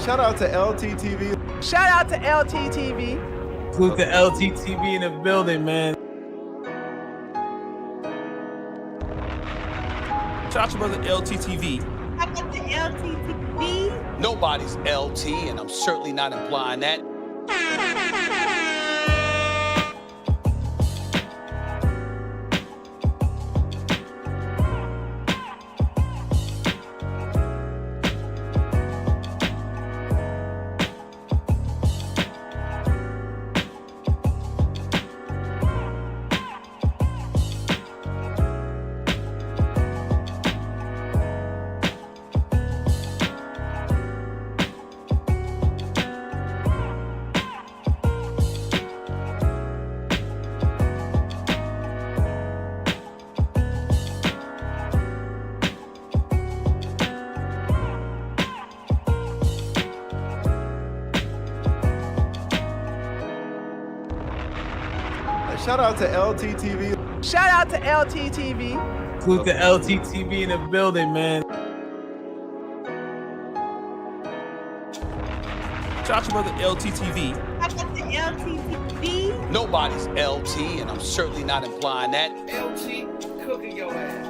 Shout out to LTTV. Shout out to LTTV. Salute the LTTV in the building, man. Shout out to brother LTTV. Shout out to LTTV. Nobody's LT, and I'm certainly not implying that. Shout out to LTTV. Shout out to LTTV. Salute the LTTV in the building, man. Shout out to brother LTTV. Shout out to LTTV. Nobody's LT, and I'm certainly not implying that. LT cooking your ass.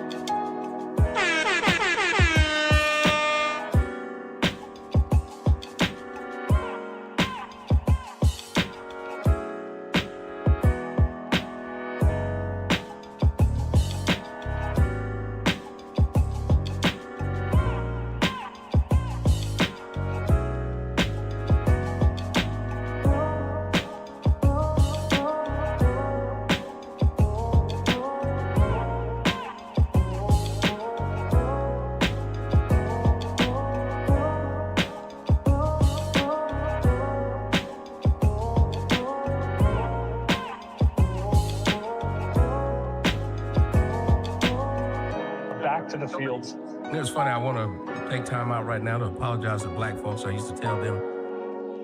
Back to the fields. It's funny, I want to take time out right now to apologize to black folks. I used to tell them,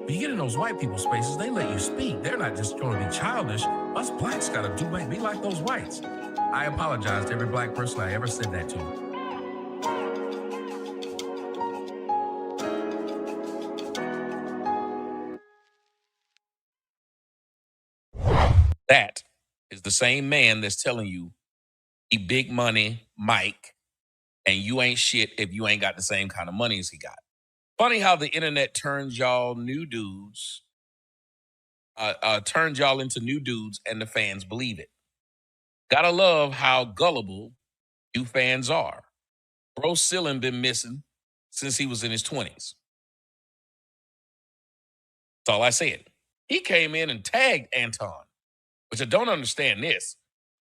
when you get in those white people spaces, they let you speak. They're not just going to be childish. Us blacks got to be like those whites. I apologize to every black person I ever said that to. That is the same man that's telling you he big money, Mike, and you ain't shit if you ain't got the same kind of money as he got. Funny how the internet turns y'all new dudes, turns y'all into new dudes, and the fans believe it. Gotta love how gullible you fans are. Bro Cillin been missing since he was in his 20s. That's all I said. He came in and tagged Anton, which I don't understand this.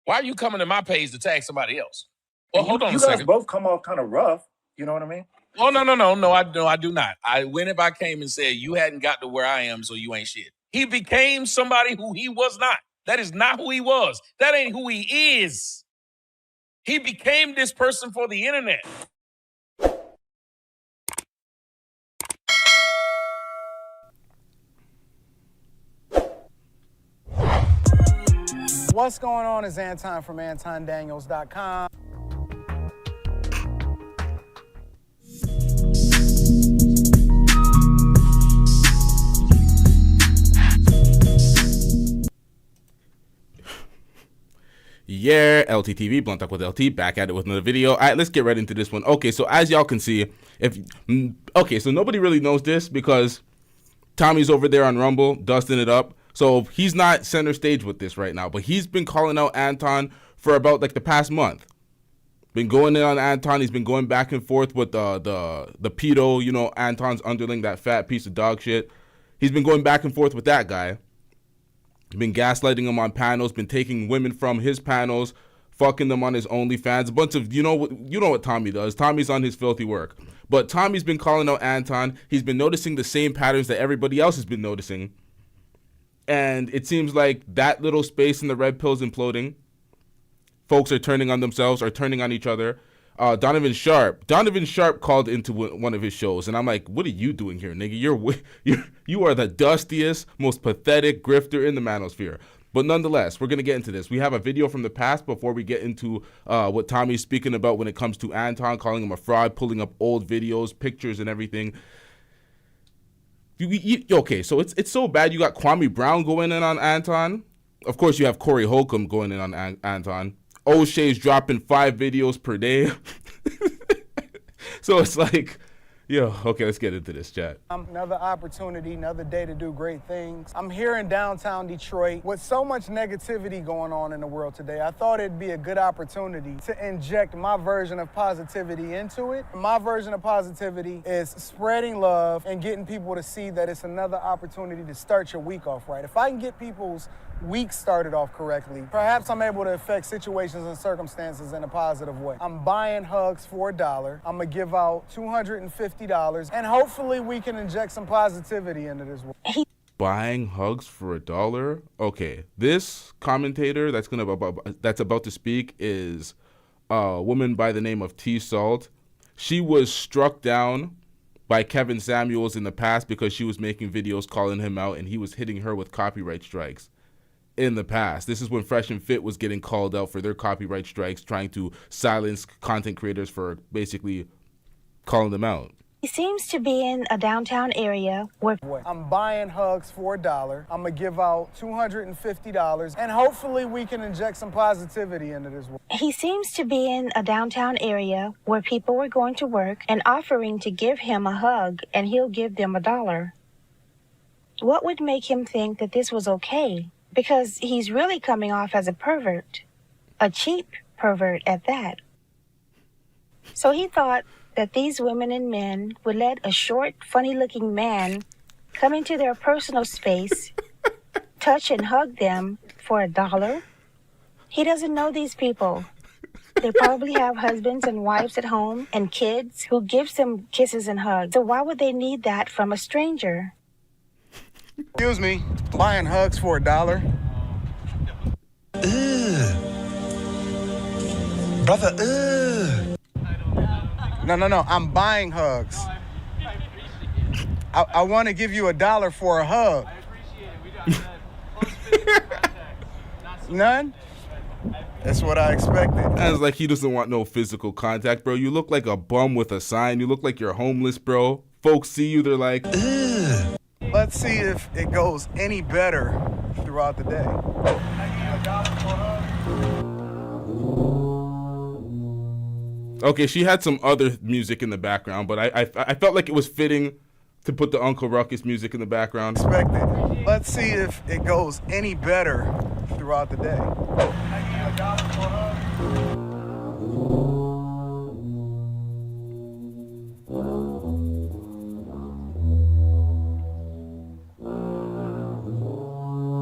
Why are you coming to my page to tag somebody else? Well, hold on a second. You guys both come off kind of rough. You know what I mean? Oh, no, I do not. When if I came and said you hadn't got to where I am, so you ain't shit. He became somebody who he was not. That is not who he was. That ain't who he is. He became this person for the internet. What's going on? It's Anton from AntonDaniels.com. Yeah, LTTV, Blunt Talk with LT, back at it with another video. All right, let's get right into this one. Okay, so as y'all can see, so nobody really knows this because Tommy's over there on Rumble, dusting it up. So he's not center stage with this right now, but he's been calling out Anton for about like the past month. Been going in on Anton. He's been going back and forth with the pedo, you know, Anton's underling, that fat piece of dog shit. He's been going back and forth with that guy. Been gaslighting him on panels, been taking women from his panels, fucking them on his OnlyFans. A bunch of, you know what Tommy does. Tommy's on his filthy work. But Tommy's been calling out Anton. He's been noticing the same patterns that everybody else has been noticing. And it seems like that little space in the red pill's imploding. Folks are turning on themselves, are turning on each other. Donovan Sharp called into one of his shows, and I'm like, what are you doing here, nigga? You are the dustiest, most pathetic grifter in the manosphere. But nonetheless, we're going to get into this. We have a video from the past before we get into what Tommy's speaking about when it comes to Anton, calling him a fraud, pulling up old videos, pictures, and everything. Okay, so it's so bad. You got Kwame Brown going in on Anton. Of course, you have Corey Holcomb going in on Anton. O'Shea's dropping 5 videos per day. So it's like, yo, okay, let's get into this, chat. Another opportunity, another day to do great things. I'm here in downtown Detroit with so much negativity going on in the world today. I thought it'd be a good opportunity to inject my version of positivity into it. My version of positivity is spreading love and getting people to see that it's another opportunity to start your week off right. If I can get people's week started off correctly, perhaps I'm able to affect situations and circumstances in a positive way. I'm buying hugs for $1. I'm gonna give out $250, and hopefully we can inject some positivity into this world. Buying hugs for $1? Okay, this commentator that's about to speak is a woman by the name of T Salt. She was struck down by Kevin Samuels in the past because she was making videos calling him out, and he was hitting her with copyright strikes. In the past, this is when Fresh and Fit was getting called out for their copyright strikes, trying to silence content creators for basically calling them out. He seems to be in a downtown area where I'm buying hugs for $1. I'm gonna give out $250, and hopefully we can inject some positivity into this world. he seems to be in a downtown area where people were going to work and offering to give him a hug, and he'll give them $1. What would make him think that this was okay? Because he's really coming off as a pervert, a cheap pervert at that. So he thought that these women and men would let a short, funny-looking man come into their personal space, touch and hug them for $1. He doesn't know these people. They probably have husbands and wives at home and kids who gives them kisses and hugs. So why would they need that from a stranger? Excuse me, buying hugs for $1. Brother, No, I'm buying hugs. I want to give you $1 for a hug. None? That's what I expected. And it's like he doesn't want no physical contact, bro. You look like a bum with a sign. You look like you're homeless, bro. Folks see you, they're like, ugh. Let's see if it goes any better throughout the day. Okay, she had some other music in the background, but I felt like it was fitting to put the Uncle Ruckus music in the background. Expected. Let's see if it goes any better throughout the day.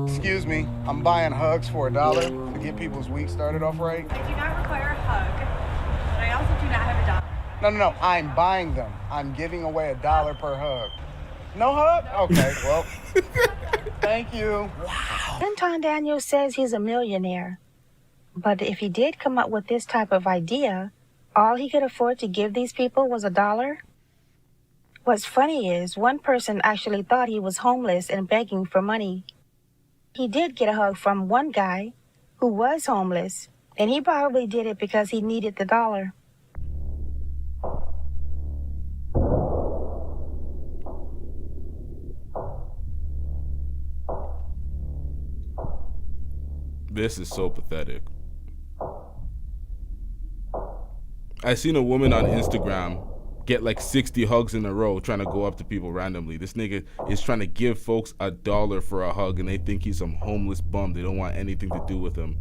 Excuse me, I'm buying hugs for $1 to get people's week started off right. I do not require a hug, but I also do not have $1. No, I'm buying them. I'm giving away $1 per hug. No hug? Okay, well, thank you. Wow. Anton Daniels says he's a millionaire. But if he did come up with this type of idea, all he could afford to give these people was $1? What's funny is one person actually thought he was homeless and begging for money. He did get a hug from one guy who was homeless, and he probably did it because he needed the $1. This is so pathetic. I seen a woman on Instagram get like 60 hugs in a row trying to go up to people randomly. This nigga is trying to give folks $1 for a hug, and they think he's some homeless bum. They don't want anything to do with him.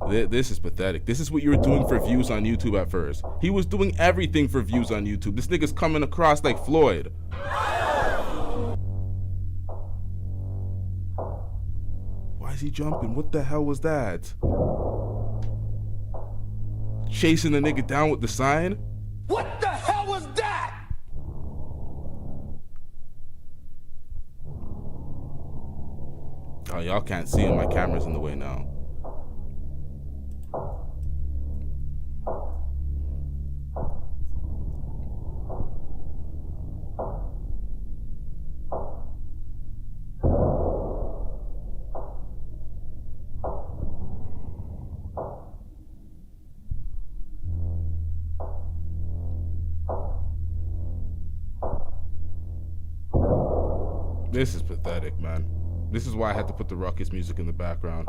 This is pathetic. This is what you were doing for views on YouTube at first. He was doing everything for views on YouTube. This nigga's coming across like Floyd. Why is he jumping? What the hell was that? Chasing the nigga down with the sign? What the hell was that? Oh, y'all can't see him. My camera's in the way now. This is pathetic, man. This is why I had to put the ruckus music in the background.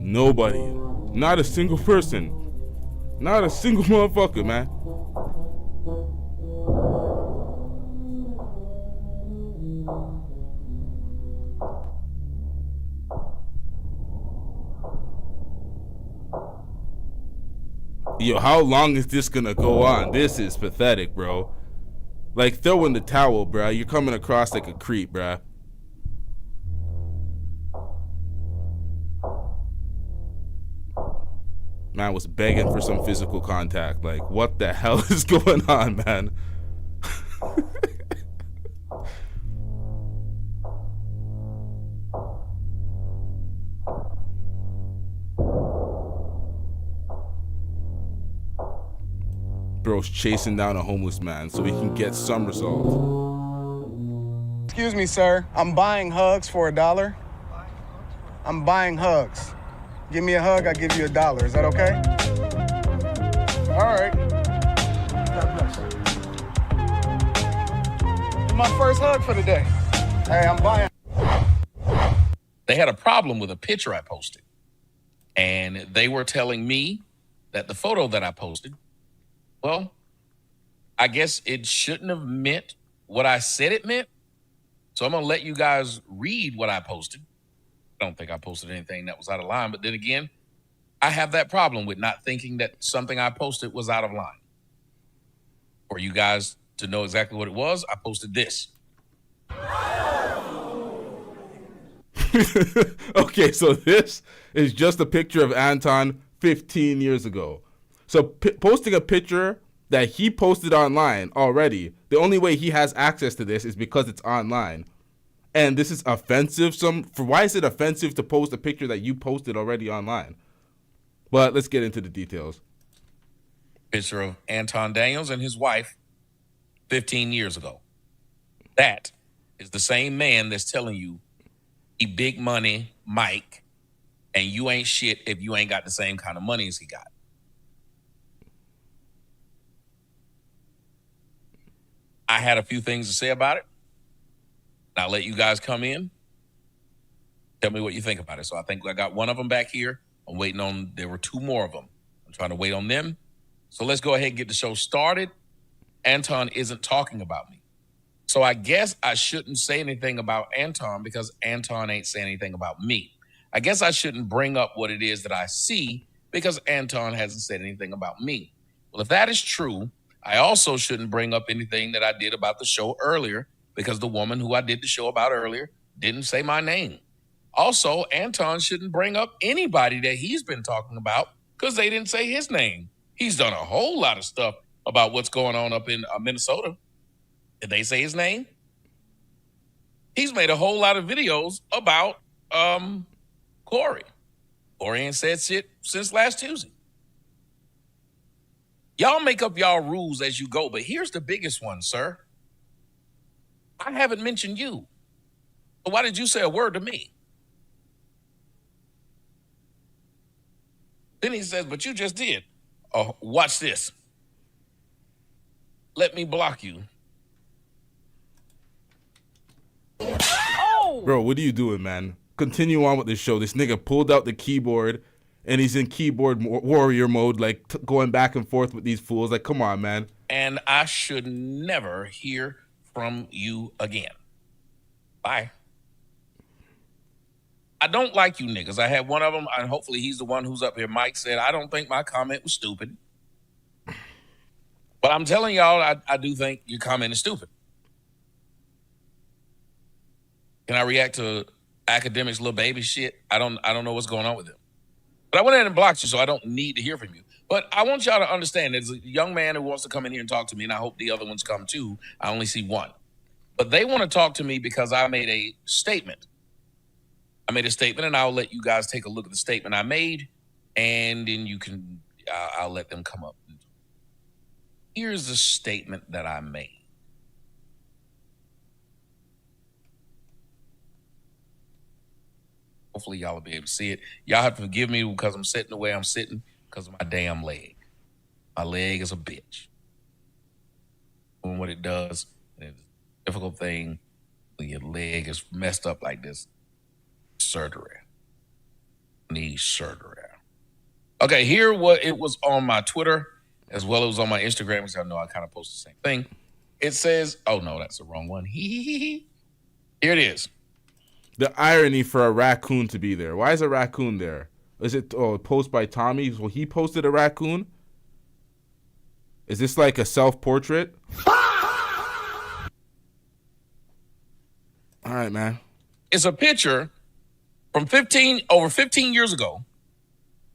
Nobody. Not a single person. Not a single motherfucker, man. Yo, how long is this gonna go on? This is pathetic, bro. Like, throw in the towel, bro. You're coming across like a creep, bro. Man was begging for some physical contact. Like, what the hell is going on, man? Bro's chasing down a homeless man so he can get some result. Excuse me, sir. I'm buying hugs for $1. I'm buying hugs. Give me a hug, I give you $1. Is that okay? All right. God bless. My first hug for the day. Hey, I'm buying. They had a problem with a picture I posted. And they were telling me that the photo that I posted, well, I guess it shouldn't have meant what I said it meant. So I'm going to let you guys read what I posted. I don't think I posted anything that was out of line. But then again, I have that problem with not thinking that something I posted was out of line. For you guys to know exactly what it was, I posted this. Okay, so this is just a picture of Anton 15 years ago. So posting a picture that he posted online already, the only way he has access to this is because it's online. And this is offensive. Why is it offensive to post a picture that you posted already online? But let's get into the details. Picture of Anton Daniels and his wife 15 years ago. That is the same man that's telling you he big money Mike and you ain't shit if you ain't got the same kind of money as he got. I had a few things to say about it. I'll let you guys come in. Tell me what you think about it. So I think I got one of them back here. I'm waiting on, there were two more of them. I'm trying to wait on them. So let's go ahead and get the show started. Anton isn't talking about me. So I guess I shouldn't say anything about Anton because Anton ain't saying anything about me. I guess I shouldn't bring up what it is that I see because Anton hasn't said anything about me. Well, if that is true, I also shouldn't bring up anything that I did about the show earlier because the woman who I did the show about earlier didn't say my name. Also, Anton shouldn't bring up anybody that he's been talking about because they didn't say his name. He's done a whole lot of stuff about what's going on up in Minnesota. Did they say his name? He's made a whole lot of videos about Corey. Corey ain't said shit since last Tuesday. Y'all make up y'all rules as you go, but here's the biggest one, sir. I haven't mentioned you. So why did you say a word to me? Then he says, but you just did. Oh, watch this. Let me block you. Oh! Bro, what are you doing, man? Continue on with the show. This nigga pulled out the keyboard and he's in keyboard warrior mode, like going back and forth with these fools. Like, come on, man. And I should never hear from you again. Bye. I don't like you niggas. I had one of them, and hopefully he's the one who's up here. Mike said, I don't think my comment was stupid. But I'm telling y'all, I do think your comment is stupid. Can I react to academics' little baby shit? I don't know what's going on with them. But I went ahead and blocked you, so I don't need to hear from you. But I want y'all to understand, there's a young man who wants to come in here and talk to me, and I hope the other ones come too. I only see one. But they want to talk to me because I made a statement. I made a statement, and I'll let you guys take a look at the statement I made, and then you can, I'll let them come up. Here's the statement that I made. Hopefully y'all will be able to see it. Y'all have to forgive me because I'm sitting the way I'm sitting because of my damn leg. My leg is a bitch. Doing what it does, and it's a difficult thing when your leg is messed up like this. Surgery. Need surgery. Okay, here what it was on my Twitter as well as it was on my Instagram because I know I kind of post the same thing. It says, oh no, that's the wrong one. Here it is. The irony for a raccoon to be there. Why is a raccoon there? Is it a post by Tommy? So he posted a raccoon? Is this like a self-portrait? All right, man. It's a picture from over 15 years ago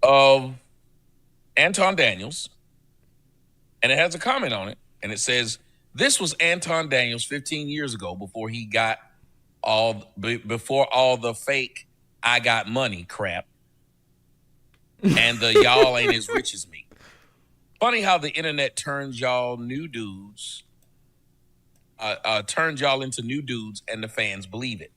of Anton Daniels, and it has a comment on it, and it says, this was Anton Daniels 15 years ago before he got before all the fake I got money crap and the y'all ain't as rich as me. Funny how the internet turns y'all new dudes, turns y'all into new dudes and the fans believe it.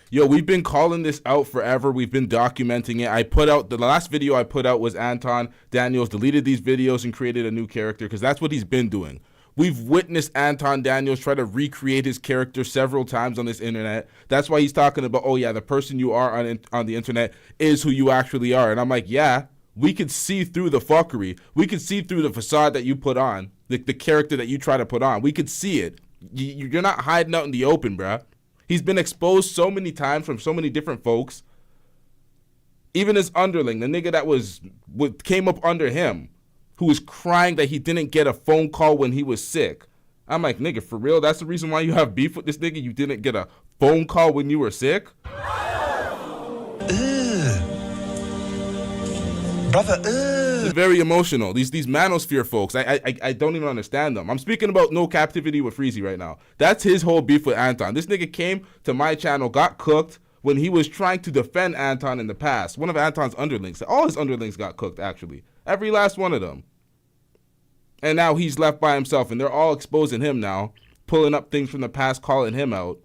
Yo, we've been calling this out forever. We've been documenting it. I put out, the last video I put out was Anton Daniels deleted these videos and created a new character because that's what he's been doing. We've witnessed Anton Daniels try to recreate his character several times on this internet. That's why he's talking about, oh yeah, the person you are on the internet is who you actually are. And I'm like, yeah, we could see through the fuckery. We could see through the facade that you put on, the character that you try to put on. We could see it. You're not hiding out in the open, bruh. He's been exposed so many times from so many different folks. Even his underling, the nigga that came up under him, who was crying that he didn't get a phone call when he was sick. I'm like, nigga, for real? That's the reason why you have beef with this nigga? You didn't get a phone call when you were sick? Brother, It's very emotional. These manosphere folks, I don't even understand them. I'm speaking about No Captivity with Freezy right now. That's his whole beef with Anton. This nigga came to my channel, got cooked when he was trying to defend Anton in the past. One of Anton's underlings. All his underlings got cooked, actually. Every last one of them. And now he's left by himself, and they're all exposing him now, pulling up things from the past, calling him out.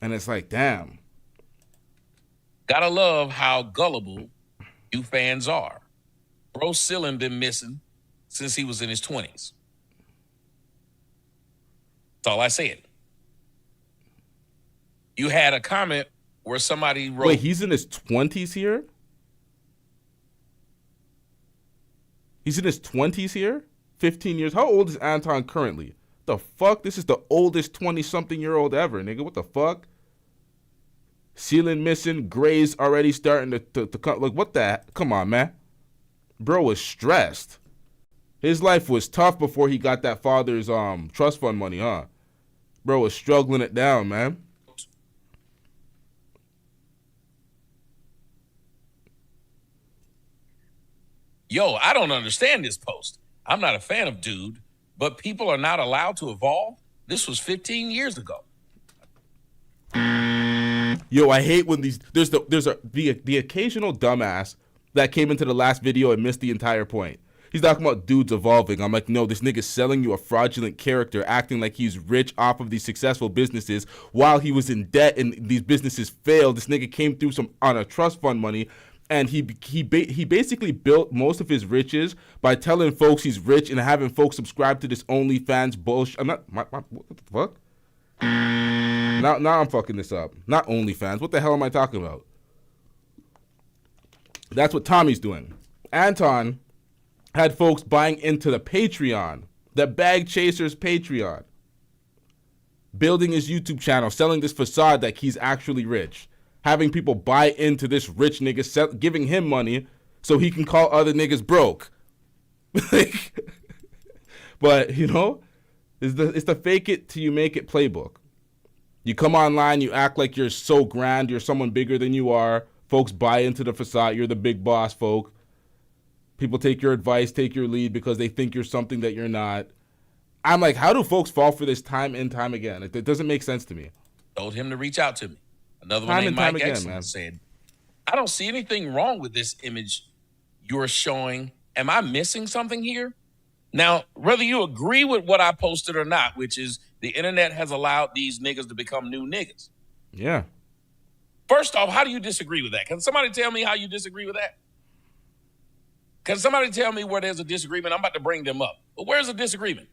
And it's like, damn. Gotta love how gullible you fans are. Bro Cillin been missing since he was in his 20s. That's all I said. You had a comment where somebody wrote... Wait, he's in his 20s here? He's in his 20s here? 15 years? How old is Anton currently? The fuck? This is the oldest 20-something-year-old ever, nigga. What the fuck? Ceiling missing. Gray's already starting to come. Like, what the... Come on, man. Bro was stressed. His life was tough before he got that father's trust fund money, huh? Bro was struggling it down, man. Yo, I don't understand this post. I'm not a fan of dude, but people are not allowed to evolve. This was 15 years ago. Yo, I hate when there's the occasional dumbass that came into the last video and missed the entire point. He's talking about dudes evolving. I'm like, no, this nigga's selling you a fraudulent character, acting like he's rich off of these successful businesses while he was in debt and these businesses failed. This nigga came through on a trust fund money. And he basically built most of his riches by telling folks he's rich and having folks subscribe to this OnlyFans bullshit. I'm not, what the fuck? Now I'm fucking this up. Not OnlyFans. What the hell am I talking about? That's what Tommy's doing. Anton had folks buying into the Patreon, the Bag Chasers Patreon, building his YouTube channel, selling this facade that he's actually rich. Having people buy into this rich nigga, giving him money so he can call other niggas broke. But, you know, it's the fake it till you make it playbook. You come online, you act like you're so grand, you're someone bigger than you are. Folks buy into the facade, you're the big boss folk. People take your advice, take your lead because they think you're something that you're not. I'm like, how do folks fall for this time and time again? It doesn't make sense to me. Told him to reach out to me. Another one named Mike Exxon said, I don't see anything wrong with this image you're showing. Am I missing something here? Now, whether you agree with what I posted or not, which is the internet has allowed these niggas to become new niggas. Yeah. First off, how do you disagree with that? Can somebody tell me how you disagree with that? Can somebody tell me where there's a disagreement? I'm about to bring them up. But where's the disagreement?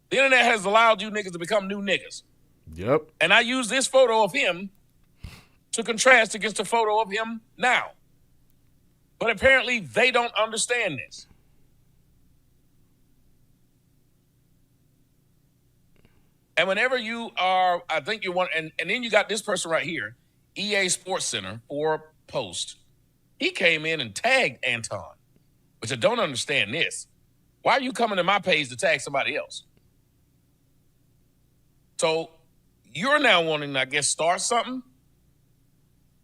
The internet has allowed you niggas to become new niggas. Yep. And I use this photo of him to contrast against the photo of him now. But apparently they don't understand this. And whenever you are, I think you want, and then you got this person right here, EA Sports Center for post. He came in and tagged Anton, which I don't understand this. Why are you coming to my page to tag somebody else? So you're now wanting, I guess, start something.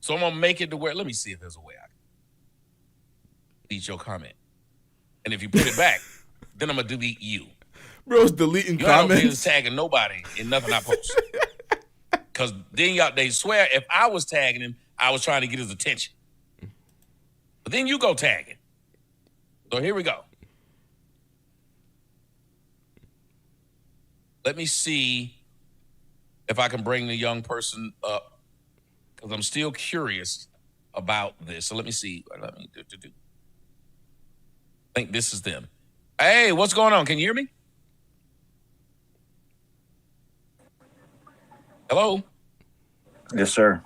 So I'm going to make it to where, let me see if there's a way I can delete your comment. And if you put it back, then I'm going to delete you. Bro's deleting you comments. You ain't tagging nobody in nothing I post. Because then they swear if I was tagging him, I was trying to get his attention. But then you go tagging. So here we go. Let me see if I can bring the young person up, because I'm still curious about this. So let me see. Let me do. I think this is them. Hey, what's going on? Can you hear me? Hello? Yes, sir.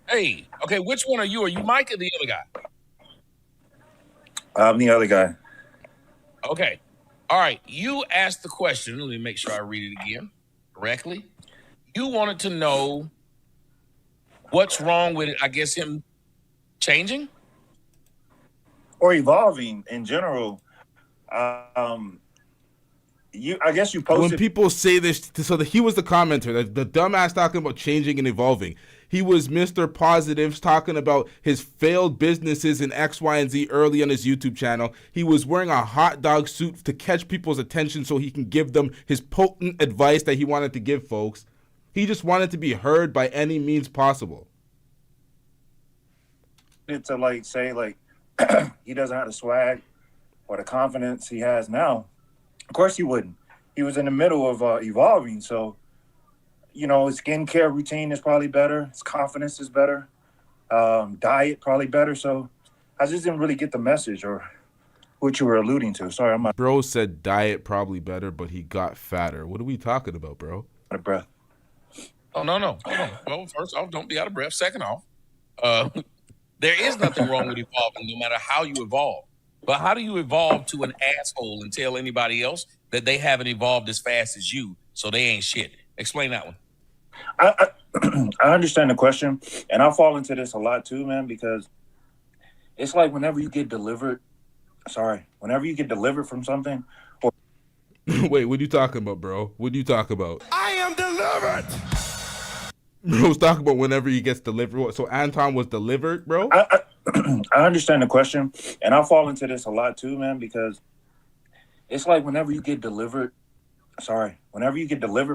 Hey, okay, which one are you? Are you Mike or the other guy? I'm the other guy. Okay. All right. You asked the question. Let me make sure I read it again correctly. You wanted to know what's wrong with it, I guess, him changing? Or evolving in general. I guess you posted. When people say this, so he was the commenter, the dumbass talking about changing and evolving. He was Mr. Positives talking about his failed businesses in X, Y, and Z early on his YouTube channel. He was wearing a hot dog suit to catch people's attention so he can give them his potent advice that he wanted to give folks. He just wanted to be heard by any means possible. To like say like he doesn't have the swag or the confidence he has now. Of course he wouldn't. He was in the middle of evolving, so you know his skincare routine is probably better. His confidence is better. Diet probably better. So I just didn't really get the message or what you were alluding to. Sorry, I'm out Bro said diet probably better, but he got fatter. What are we talking about, bro? of breath. Oh, no. Hold on. Well, first off, don't be out of breath. Second off, there is nothing wrong with evolving, no matter how you evolve. But how do you evolve to an asshole and tell anybody else that they haven't evolved as fast as you, so they ain't shit? Explain that one. I understand the question, and I fall into this a lot too, man, because it's like whenever you get delivered from something. Or Wait, what are you talking about, bro? What are you talking about? I am delivered. Bro's talking about whenever he gets delivered. So Anton was delivered, bro? I understand the question, and I fall into this a lot too, man, because it's like whenever you get delivered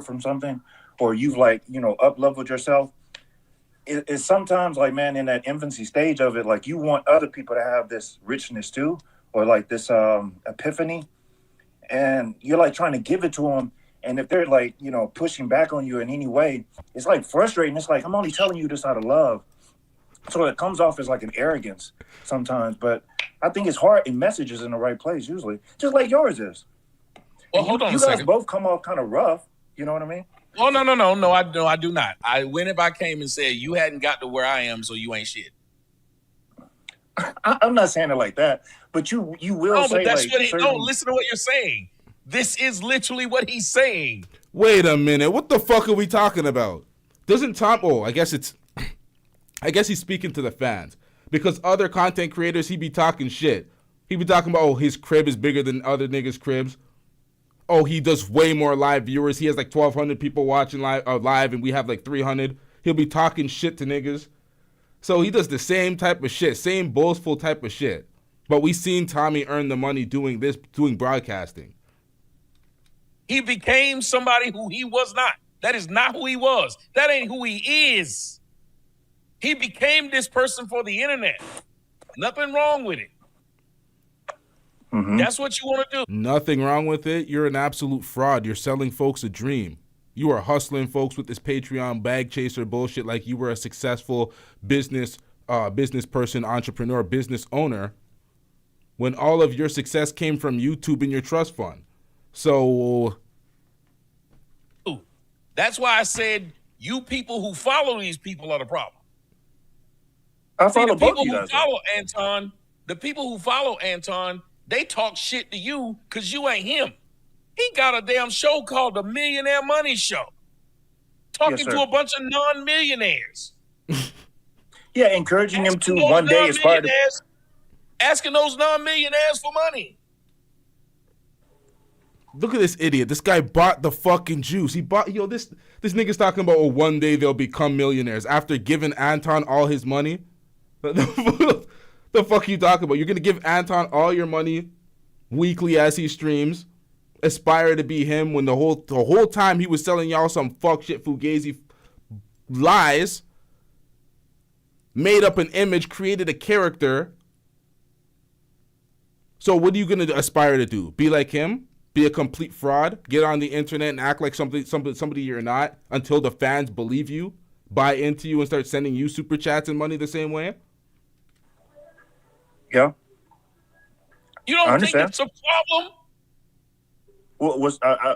from something, or you've like, you know, up-leveled yourself, it's sometimes like, man, in that infancy stage of it, like you want other people to have this richness too, or like this epiphany, and you're like trying to give it to them. And if they're like, you know, pushing back on you in any way, it's like frustrating. It's like, I'm only telling you this out of love. So it comes off as like an arrogance sometimes, but I think it's hard in messages in the right place usually, just like yours is. Well, hold on a you second. guys both come off kind of rough. You know what I mean? Oh, no, I do not. When if I came and said you hadn't got to where I am, so you ain't shit. I'm not saying it like that, but you will No, say but that's like what certain... No, listen to what you're saying. This is literally what he's saying. Wait a minute. What the fuck are we talking about? Doesn't Tom... Oh, I guess he's speaking to the fans. Because other content creators, he be talking shit. He be talking about, oh, his crib is bigger than other niggas' cribs. Oh, he does way more live viewers. He has like 1,200 people watching live, and we have like 300. He'll be talking shit to niggas. So he does the same type of shit, same boastful type of shit. But we seen Tommy earn the money doing broadcasting. He became somebody who he was not. That is not who he was. That ain't who he is. He became this person for the internet. Nothing wrong with it. Mm-hmm. That's what you want to do. Nothing wrong with it. You're an absolute fraud. You're selling folks a dream. You are hustling folks with this Patreon bag chaser bullshit like you were a successful business person, entrepreneur, business owner, when all of your success came from YouTube and your trust fund. So that's why I said you people who follow these people are the problem. I follow the both people you who guys. follow Anton, the people who follow Anton, they talk shit to you because you ain't him. He got a damn show called The Millionaire Money Show, talking to a bunch of non-millionaires. Yeah, encouraging them to one day aspire to. Asking those non-millionaires for money. Look at this idiot. This guy bought the fucking juice. He bought, this nigga's talking about, oh, one day they'll become millionaires after giving Anton all his money. The fuck you talking about? You're going to give Anton all your money weekly as he streams, aspire to be him when the whole time he was selling y'all some fuck shit fugazi lies, made up an image, created a character. So what are you going to aspire to do? Be like him? Be a complete fraud? Get on the internet and act like somebody you're not until the fans believe you, buy into you, and start sending you super chats and money the same way? Yeah. You don't think it's a problem?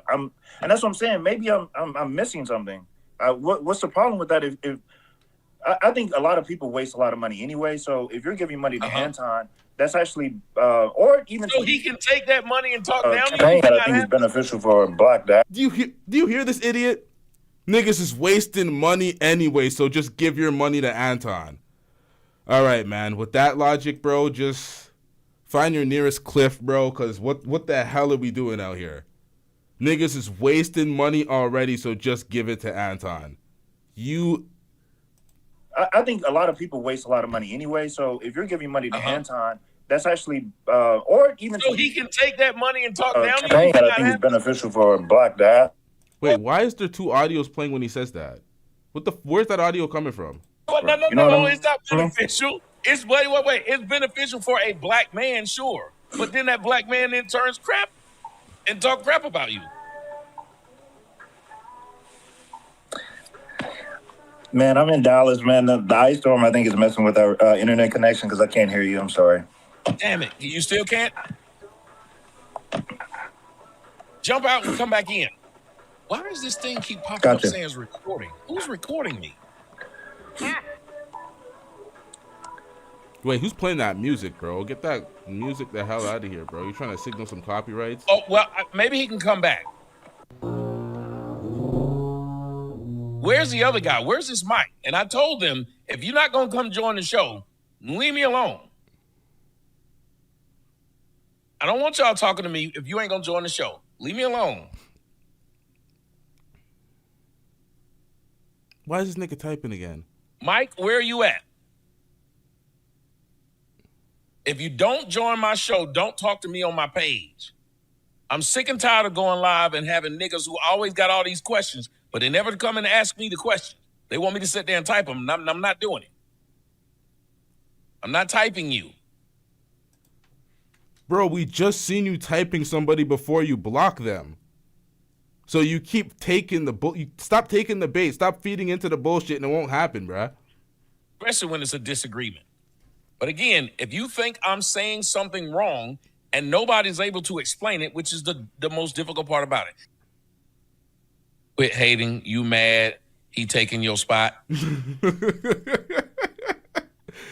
I'm, and that's what I'm saying. Maybe I'm missing something. What's the problem with that? If I think a lot of people waste a lot of money anyway. So if you're giving money to Anton, that's actually, or even so he can take that money and talk down to you. I think is beneficial for Black Dad. Do you hear this idiot? Niggas is wasting money anyway, so just give your money to Anton. All right, man. With that logic, bro, just find your nearest cliff, bro, because what the hell are we doing out here? Niggas is wasting money already, so just give it to Anton. I think a lot of people waste a lot of money anyway. So if you're giving money to Anton, that's actually, or even so he can take that money and talk down to you. I think is beneficial for Black Dad. Wait, why is there two audios playing when he says that? Where's that audio coming from? No, it's not beneficial. It's wait. It's beneficial for a black man, sure, but then that black man then turns crap and talk crap about you. Man, I'm in Dallas, man. The ice storm, I think, is messing with our internet connection because I can't hear you. I'm sorry. Damn it. You still can't? Jump out and come back in. Why does this thing keep popping up saying it's recording? Who's recording me? Wait, who's playing that music, bro? Get that music the hell out of here, bro. You trying to signal some copyrights? Oh, well, maybe he can come back. Where's the other guy? Where's this mic? And I told them, if you're not going to come join the show, leave me alone. I don't want y'all talking to me if you ain't going to join the show. Leave me alone. Why is this nigga typing again? Mike, where are you at? If you don't join my show, don't talk to me on my page. I'm sick and tired of going live and having niggas who always got all these questions, but they never come and ask me the question. They want me to sit there and type them, and I'm not doing it. I'm not typing you. Bro, we just seen you typing somebody before you block them. So you keep taking stop taking the bait. Stop feeding into the bullshit and it won't happen, bruh. Especially when it's a disagreement. But again, if you think I'm saying something wrong and nobody's able to explain it, which is the most difficult part about it. Quit hating. You mad. He taking your spot.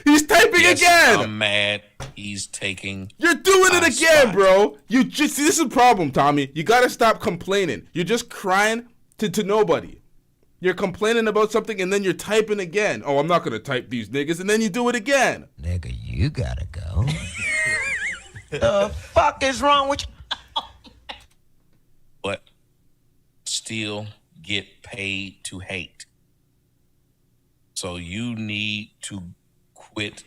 He's typing again. I'm mad. He's taking. You're doing it again, bro. You just see, this is a problem, Tommy. You gotta stop complaining. You're just crying to nobody. You're complaining about something and then you're typing again. Oh, I'm not gonna type these niggas, and then you do it again. Nigga, you gotta go. The fuck is wrong with you? But still get paid to hate. So you need to quit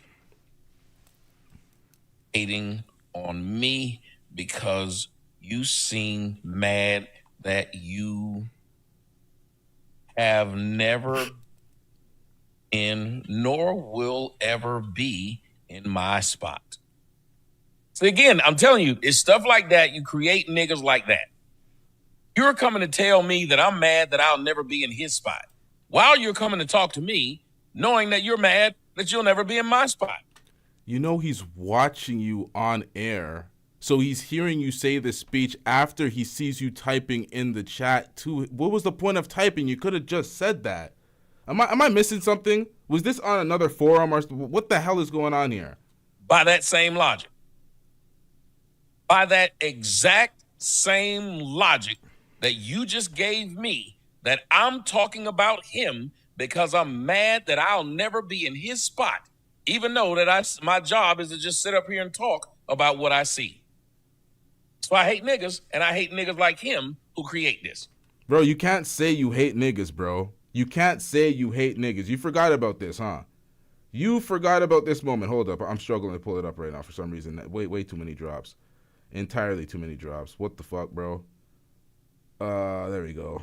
hating on me because you seem mad that you have never been nor will ever be in my spot. So again, I'm telling you, it's stuff like that. You create niggas like that. You're coming to tell me that I'm mad that I'll never be in his spot, while you're coming to talk to me, knowing that you're mad that you'll never be in my spot. You know he's watching you on air, so he's hearing you say this speech after he sees you typing in the chat too. What was the point of typing? You could have just said that. Am I missing something? Was this on another forum or what the hell is going on here? By that same logic. By that exact same logic that you just gave me, that I'm talking about him because I'm mad that I'll never be in his spot, even though that my job is to just sit up here and talk about what I see. So I hate niggas, and I hate niggas like him who create this. Bro, you can't say you hate niggas, bro. You can't say you hate niggas. You forgot about this, huh? You forgot about this moment. Hold up. I'm struggling to pull it up right now for some reason. Way too many drops. Entirely too many drops. What the fuck, bro? There we go.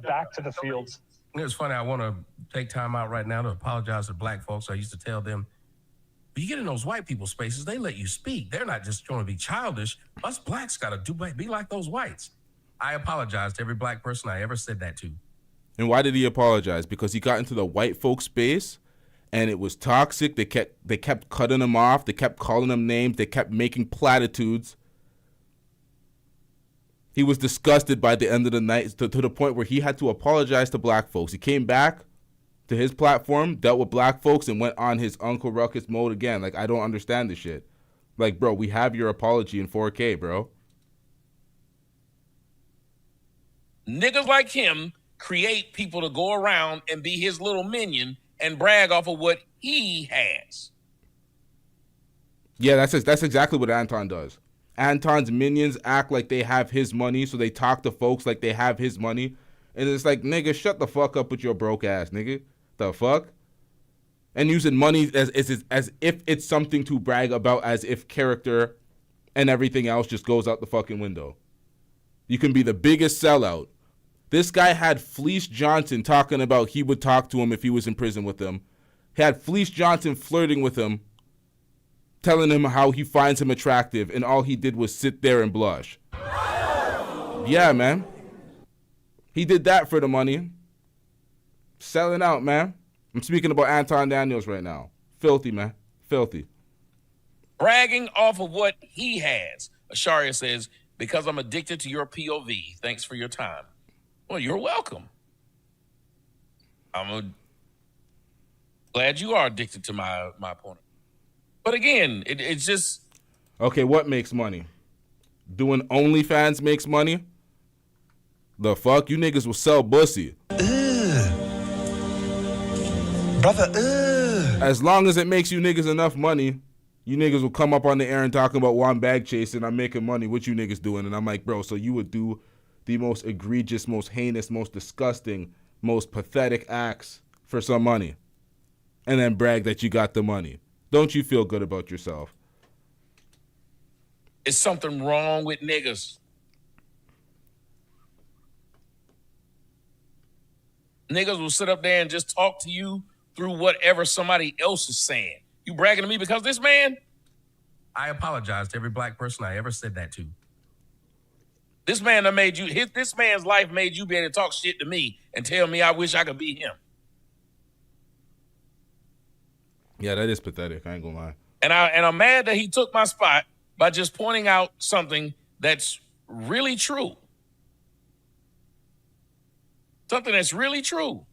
Back to the fields. It's funny. I want to take time out right now to apologize to black folks. I used to tell them, but you get in those white people spaces, they let you speak. They're not just going to be childish. Us blacks got to be like those whites. I apologize to every black person I ever said that to. And why did he apologize? Because he got into the white folk space and it was toxic. They kept cutting him off. They kept calling him names. They kept making platitudes. He was disgusted by the end of the night to the point where he had to apologize to black folks. He came back to his platform, dealt with black folks, and went on his Uncle Ruckus mode again. Like, I don't understand this shit. Like, bro, we have your apology in 4K, bro. Niggas like him create people to go around and be his little minion and brag off of what he has. Yeah, that's exactly what Anton does. Anton's minions act like they have his money, so they talk to folks like they have his money. And it's like, nigga, shut the fuck up with your broke ass, nigga. The fuck? And using money as if it's something to brag about, as if character and everything else just goes out the fucking window. You can be the biggest sellout. This guy had Fleece Johnson talking about he would talk to him if he was in prison with him. He had Fleece Johnson flirting with him, telling him how he finds him attractive, and all he did was sit there and blush. Yeah, man. He did that for the money. Selling out, man. I'm speaking about Anton Daniels right now. Filthy, man. Filthy. Bragging off of what he has. Asharia says, because I'm addicted to your POV. Thanks for your time. Well, you're welcome. I'm glad you are addicted to my point. But again, it's just... Okay, what makes money? Doing OnlyFans makes money? The fuck? You niggas will sell pussy. Brother, As long as it makes you niggas enough money, you niggas will come up on the air and talking about, well, I'm bag chasing, I'm making money, what you niggas doing? And I'm like, bro, so you would do the most egregious, most heinous, most disgusting, most pathetic acts for some money and then brag that you got the money. Don't you feel good about yourself? It's something wrong with niggas. Niggas will sit up there and just talk to you through whatever somebody else is saying. You bragging to me because this man? I apologize to every black person I ever said that to. This man that made you, this man's life made you be able to talk shit to me and tell me I wish I could be him. Yeah, that is pathetic. I ain't gonna lie. And I'm mad that he took my spot by just pointing out something that's really true. Something that's really true.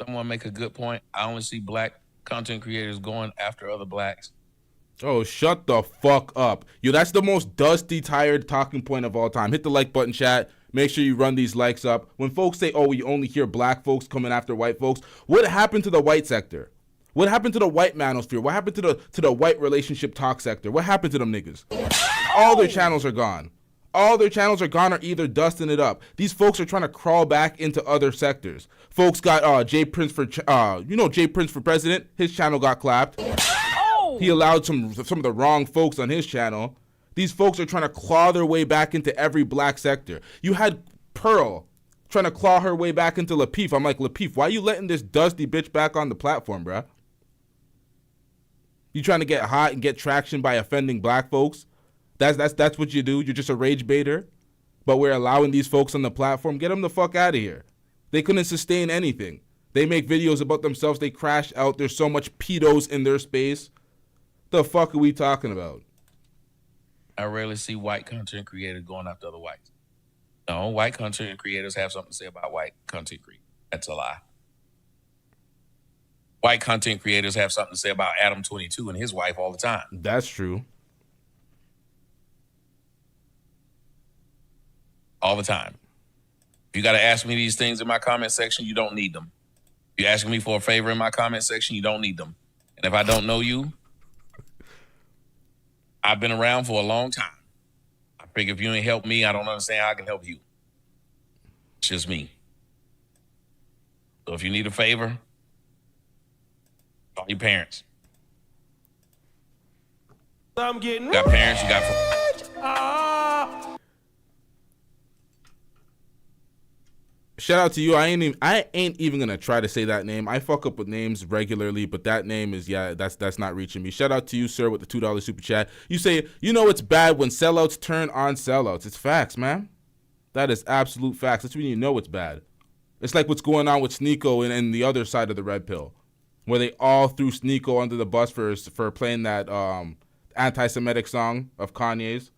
Someone make a good point. I only see black content creators going after other blacks. Oh, shut the fuck up. Yo, that's the most dusty, tired talking point of all time. Hit the like button, chat. Make sure you run these likes up. When folks say, oh, we only hear black folks coming after white folks, what happened to the white sector? What happened to the white manosphere? What happened to the white relationship talk sector? What happened to them niggas? All their channels are gone. All their channels are gone or either dusting it up. These folks are trying to crawl back into other sectors. Folks got Jay Prince for Jay Prince for president. His channel got clapped. He allowed some of the wrong folks on his channel. These folks are trying to claw their way back into every black sector. You had Pearl trying to claw her way back into Lapeef. I'm like, Lapeef, why you letting this dusty bitch back on the platform, bruh? You trying to get hot and get traction by offending black folks? That's what you do. You're just a rage baiter. But we're allowing these folks on the platform. Get them the fuck out of here. They couldn't sustain anything. They make videos about themselves. They crash out. There's so much pedos in their space. The fuck are we talking about? I rarely see white content creators going after other whites. No, white content creators have something to say about white content creators. That's a lie. White content creators have something to say about Adam 22 and his wife all the time. That's true. All the time. If you got to ask me these things in my comment section, you don't need them. If you're asking me for a favor in my comment section, you don't need them. And if I don't know you, I've been around for a long time. I figure if you ain't help me, I don't understand how I can help you. It's just me. So if you need a favor, call your parents. I'm getting You got parents, you got Shout out to you. I ain't even gonna try to say that name. I fuck up with names regularly, but that name is that's not reaching me. Shout out to you, sir, with the $2 super chat. You say it's bad when sellouts turn on sellouts. It's facts, man. That is absolute facts. That's when you know it's bad. It's like what's going on with Sneeko and the other side of the red pill, where they all threw Sneeko under the bus for playing that anti-Semitic song of Kanye's.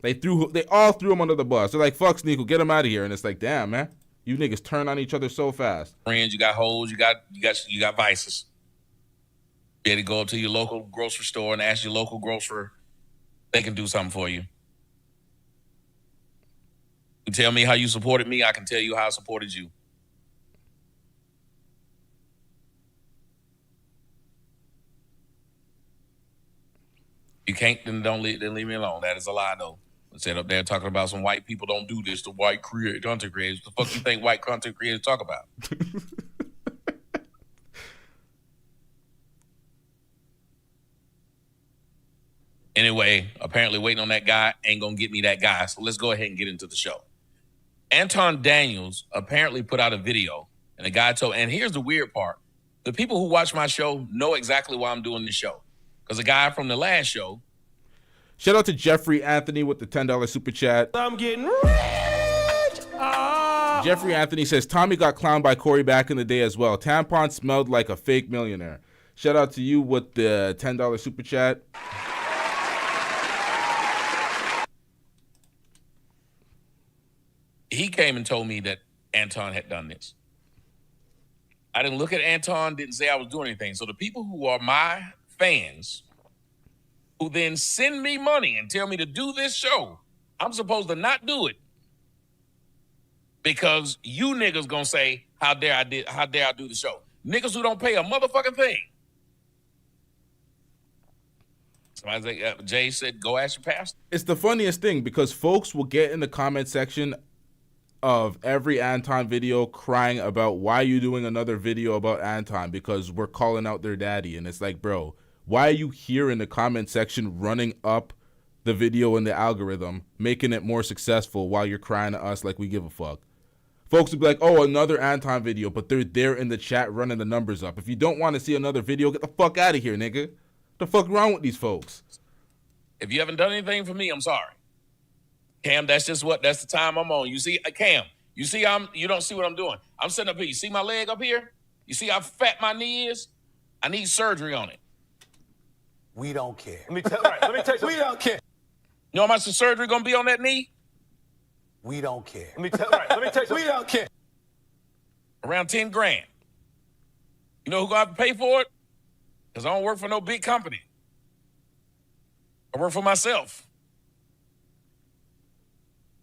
They all threw him under the bus. They're like, fuck Sneeko, get him out of here. And it's like, damn, man, you niggas turn on each other so fast. friends, you got hoes, you got vices. You had to go up to your local grocery store and ask your local grocer they can do something for you. You tell me how you supported me, I can tell you how I supported you. You can't, then leave me alone. That is a lie, though. Sit up there talking about some white people don't do this to white content creators. What the fuck you think white content creators talk about? Anyway, apparently waiting on that guy ain't gonna get me that guy. So let's go ahead and get into the show. Anton Daniels apparently put out a video, and the guy told, and here's the weird part. The people who watch my show know exactly why I'm doing this show. Because the guy from the last show. Shout out to Jeffrey Anthony with the $10 super chat. I'm getting rich. Jeffrey Anthony says, Tommy got clowned by Corey back in the day as well. Tampon smelled like a fake millionaire. Shout out to you with the $10 super chat. He came and told me that Anton had done this. I didn't look at Anton, didn't say I was doing anything. So the people who are my fans, who then send me money and tell me to do this show, I'm supposed to not do it because you niggas gonna say, how dare I do the show? Niggas who don't pay a motherfucking thing. Somebody like Jay said, go ask your pastor. It's the funniest thing because folks will get in the comment section of every Anton video crying about why you doing another video about Anton because we're calling out their daddy. And it's like, bro, why are you here in the comment section running up the video in the algorithm, making it more successful while you're crying at us like we give a fuck? Folks will be like, oh, another Anton video, but they're there in the chat running the numbers up. If you don't want to see another video, get the fuck out of here, nigga. What the fuck wrong with these folks? If you haven't done anything for me, I'm sorry. Cam, that's the time I'm on. You see, Cam, you don't see what I'm doing. I'm sitting up here. You see my leg up here? You see how fat my knee is? I need surgery on it. We don't care. Let me tell you. We don't care. You know how much the surgery gonna be on that knee? We don't care. Let me tell you. We don't care. Around 10 grand. You know who gonna have to pay for it? Because I don't work for no big company. I work for myself.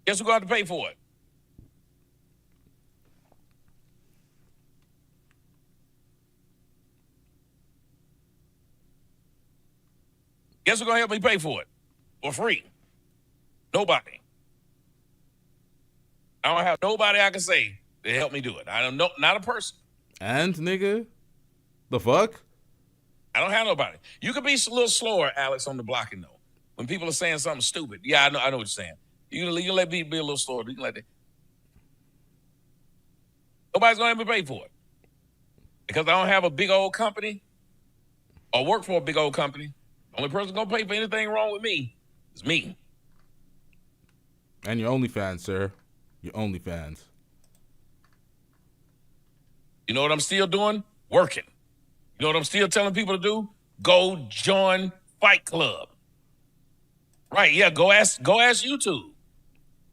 Guess who's going to have to pay for it? Guess who's going to help me pay for it? For free. Nobody. I don't have nobody I can say to help me do it. I don't know, not a person. And, nigga? The fuck? I don't have nobody. You could be a little slower, Alex, on the blocking, though. When people are saying something stupid. Yeah, I know what you're saying. You can let me be a little slower. You can let that. Nobody's going to ever pay for it. Because I don't have a big old company or work for a big old company. The only person going to pay for anything wrong with me is me. And your OnlyFans, sir. Your OnlyFans. You know what I'm still doing? Working. You know what I'm still telling people to do? Go join Fight Club. Right, yeah, go ask YouTube.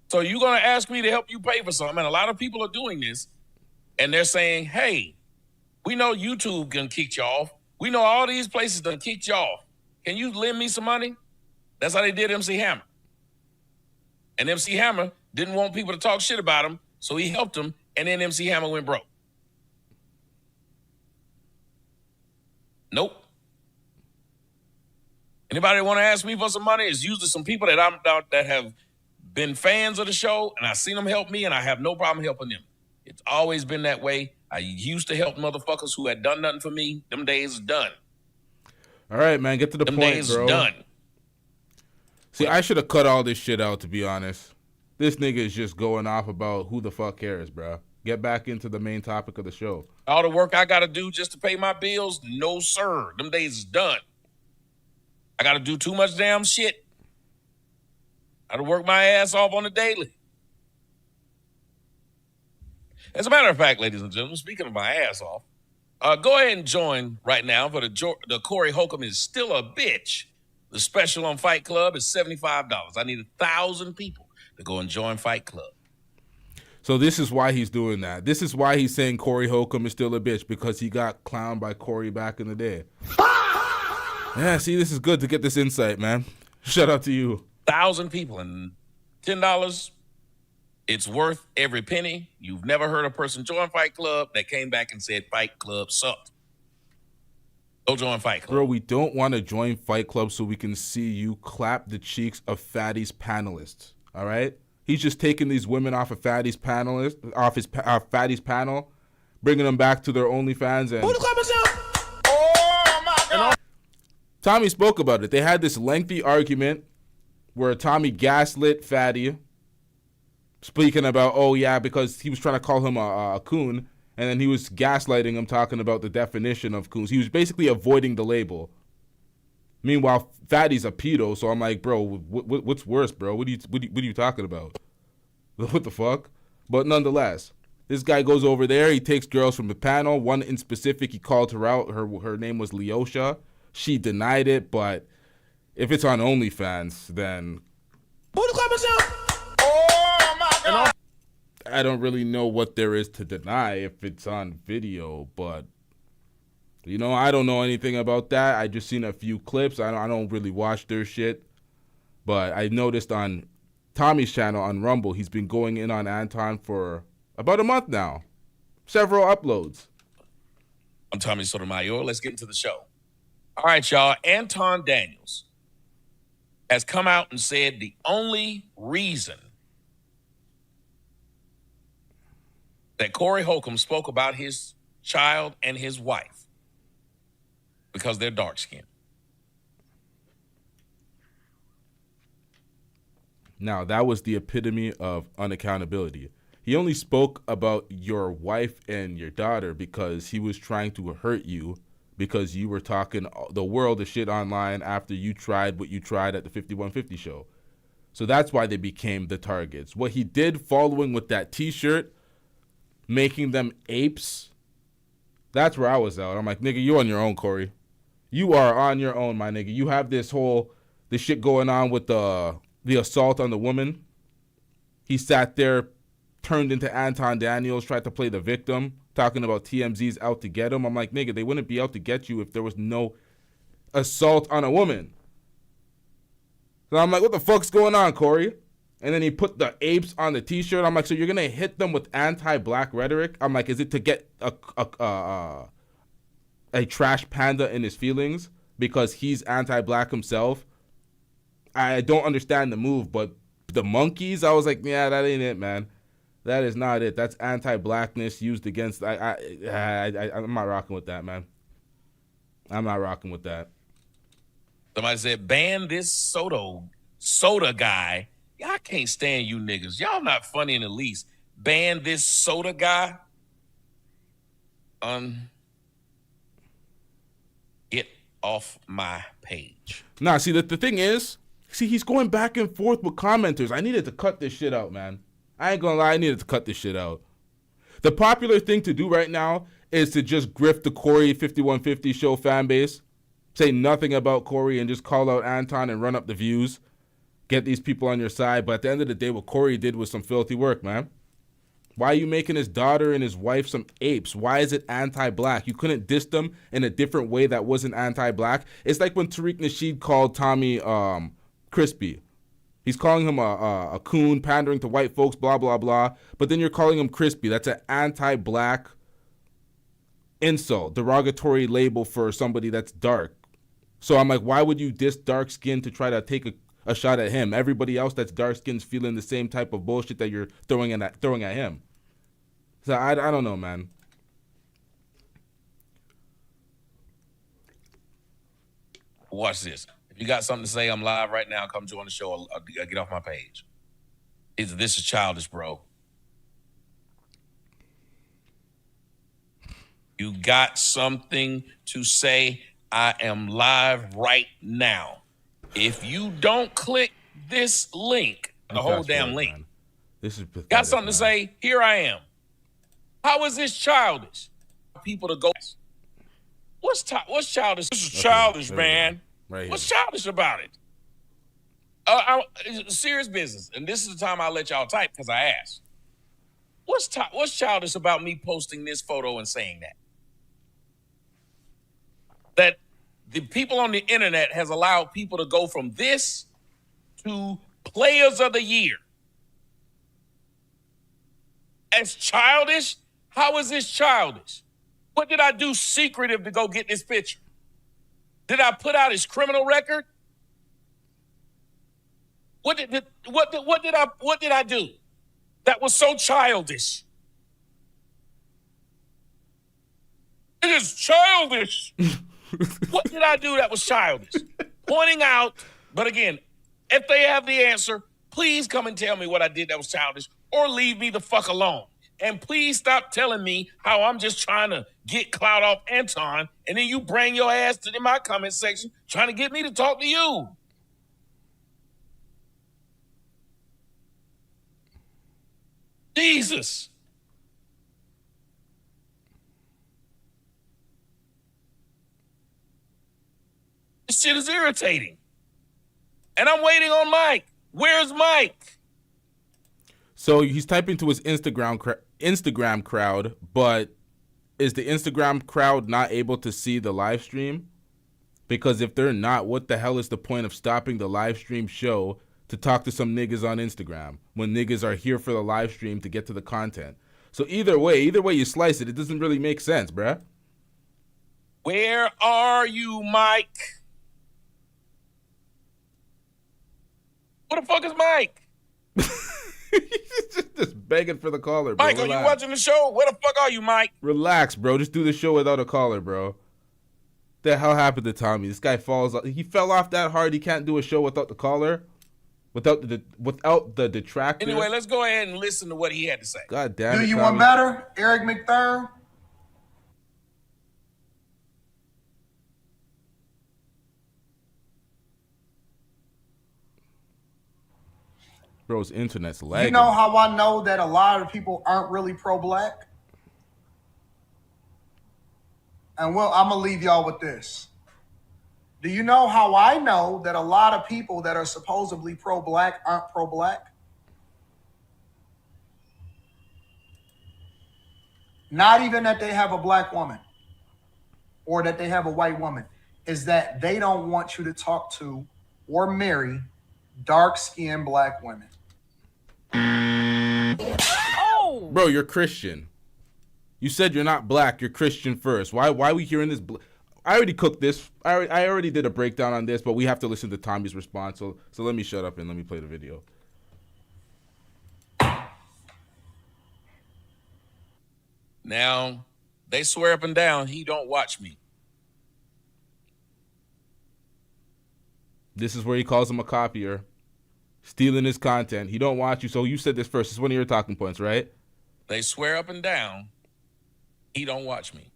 So you're going to ask me to help you pay for something, and a lot of people are doing this, and they're saying, hey, we know YouTube can kick you off. We know all these places done kicked you off. Can you lend me some money? That's how they did MC Hammer. And MC Hammer didn't want people to talk shit about him, so he helped him, and then MC Hammer went broke. Nope. Anybody want to ask me for some money? It's usually some people that have been fans of the show, and I've seen them help me, and I have no problem helping them. It's always been that way. I used to help motherfuckers who had done nothing for me. Them days done. All right, man, get to the Them point, days bro. done. See, I should have cut all this shit out, to be honest. This nigga is just going off about who the fuck cares, bro. Get back into the main topic of the show. All the work I got to do just to pay my bills? No, sir. Them days is done. I got to do too much damn shit. I got to work my ass off on the daily. As a matter of fact, ladies and gentlemen, speaking of my ass off, go ahead and join right now for the Corey Holcomb is still a bitch. The special on Fight Club is $75. I need 1,000 people to go and join Fight Club. So this is why he's doing that. This is why he's saying Corey Holcomb is still a bitch, because he got clowned by Corey back in the day. Yeah, see, this is good to get this insight, man. Shout out to you. 1,000 people and $10. It's worth every penny. You've never heard a person join Fight Club that came back and said Fight Club sucked. Go join Fight Club. Bro, we don't want to join Fight Club so we can see you clap the cheeks of Fatty's panelists. All right? He's just taking these women off of Fatty's panelist, off his Fatty's panel, bringing them back to their OnlyFans. And Oh my God! Tommy spoke about it. They had this lengthy argument where Tommy gaslit Fatty, speaking about, oh yeah, because he was trying to call him a coon, and then he was gaslighting him, talking about the definition of coons. He was basically avoiding the label. Meanwhile, Fatty's a pedo, so I'm like, bro, what's worse, bro? What are you talking about? What the fuck? But nonetheless, this guy goes over there. He takes girls from the panel. One in specific, he called her out. Her name was Leosha. She denied it, but if it's on OnlyFans, then Oh my God! I don't really know what there is to deny if it's on video, but you know, I don't know anything about that. I just seen a few clips. I don't really watch their shit, but I noticed on Tommy's channel on Rumble, he's been going in on Anton for about a month now. Several uploads. I'm Tommy Sotomayor. Let's get into the show. All right, y'all. Anton Daniels has come out and said the only reason that Corey Holcomb spoke about his child and his wife because they're dark-skinned. Now, that was the epitome of unaccountability. He only spoke about your wife and your daughter because he was trying to hurt you because you were talking the world of shit online after you tried what you tried at the 5150 show. So that's why they became the targets. What he did following with that T-shirt, making them apes, that's where I was out. I'm like, nigga, you on your own, Corey. You are on your own, my nigga. You have this shit going on with the assault on the woman. He sat there, turned into Anton Daniels, tried to play the victim, talking about TMZ's out to get him. I'm like, nigga, they wouldn't be out to get you if there was no assault on a woman. So I'm like, what the fuck's going on, Corey? And then he put the apes on the T-shirt. I'm like, so you're gonna hit them with anti-black rhetoric? I'm like, is it to get a trash panda in his feelings because he's anti-black himself? I don't understand the move, but the monkeys, I was like, yeah, that ain't it, man. That is not it. That's anti-blackness used against. I'm not rocking with that, man. I'm not rocking with that. Somebody said, ban this soda guy. I can't stand you niggas. Y'all not funny in the least. Ban this soda guy. Get off my page. Nah, see, the thing is, he's going back and forth with commenters. I needed to cut this shit out, man. I ain't gonna lie, I needed to cut this shit out. The popular thing to do right now is to just grift the Corey 5150 show fan base, say nothing about Corey, and just call out Anton and run up the views, get these people on your side. But at the end of the day, what Corey did was some filthy work, man. Why are you making his daughter and his wife some apes? Why is it anti-black? You couldn't diss them in a different way that wasn't anti-black. It's like when Tariq Nasheed called Tommy crispy. He's calling him a coon, pandering to white folks, blah, blah, blah. But then you're calling him crispy. That's an anti-black insult, derogatory label for somebody that's dark. So I'm like, why would you diss dark skin to try to take a shot at him? Everybody else that's dark skin's feeling the same type of bullshit that you're throwing at him. So I don't know, man. Watch this. If you got something to say, I'm live right now. Come join the show. I'll get off my page. This is childish, bro. You got something to say? I am live right now. If you don't click this link, the whole damn link, man. This is pathetic, got something man. to say? Here I am. How is this childish? People to go. What's childish? This is childish, man. Right What's childish about it? Serious business, and this is the time I'll let y'all type because I asked. What's childish about me posting this photo and saying that? That the people on the internet has allowed people to go from this to players of the year. As childish? How is this childish? What did I do secretive to go get this picture? Did I put out his criminal record? What did I do that was so childish? It is childish. What did I do that was childish? Pointing out, but again, if they have the answer, please come and tell me what I did that was childish, or leave me the fuck alone. And please stop telling me how I'm just trying to get clout off Anton, and then you bring your ass to my comment section trying to get me to talk to you. Jesus. This shit is irritating. And I'm waiting on Mike. Where's Mike? So he's typing to his Instagram crowd, but is the Instagram crowd not able to see the live stream? Because if they're not, what the hell is the point of stopping the live stream show to talk to some niggas on Instagram when niggas are here for the live stream to get to the content? So either way you slice it, it doesn't really make sense, bruh. Where are you, Mike? Where the fuck is Mike? He's just begging for the caller, bro. Mike, Relax. are you watching the show? Where the fuck are you, Mike? Relax, bro. Just do the show without a caller, bro. The hell happened to Tommy? This guy he fell off that hard he can't do a show without the caller? Without the detractor? Anyway, let's go ahead and listen to what he had to say. God damn it, Do you Tommy. want better, Eric McThurn? Bro's internet's lagging. You know how I know that a lot of people aren't really pro-black? And well, I'm going to leave y'all with this. Do you know how I know that a lot of people that are supposedly pro-black aren't pro-black? Not even that they have a black woman or that they have a white woman. Is that they don't want you to talk to or marry dark-skinned black women. Oh! Bro, you're Christian. You said you're not black. You're Christian first. Why are we hearing this? I already cooked this. I already did a breakdown on this, but we have to listen to Tommy's response. So let me shut up and let me play the video. Now, they swear up and down he don't watch me. This is where he calls him a copier, stealing his content. He don't watch you. So you said this first. It's one of your talking points, right? They swear up and down He don't watch me.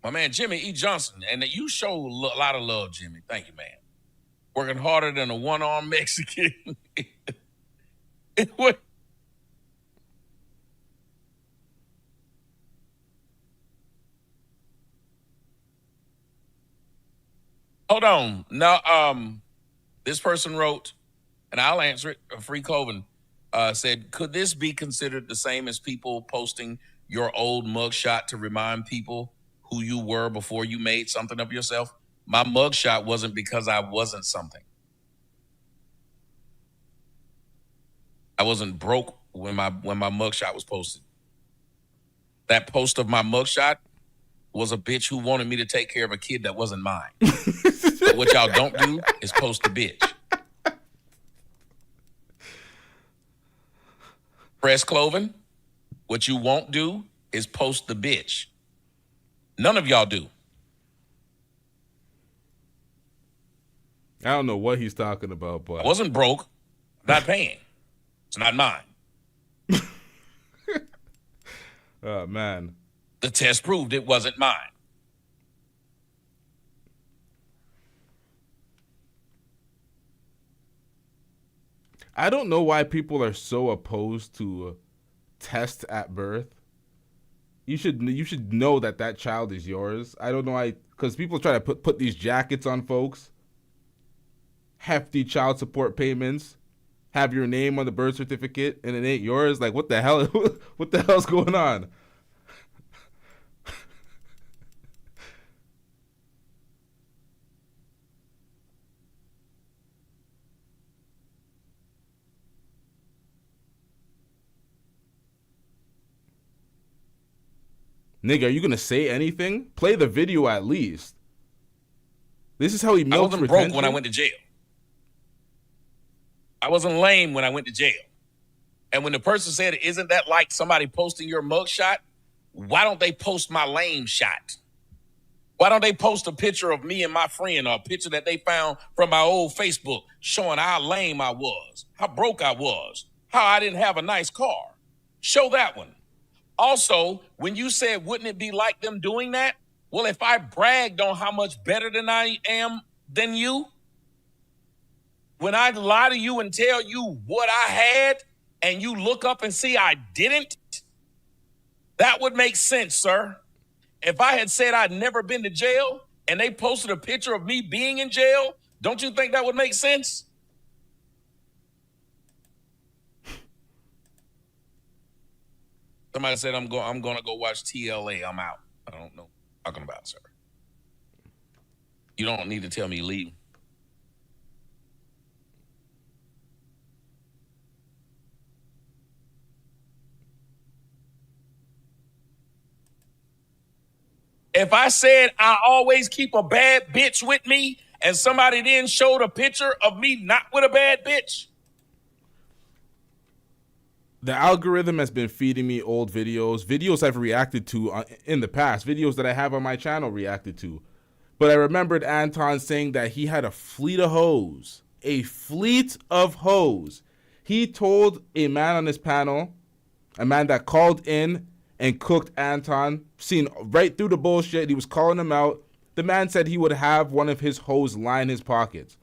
My man, Jimmy E. Johnson, and you show a lot of love, Jimmy. Thank you, man. Working harder than a one-armed Mexican. Hold on. Now, this person wrote, and I'll answer it. Free Coven said, could this be considered the same as people posting your old mugshot to remind people who you were before you made something of yourself? My mugshot wasn't because I wasn't something. I wasn't broke when my mugshot was posted. That post of my mugshot was a bitch who wanted me to take care of a kid that wasn't mine. But what y'all don't do is post the bitch. Press Cloven, what you won't do is post the bitch. None of y'all do. I don't know what he's talking about, but I wasn't broke, not paying. It's not mine. Oh, man. The test proved it wasn't mine. I don't know why people are so opposed to tests at birth. You should know that child is yours. I don't know why, because people try to put these jackets on folks. Hefty child support payments. Have your name on the birth certificate and it ain't yours. Like, what the hell? What the hell's going on? Nigga, are you gonna say anything? Play the video at least. This is how he milks I wasn't retention? broke when I went to jail. I wasn't lame when I went to jail. And when the person said, isn't that like somebody posting your mugshot? Why don't they post my lame shot? Why don't they post a picture of me and my friend or a picture that they found from my old Facebook showing how lame I was, how broke I was, how I didn't have a nice car? Show that one. Also, when you said, wouldn't it be like them doing that? Well, if I bragged on how much better than I am than you, when I lie to you and tell you what I had and you look up and see I didn't, that would make sense, sir. If I had said I'd never been to jail and they posted a picture of me being in jail, don't you think that would make sense? Somebody said I'm going to go watch TLA. I'm out. I don't know what you're talking about, sir. You don't need to tell me leave. If I said I always keep a bad bitch with me and somebody then showed a picture of me not with a bad bitch. The algorithm has been feeding me old videos I've reacted to in the past, videos that I have on my channel reacted to. But I remembered Anton saying that he had a fleet of hoes. A fleet of hoes. He told a man on his panel, a man that called in and cooked Anton, seen right through the bullshit. He was calling him out. The man said he would have one of his hoes line his pockets.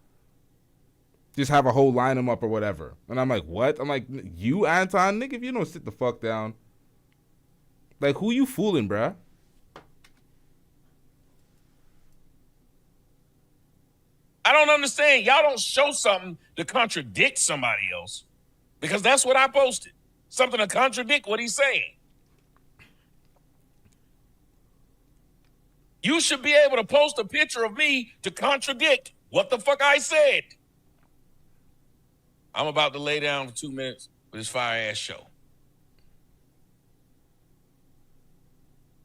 Just have a hoe line him up or whatever. And I'm like, what? I'm like, you, Anton? Nigga, if you don't sit the fuck down. Like, who you fooling, bruh? I don't understand. Y'all don't show something to contradict somebody else. Because that's what I posted. Something to contradict what he's saying. You should be able to post a picture of me to contradict what the fuck I said. I'm about to lay down for 2 minutes with this fire-ass show.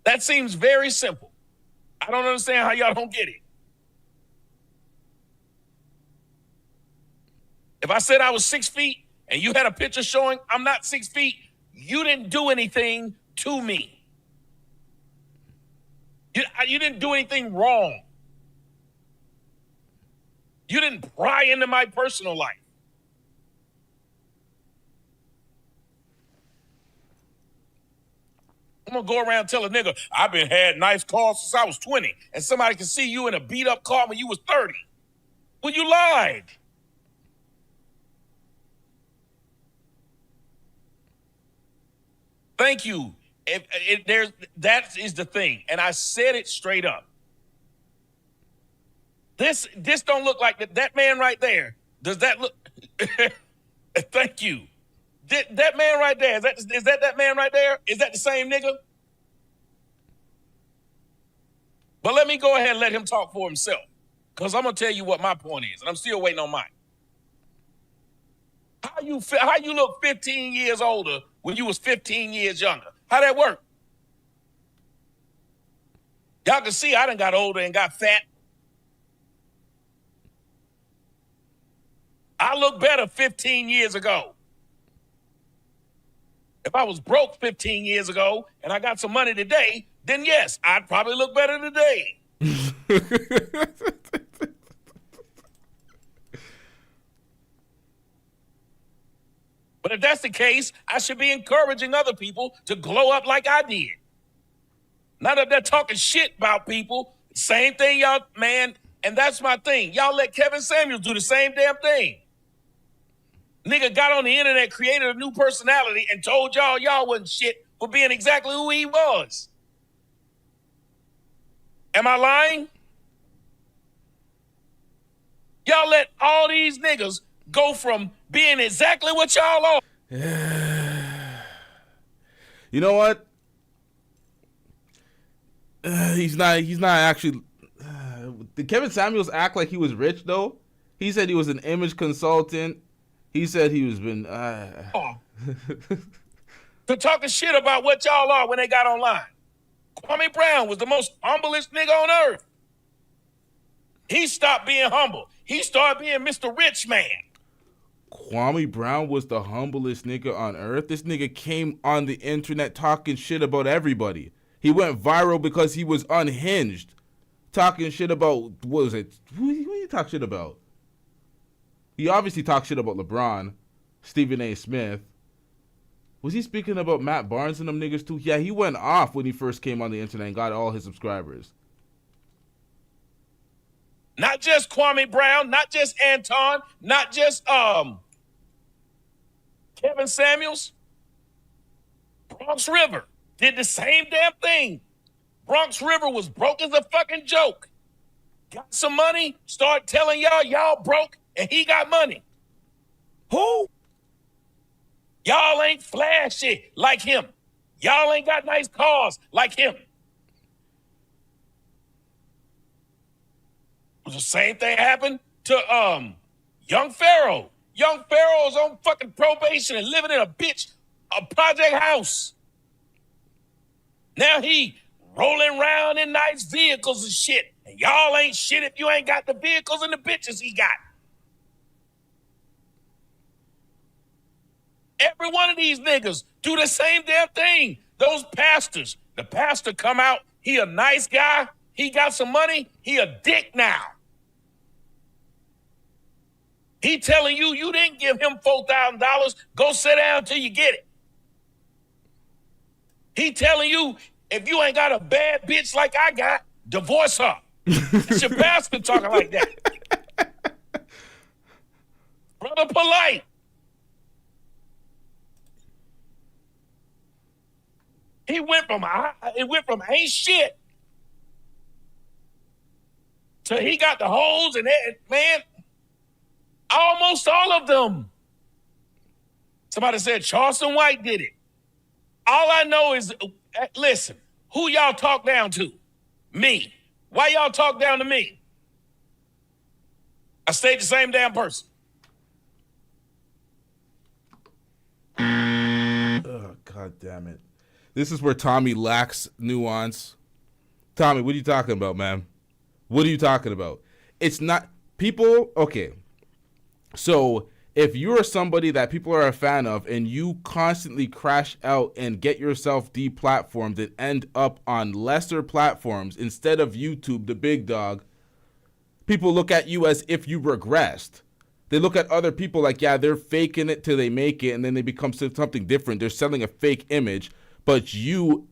That seems very simple. I don't understand how y'all don't get it. If I said I was 6 feet and you had a picture showing I'm not 6 feet, you didn't do anything to me. You didn't do anything wrong. You didn't pry into my personal life. I'm gonna go around and tell a nigga, I've been had nice cars since I was 20, and somebody can see you in a beat up car when you was 30. Well, you lied. Thank you. That is the thing, and I said it straight up. This don't look like that man right there. Does that look? Thank you. That man right there, is that man right there? Is that the same nigga? But let me go ahead and let him talk for himself. Because I'm going to tell you what my point is, and I'm still waiting on mine. How you look 15 years older when you was 15 years younger? How that work? Y'all can see I done got older and got fat. I look better 15 years ago. If I was broke 15 years ago and I got some money today, then yes, I'd probably look better today. But if that's the case, I should be encouraging other people to glow up like I did. Not up there talking shit about people. Same thing, y'all, man. And that's my thing. Y'all let Kevin Samuels do the same damn thing. Nigga got on the internet, created a new personality, and told y'all wasn't shit for being exactly who he was. Am I lying? Y'all let all these niggas go from being exactly what y'all are. You know what? He's not actually. Did Kevin Samuels act like he was rich though? He said he was an image consultant. He said he was been. To talking shit about what y'all are when they got online. Kwame Brown was the most humblest nigga on earth. He stopped being humble. He started being Mr. Rich Man. Kwame Brown was the humblest nigga on earth. This nigga came on the internet talking shit about everybody. He went viral because he was unhinged. Talking shit about, what was it? Who you talk shit about? He obviously talked shit about LeBron, Stephen A. Smith. Was he speaking about Matt Barnes and them niggas too? Yeah, he went off when he first came on the internet and got all his subscribers. Not just Kwame Brown, not just Anton, not just Kevin Samuels. Bronx River did the same damn thing. Bronx River was broke as a fucking joke. Got some money, start telling y'all broke, and he got money. Who? Y'all ain't flashy like him. Y'all ain't got nice cars like him. The same thing happened to young Pharaoh. Young Pharaoh's on fucking probation and living in a project house. Now he rolling around in nice vehicles and shit. And y'all ain't shit if you ain't got the vehicles and the bitches he got. Every one of these niggas do the same damn thing. Those pastors. The pastor come out, he a nice guy, he got some money, he a dick now. He telling you didn't give him $4,000, go sit down till you get it. He telling you, if you ain't got a bad bitch like I got, divorce her. It's your pastor talking like that. Brother polite. It went from ain't shit to he got the hoes and man, almost all of them. Somebody said Charleston White did it. All I know is, listen, who y'all talk down to? Me. Why y'all talk down to me? I stayed the same damn person. Oh, God damn it. This is where Tommy lacks nuance. Tommy, what are you talking about, man? What are you talking about? It's not people. Okay. So if you're somebody that people are a fan of and you constantly crash out and get yourself deplatformed and end up on lesser platforms instead of YouTube, the big dog, people look at you as if you regressed. They look at other people like, yeah, they're faking it till they make it, and then they become something different. They're selling a fake image, but you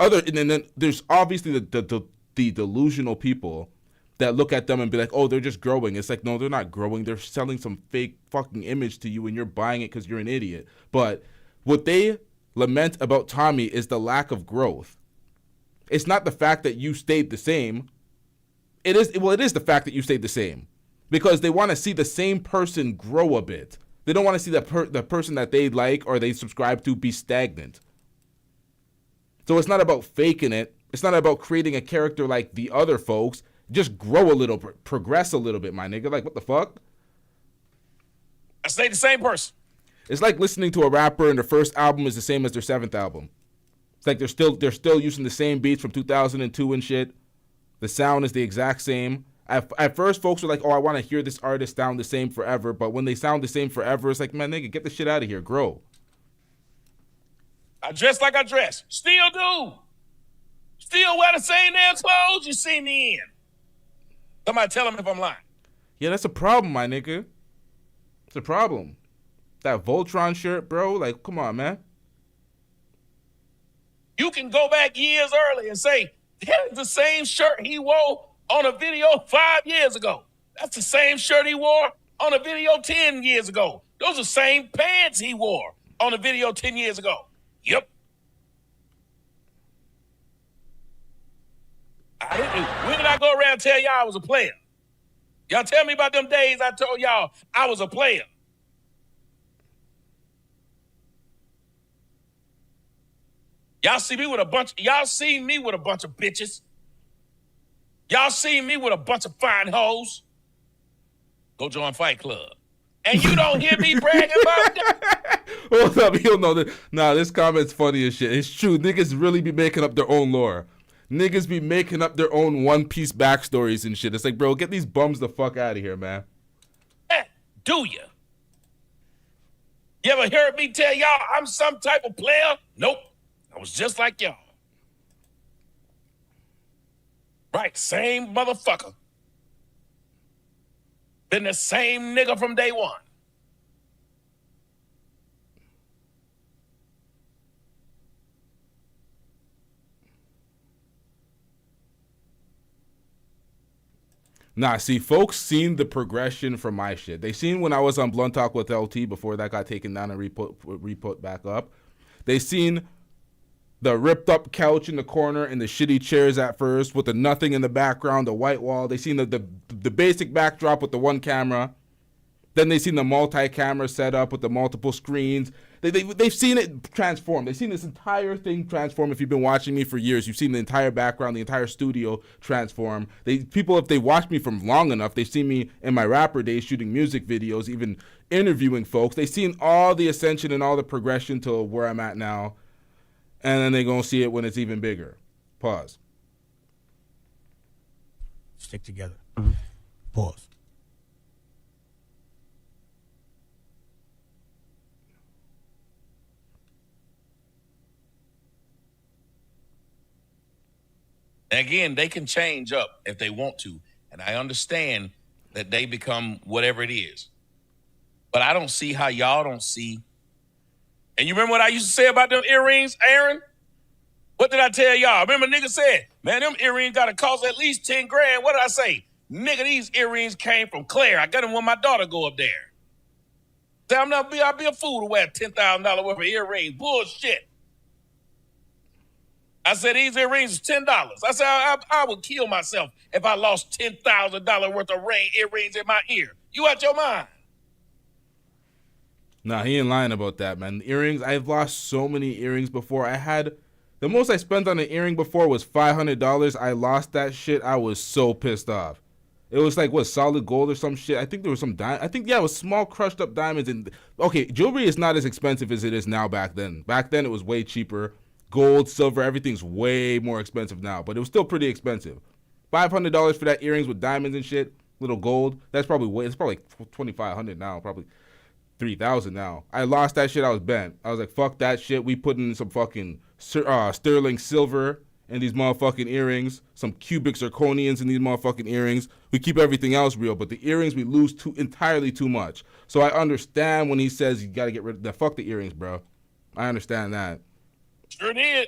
And then there's obviously the delusional people that look at them and be like, oh, they're just growing. It's like, no, they're not growing. They're selling some fake fucking image to you and you're buying it because you're an idiot. But what they lament about Tommy is the lack of growth. It's not the fact that you stayed the same. It is the fact that you stayed the same because they want to see the same person grow a bit. They don't want to see the person that they like or they subscribe to be stagnant. So it's not about faking it. It's not about creating a character like the other folks. Just grow a little, progress a little bit, my nigga. Like, what the fuck? I stay the same person. It's like listening to a rapper and their first album is the same as their 7th album. It's like they're still using the same beats from 2002 and shit. The sound is the exact same. At first, folks were like, oh, I want to hear this artist sound the same forever. But when they sound the same forever, it's like, man, nigga, get the shit out of here. Grow. I dress like I dress. Still do. Still wear the same damn clothes you see me in. Somebody tell him if I'm lying. Yeah, that's a problem, my nigga. It's a problem. That Voltron shirt, bro, like, come on, man. You can go back years early and say, that's the same shirt he wore on a video 5 years ago. That's the same shirt he wore on a video 10 years ago. Those are the same pants he wore on a video 10 years ago. Yep. When did I go around and tell y'all I was a player? Y'all tell me about them days I told y'all I was a player. Y'all see me with a bunch of bitches. Y'all see me with a bunch of fine hoes. Go join Fight Club. And you don't hear me bragging about that. Hold up, you don't know that. Nah, this comment's funny as shit. It's true. Niggas really be making up their own lore. Niggas be making up their own One Piece backstories and shit. It's like, bro, get these bums the fuck out of here, man. Do you? You ever heard me tell y'all I'm some type of player? Nope. I was just like y'all. Right, same motherfucker. Been the same nigga from day one. Nah, see, folks seen the progression from my shit. They seen when I was on Blunt Talk with LT before that got taken down and re-put back up. They seen the ripped up couch in the corner and the shitty chairs at first with the nothing in the background, the white wall. They seen the basic backdrop with the one camera. Then they seen the multi-camera setup with the multiple screens. They've seen it transform. They've seen this entire thing transform. If you've been watching me for years, you've seen the entire background, the entire studio transform. People, if they watched me from long enough, they've seen me in my rapper days shooting music videos, even interviewing folks. They've seen all the ascension and all the progression to where I'm at now. And then they're going to see it when it's even bigger. Pause. Stick together. Pause. Again, they can change up if they want to. And I understand that they become whatever it is. But I don't see how y'all don't see. And you remember what I used to say about them earrings, Aaron? What did I tell y'all? Remember nigga said, man, them earrings got to cost at least 10 grand. What did I say? Nigga, these earrings came from Claire. I got them when my daughter go up there. Say, I'll be a fool to wear $10,000 worth of earrings. Bullshit. I said, these earrings is $10. I said, I would kill myself if I lost $10,000 worth of earrings in my ear. You out your mind? Nah, he ain't lying about that, man. The earrings, I've lost so many earrings before. The most I spent on an earring before was $500. I lost that shit. I was so pissed off. It was like, what, solid gold or some shit? I think there was some it was small crushed up diamonds. And okay, jewelry is not as expensive as it is now back then. Back then, it was way cheaper. Gold, silver, everything's way more expensive now, but it was still pretty expensive. $500 for that earrings with diamonds and shit, little gold. It's probably like $2,500 now, probably $3,000 now. I lost that shit. I was bent. I was like, fuck that shit. We put in some fucking sterling silver in these motherfucking earrings, some cubic zirconians in these motherfucking earrings. We keep everything else real, but the earrings we lose entirely too much. So I understand when he says you gotta get rid of the fuck the earrings, bro. I understand that. Sure did.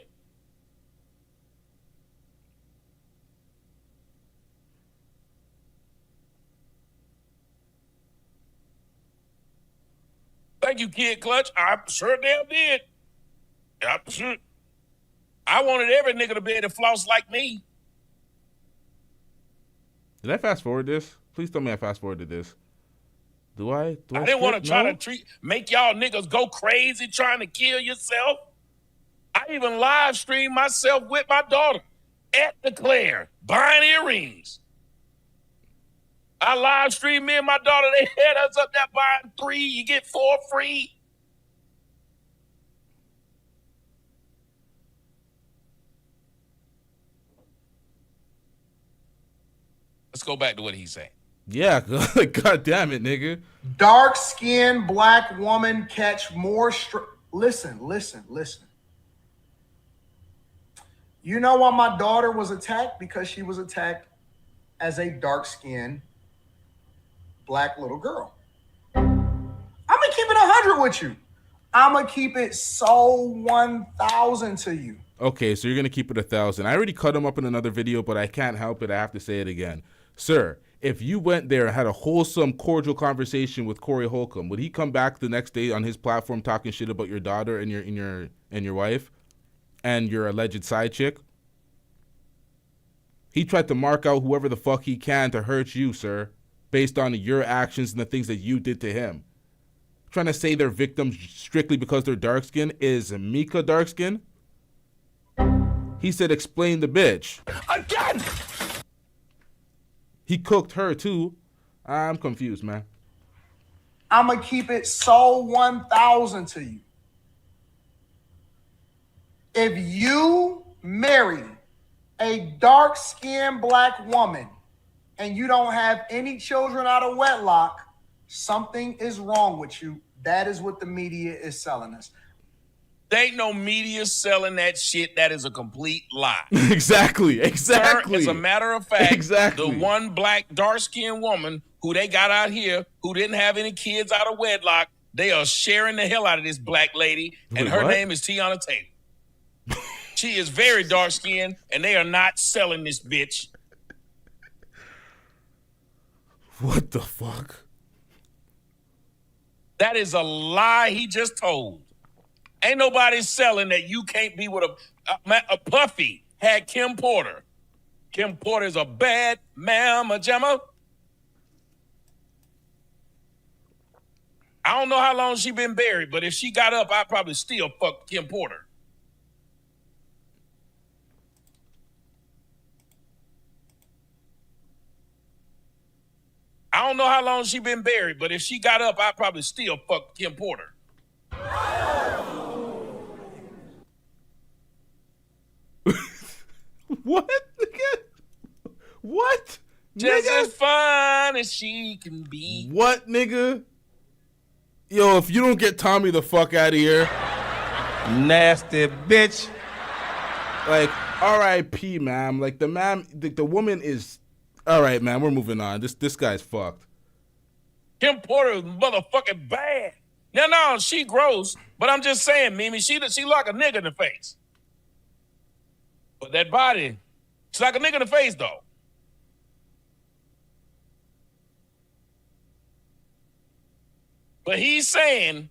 Thank you, Kid Clutch. I sure damn did. I wanted every nigga to be able to floss like me. Did I fast forward this? Please tell me I fast forwarded this. Do I didn't want to try to make y'all niggas go crazy trying to kill yourself. I even live streamed myself with my daughter at the Claire buying earrings. I live streamed me and my daughter. They had us up there buying 3, you get 4 free. Let's go back to what he's saying. Yeah, god damn it, nigga. Dark-skinned black woman catch more Listen. You know why my daughter was attacked? Because she was attacked as a dark-skinned black little girl. I'm gonna keep it 100 with you. I'm gonna keep it so 1,000 to you. Okay, so you're gonna keep it 1,000. I already cut him up in another video, but I can't help it. I have to say it again. Sir, if you went there and had a wholesome, cordial conversation with Corey Holcomb, would he come back the next day on his platform talking shit about your daughter and your wife and your alleged side chick? He tried to mark out whoever the fuck he can to hurt you, sir, based on your actions and the things that you did to him. Trying to say they're victims strictly because they're dark skinned. Is Mika dark skinned? He said, explain the bitch. Again! He cooked her too. I'm confused, man. I'm gonna keep it so 1,000 to you. If you marry a dark-skinned black woman and you don't have any children out of wedlock, something is wrong with you. That is what the media is selling us. There ain't no media selling that shit. That is a complete lie. Exactly. Sir, as a matter of fact, the one black dark-skinned woman who they got out here who didn't have any kids out of wedlock, they are sharing the hell out of this black lady, and her name is Tiana Taylor. She is very dark-skinned, and they are not selling this bitch. What the fuck? That is a lie he just told. Ain't nobody selling that you can't be with a Puffy had Kim Porter. Kim Porter's a bad mama jamma. I don't know how long she been buried, but if she got up, I'd probably still fuck Kim Porter. I don't know how long she been buried, but if she got up, I'd probably still fuck Kim Porter. What? What? Just as fun as she can be. What, nigga? Yo, if you don't get Tommy the fuck out of here. Nasty bitch. Like, R.I.P., ma'am. Like, the woman is... All right, man, we're moving on. This guy's fucked. Kim Porter is motherfucking bad. No, she gross, but I'm just saying, Mimi, she like a nigga in the face. But that body, she's like a nigga in the face, though. But he's saying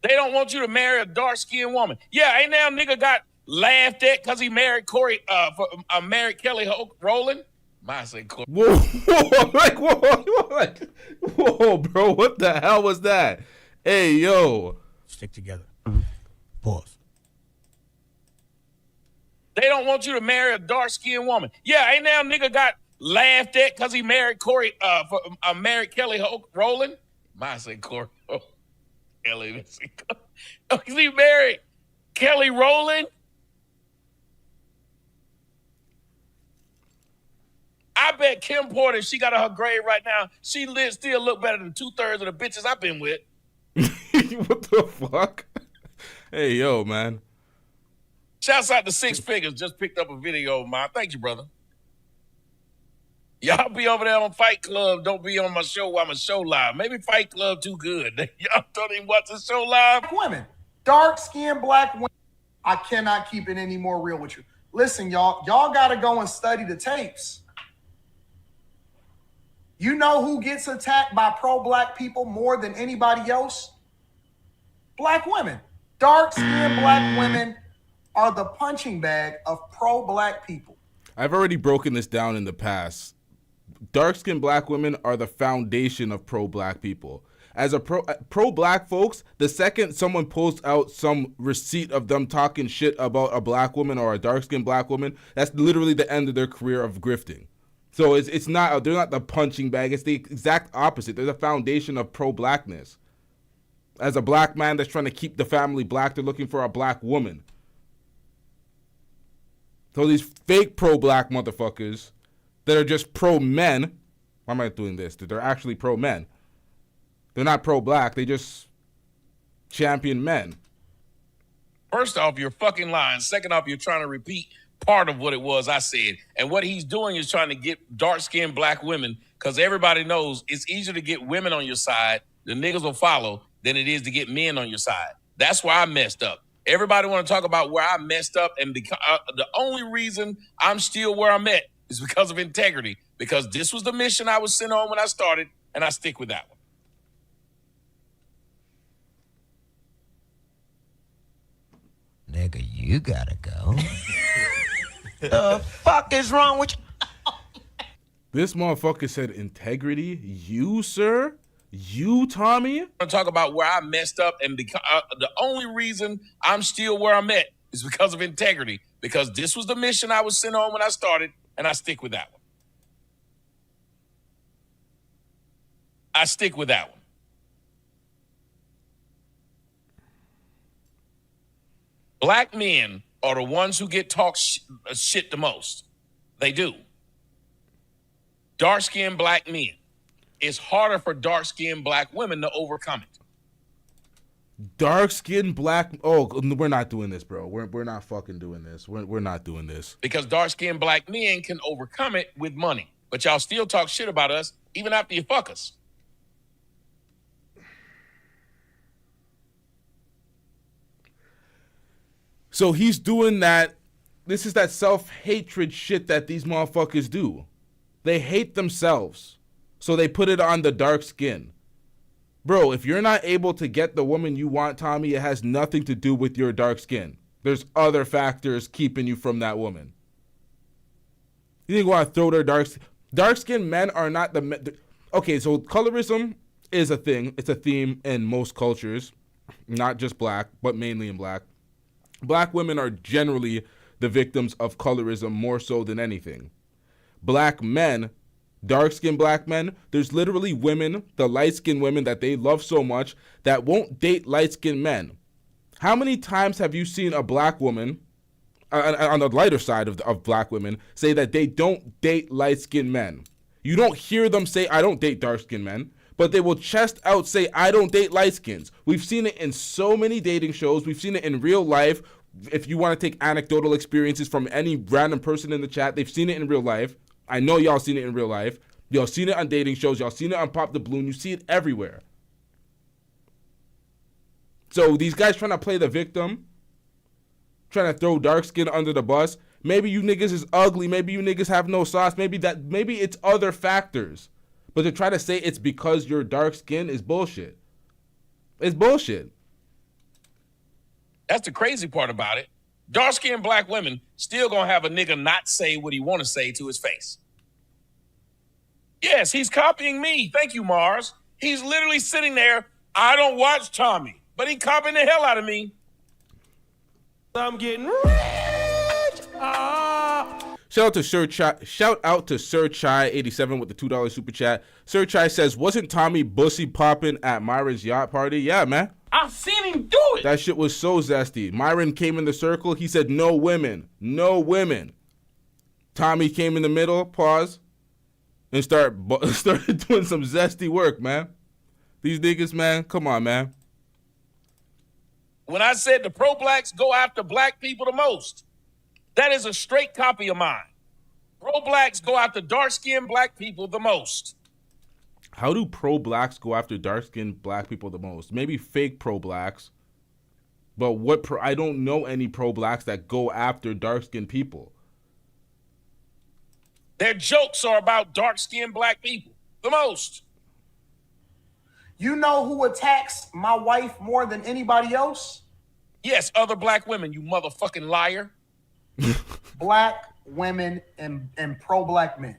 they don't want you to marry a dark-skinned woman. Yeah, ain't now nigga got laughed at because he married married Kelly Rowland. I say Corey. Whoa, bro, what the hell was that? Hey, yo. Stick together. Pause. They don't want you to marry a dark-skinned woman. Yeah, ain't now nigga got laughed at because he married married Kelly Rowland. I say Corey. Kelly. He married Kelly Rowland. I bet Kim Porter, if she got her grave right now, she still look better than 2/3 of the bitches I've been with. What the fuck? Hey, yo, man. Shouts out to Six Figures. Just picked up a video of mine. Thank you, brother. Y'all be over there on Fight Club. Don't be on my show while I'm a show live. Maybe Fight Club too good. Y'all don't even watch the show live. Women, dark-skinned black women. I cannot keep it any more real with you. Listen, y'all got to go and study the tapes. You know who gets attacked by pro-black people more than anybody else? Black women. Dark-skinned black women are the punching bag of pro-black people. I've already broken this down in the past. Dark-skinned black women are the foundation of pro-black people. As a pro-black folks, the second someone pulls out some receipt of them talking shit about a black woman or a dark-skinned black woman, that's literally the end of their career of grifting. So it's not, they're not the punching bag. It's the exact opposite. They're the foundation of pro-blackness. As a black man that's trying to keep the family black, they're looking for a black woman. So these fake pro-black motherfuckers that are just pro-men, why am I doing this? They're actually pro-men. They're not pro-black. They just champion men. First off, you're fucking lying. Second off, you're trying to repeat part of what it was I said. And what he's doing is trying to get dark-skinned black women, because everybody knows it's easier to get women on your side, the niggas will follow, than it is to get men on your side. That's why I messed up. Everybody want to talk about where I messed up, and the only reason I'm still where I'm at is because of integrity, because this was the mission I was sent on when I started, and I stick with that one. Nigga, you gotta go. The fuck is wrong with you? This motherfucker said integrity. You, sir? You, Tommy? I'm talk about where I messed up, and the only reason I'm still where I'm at is because of integrity, because this was the mission I was sent on when I started, and I stick with that one. I stick with that one. Black men are the ones who get talked shit the most. They do. Dark-skinned black men. It's harder for dark-skinned black women to overcome it. Dark-skinned black... Oh, we're not doing this, bro. We're not fucking doing this. We're not doing this. Because dark-skinned black men can overcome it with money. But y'all still talk shit about us even after you fuck us. So he's doing that. This is that self-hatred shit that these motherfuckers do. They hate themselves. So they put it on the dark skin. Bro, if you're not able to get the woman you want, Tommy, it has nothing to do with your dark skin. There's other factors keeping you from that woman. You think you want to throw their dark-skinned men are not the... Okay, so colorism is a thing. It's a theme in most cultures. Not just black, but mainly in black. Black women are generally the victims of colorism more so than anything. Black men, dark-skinned black men, there's literally women, the light-skinned women that they love so much that won't date light-skinned men. How many times have you seen a black woman, on the lighter side of black women, say that they don't date light-skinned men? You don't hear them say, I don't date dark-skinned men, but they will chest out say, I don't date light-skins. We've seen it in so many dating shows. We've seen it in real life. If you want to take anecdotal experiences from any random person in the chat, they've seen it in real life. I know y'all seen it in real life. Y'all seen it on dating shows. Y'all seen it on Pop the Balloon. You see it everywhere. So these guys trying to play the victim, trying to throw dark skin under the bus. Maybe you niggas is ugly. Maybe you niggas have no sauce. Maybe it's other factors. But to try to say it's because you're dark skin is bullshit. It's bullshit. That's the crazy part about it. Dark-skinned black women still gonna have a nigga not say what he want to say to his face. Yes, he's copying me. Thank you, Mars. He's literally sitting there. I don't watch Tommy, but he copying the hell out of me. I'm getting rich. Shout out to Sir Chai 87 with the $2 super chat. Sir Chai says, wasn't Tommy bussy popping at Myron's yacht party? Yeah, man. I've seen him do it. That shit was so zesty. Myron came in the circle. He said, no women. No women. Tommy came in the middle, pause, and started doing some zesty work, man. These niggas, man, come on, man. When I said the pro-blacks go after black people the most, that is a straight copy of mine. Pro-blacks go after dark-skinned black people the most. How do pro-blacks go after dark-skinned black people the most? Maybe fake pro-blacks. But I don't know any pro-blacks that go after dark-skinned people. Their jokes are about dark-skinned black people. The most. You know who attacks my wife more than anybody else? Yes, other black women, you motherfucking liar. Black women and pro-black men.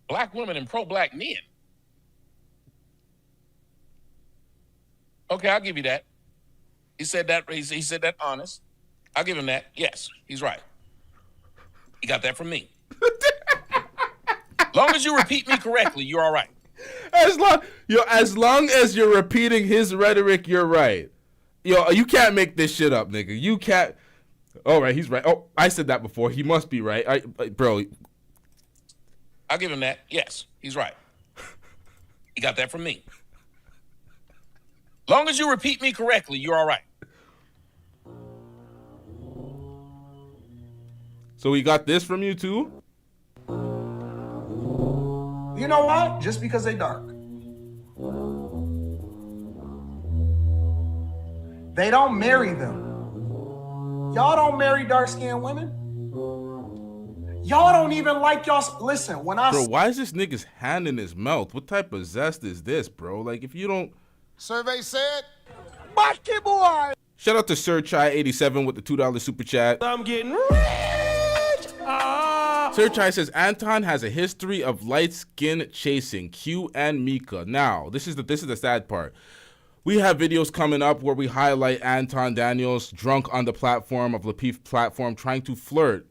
Black women and pro-black men. Okay, I'll give you that. He said that. He said that honest. I'll give him that. Yes, he's right. He got that from me. Long as you repeat me correctly, you're all right. As long as you're repeating his rhetoric, you're right. Yo, you can't make this shit up, nigga. You can't. All right, he's right. Oh, I said that before. He must be right. Bro. I'll give him that. Yes, he's right. He got that from me. Long as you repeat me correctly, you're all right. So he got this from you too? You know what? Just because they dark. They don't marry them. Y'all don't marry dark-skinned women. Y'all don't even like y'all. Listen, when I... Bro, why is this nigga's hand in his mouth? What type of zest is this, bro? Like, if you don't... Survey said, Bucky boy! Shout out to Sir Chai 87 with the $2 super chat. I'm getting rich. Sir Chai says Anton has a history of light skin chasing Q and Mika. Now, this is the sad part. We have videos coming up where we highlight Anton Daniels drunk on the platform of Lapeef platform trying to flirt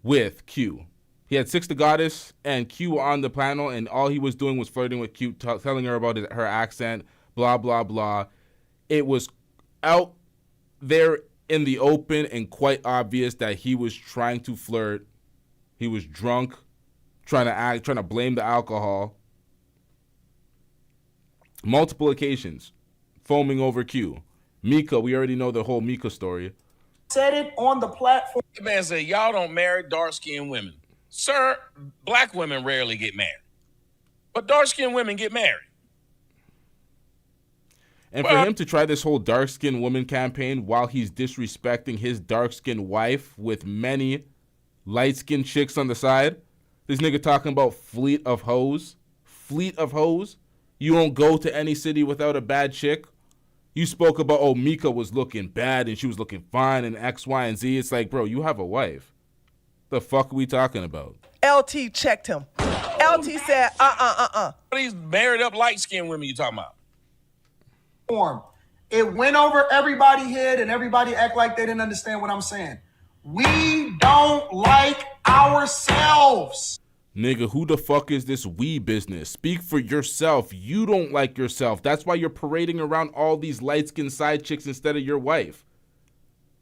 with Q. He had Six the Goddess and Q on the panel, and all he was doing was flirting with Q, telling her about her accent, blah, blah, blah. It was out there in the open and quite obvious that he was trying to flirt. He was drunk, trying to blame the alcohol. Multiple occasions, foaming over Q. Mika, we already know the whole Mika story. Said it on the platform. The man said, y'all don't marry dark-skinned women. Sir, black women rarely get married. But dark-skinned women get married. And for him to try this whole dark-skinned woman campaign while he's disrespecting his dark-skinned wife with many light-skinned chicks on the side. This nigga talking about fleet of hoes. Fleet of hoes. You won't go to any city without a bad chick. You spoke about, oh, Mika was looking bad and she was looking fine and X, Y, and Z. It's like, bro, you have a wife. The fuck are we talking about? LT checked him. LT said, These married up light-skinned women you talking about? It went over everybody's head and everybody act like they didn't understand what I'm saying. We don't like ourselves. Nigga, who the fuck is this we business? Speak for yourself. You don't like yourself. That's why you're parading around all these light-skinned side chicks instead of your wife.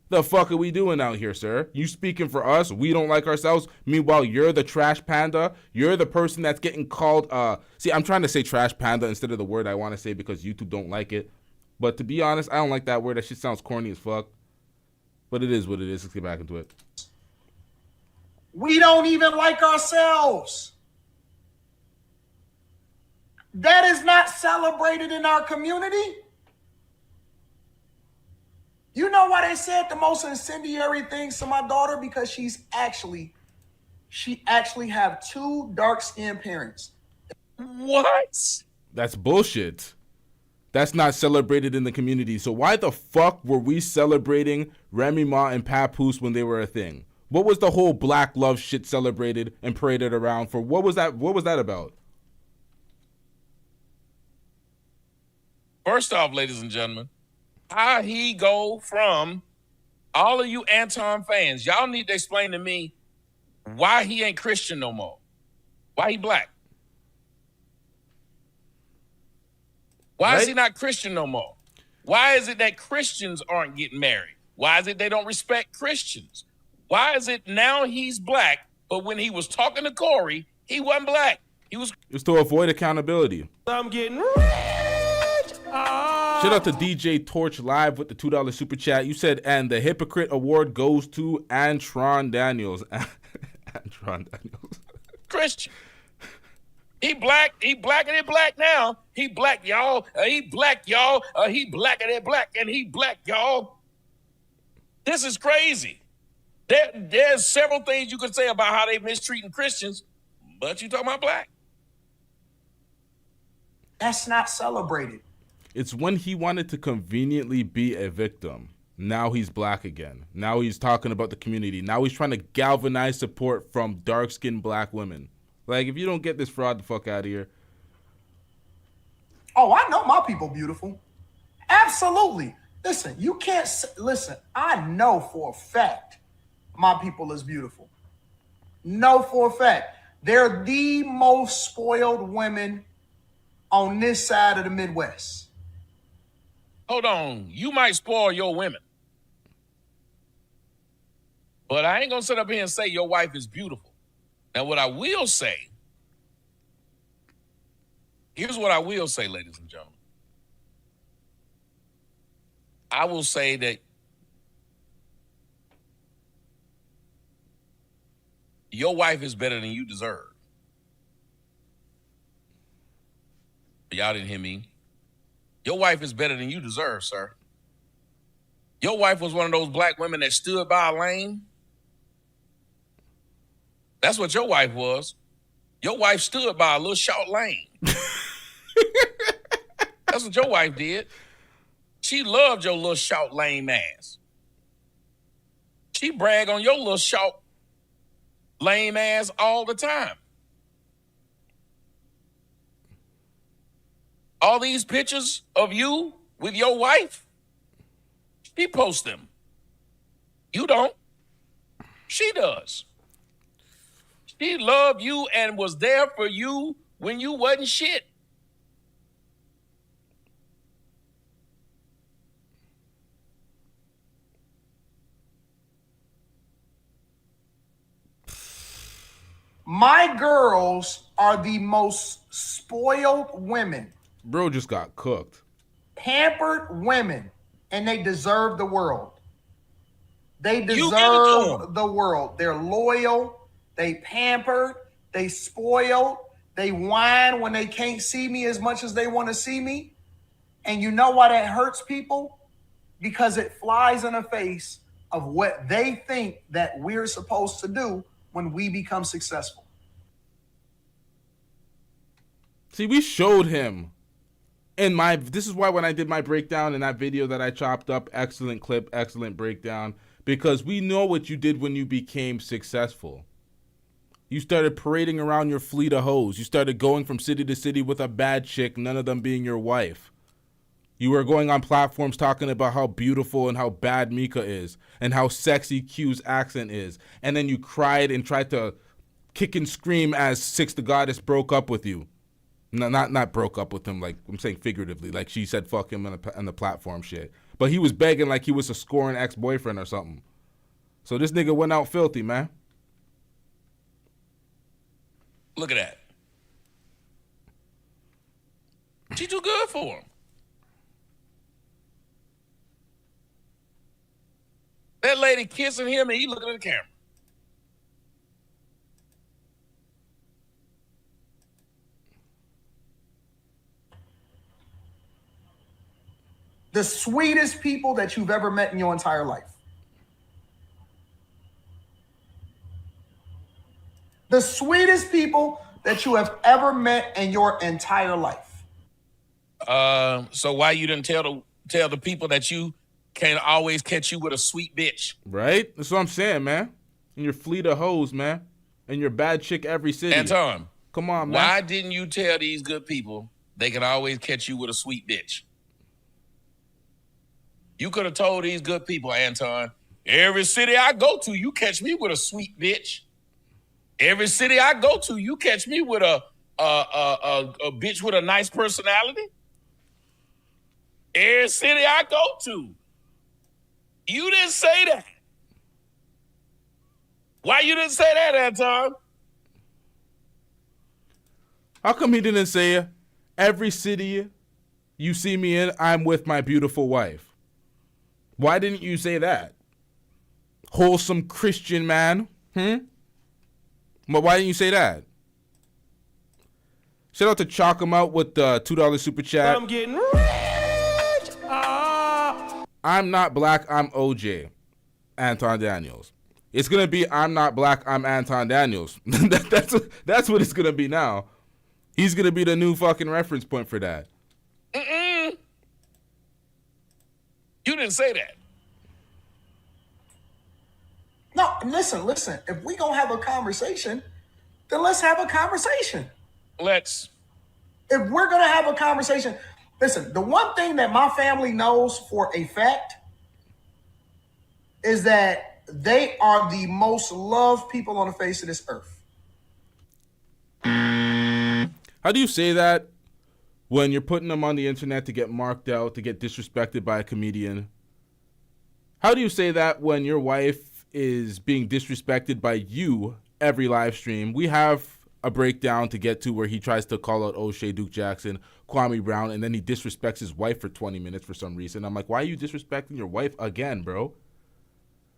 The fuck are we doing out here, sir? You speaking for us? We don't like ourselves? Meanwhile, you're the trash panda. You're the person that's getting called, see, I'm trying to say trash panda instead of the word I want to say because YouTube don't like it. But to be honest, I don't like that word. That shit sounds corny as fuck. But it is what it is. Let's get back into it. We don't even like ourselves. That is not celebrated in our community. You know why they said the most incendiary things to my daughter? Because she actually have two dark-skinned parents. What? That's bullshit. That's not celebrated in the community. So why the fuck were we celebrating Remy Ma and Papoose when they were a thing? What was the whole black love shit celebrated and paraded around for? What was that about? First off, ladies and gentlemen, how he go from all of you Anton fans, y'all need to explain to me why he ain't Christian no more. Why he black? Why is he not Christian no more? Why is it that Christians aren't getting married? Why is it they don't respect Christians? Why is it now he's black, but when he was talking to Corey, he wasn't black? It was to avoid accountability. I'm getting rich. Shout out to DJ Torch Live with the $2 super chat. You said, and the Hypocrite Award goes to Anton Daniels. Anton Daniels. Christian. He black and he black now. He black, y'all. He black, y'all. He black and he black and he black, y'all. This is crazy. There's several things you could say about how they mistreating Christians. But you talking about black? That's not celebrated. It's when he wanted to conveniently be a victim. Now he's black again. Now he's talking about the community. Now he's trying to galvanize support from dark-skinned black women. Like, if you don't get this fraud the fuck out of here. Oh, I know my people beautiful. Absolutely. Listen, you can't listen. I know for a fact my people is beautiful. Know for a fact they're the most spoiled women on this side of the Midwest. Hold on. You might spoil your women. But I ain't going to sit up here and say your wife is beautiful. Now, what I will say, here's what I will say, ladies and gentlemen. I will say that your wife is better than you deserve. Y'all didn't hear me. Your wife is better than you deserve, sir. Your wife was one of those black women that stood by a lane. That's what your wife was. Your wife stood by a little short lane. That's what your wife did. She loved your little short lame ass. She brag on your little short lame ass all the time. All these pictures of you with your wife, she posts them. You don't. She does. She loved you and was there for you when you wasn't shit. My girls are the most spoiled women. Bro just got cooked. Pampered women, and they deserve the world. They deserve the world. They're loyal. They pampered. They spoiled. They whine when they can't see me as much as they want to see me. And you know why that hurts people? Because it flies in the face of what they think that we're supposed to do when we become successful. See, we showed him this is why when I did my breakdown in that video that I chopped up, excellent clip, excellent breakdown, because we know what you did when you became successful. You started parading around your fleet of hoes. You started going from city to city with a bad chick, none of them being your wife. You were going on platforms talking about how beautiful and how bad Mika is and how sexy Q's accent is. And then you cried and tried to kick and scream as Six the Goddess broke up with you. No, not broke up with him, like I'm saying figuratively, like she said fuck him on the platform shit. But he was begging like he was a scoring ex-boyfriend or something. So this nigga went out filthy, man. Look at that. She too good for him. That lady kissing him and he looking at the camera. The sweetest people that you've ever met in your entire life. The sweetest people that you have ever met in your entire life. So why you didn't tell the people that you can't always catch you with a sweet bitch? Right? That's what I'm saying, man. And your fleet of hoes, man. And your bad chick every city. Anton, come on, man. Why didn't you tell these good people they can always catch you with a sweet bitch? You could have told these good people, Anton, every city I go to, you catch me with a sweet bitch. Every city I go to, you catch me with a bitch with a nice personality. Every city I go to, you didn't say that. Why you didn't say that, Anton? How come he didn't say every city you see me in, I'm with my beautiful wife? Why didn't you say that? Wholesome Christian man, But why didn't you say that? Shout out to Chalk him out with the $2 super chat. I'm getting rich. I'm not black, I'm OJ. Anton Daniels. It's gonna be I'm not black, I'm Anton Daniels. That's what it's gonna be now. He's gonna be the new fucking reference point for that. You didn't say that. No, listen. If we gonna have a conversation, then let's have a conversation. Let's. If we're gonna have a conversation, listen, the one thing that my family knows for a fact is that they are the most loved people on the face of this earth. How do you say that when you're putting them on the internet to get marked out, to get disrespected by a comedian? How do you say that when your wife is being disrespected by you every live stream? We have a breakdown to get to where he tries to call out O'Shea, Duke Jackson, Kwame Brown, and then he disrespects his wife for 20 minutes for some reason. I'm like, why are you disrespecting your wife again, bro?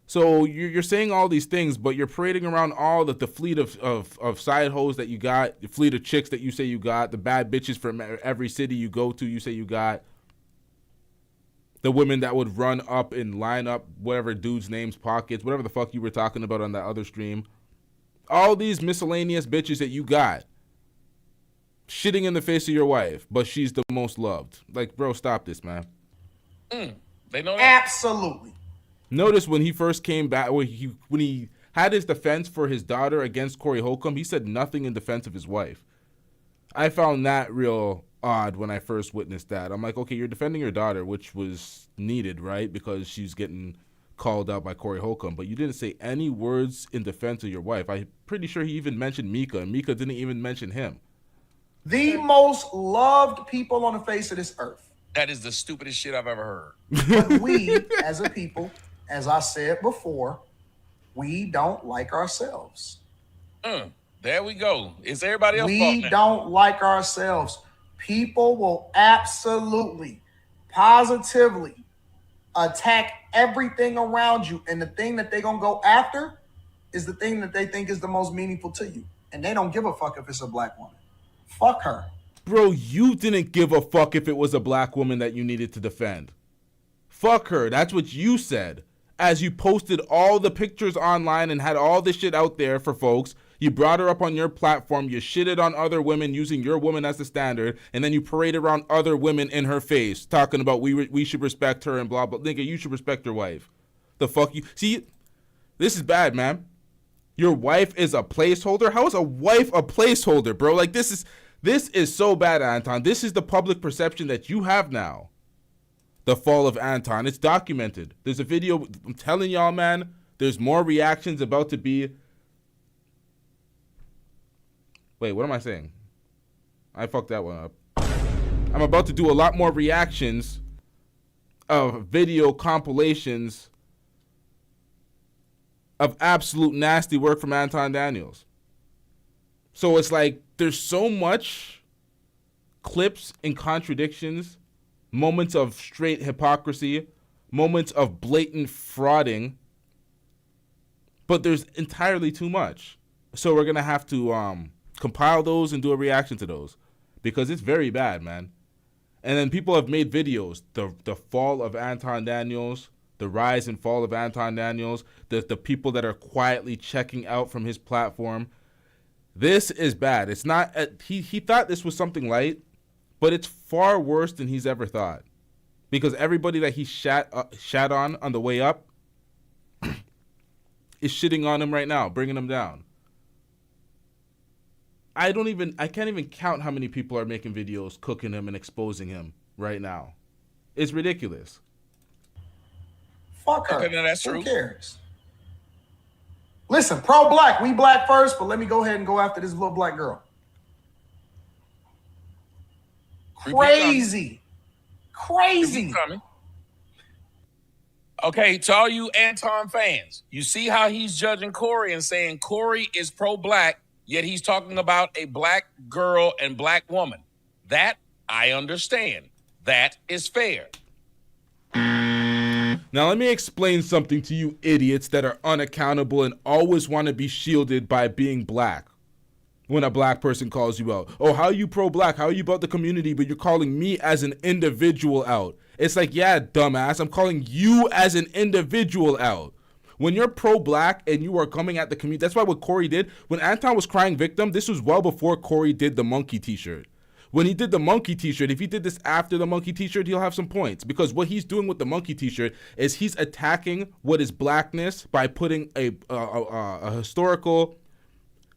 So you're saying all these things, but you're parading around all the fleet of side hoes that you got, the fleet of chicks that you say you got, the bad bitches from every city you go to, you say you got, the women that would run up and line up whatever dude's name's pockets, whatever the fuck you were talking about on that other stream. All these miscellaneous bitches that you got shitting in the face of your wife, but she's the most loved. Like, bro, stop this, man. They know that? Absolutely. Notice when he first came back, when he had his defense for his daughter against Corey Holcomb, he said nothing in defense of his wife. I found that real odd when I first witnessed that. I'm like, okay, you're defending your daughter, which was needed, right? Because she's getting called out by Corey Holcomb, but you didn't say any words in defense of your wife. I'm pretty sure he even mentioned Mika, and Mika didn't even mention him. The most loved people on the face of this earth. That is the stupidest shit I've ever heard. But we, as a people, as I said before, we don't like ourselves. There we go. It's everybody else's fault now. We don't like ourselves. People will absolutely, positively attack everything around you. And the thing that they're going to go after is the thing that they think is the most meaningful to you. And they don't give a fuck if it's a black woman. Fuck her. Bro, you didn't give a fuck if it was a black woman that you needed to defend. Fuck her. That's what you said. As you posted all the pictures online and had all this shit out there for folks, you brought her up on your platform, you shitted on other women using your woman as the standard, and then you parade around other women in her face, talking about we should respect her and blah, blah. Nigga, you should respect your wife. The fuck you... See, this is bad, man. Your wife is a placeholder? How is a wife a placeholder, bro? Like, this is so bad, Anton. This is the public perception that you have now. The fall of Anton. It's documented. There's a video. I'm telling y'all, man, there's more reactions about to be. Wait, what am I saying? I fucked that one up. I'm about to do a lot more reactions of video compilations of absolute nasty work from Anton Daniels. So it's like there's so much clips and contradictions, moments of straight hypocrisy, moments of blatant frauding, but there's entirely too much. So we're going to have to compile those and do a reaction to those because it's very bad, man. And then people have made videos, the fall of Anton Daniels, the rise and fall of Anton Daniels, the people that are quietly checking out from his platform. This is bad. It's not, he thought this was something light, but it's far worse than he's ever thought. Because everybody that he shat on the way up is shitting on him right now, bringing him down. I can't even count how many people are making videos cooking him and exposing him right now. It's ridiculous. Fuck her. Okay, no, that's true. Who cares? Listen, pro-black. We black first, but let me go ahead and go after this little black girl. Crazy. Crazy. Okay, to all you Anton fans, you see how he's judging Corey and saying Corey is pro-black, yet he's talking about a black girl and black woman. That I understand. That is fair. Now let me explain something to you idiots that are unaccountable and always want to be shielded by being black. When a black person calls you out. Oh, how are you pro-black? How are you about the community? But you're calling me as an individual out. It's like, yeah, dumbass, I'm calling you as an individual out. When you're pro-black and you are coming at the community, that's why what Corey did, when Anton was crying victim, this was well before Corey did the monkey t-shirt. When he did the monkey t-shirt, if he did this after the monkey t-shirt, he'll have some points. Because what he's doing with the monkey t-shirt is he's attacking what is blackness by putting a historical,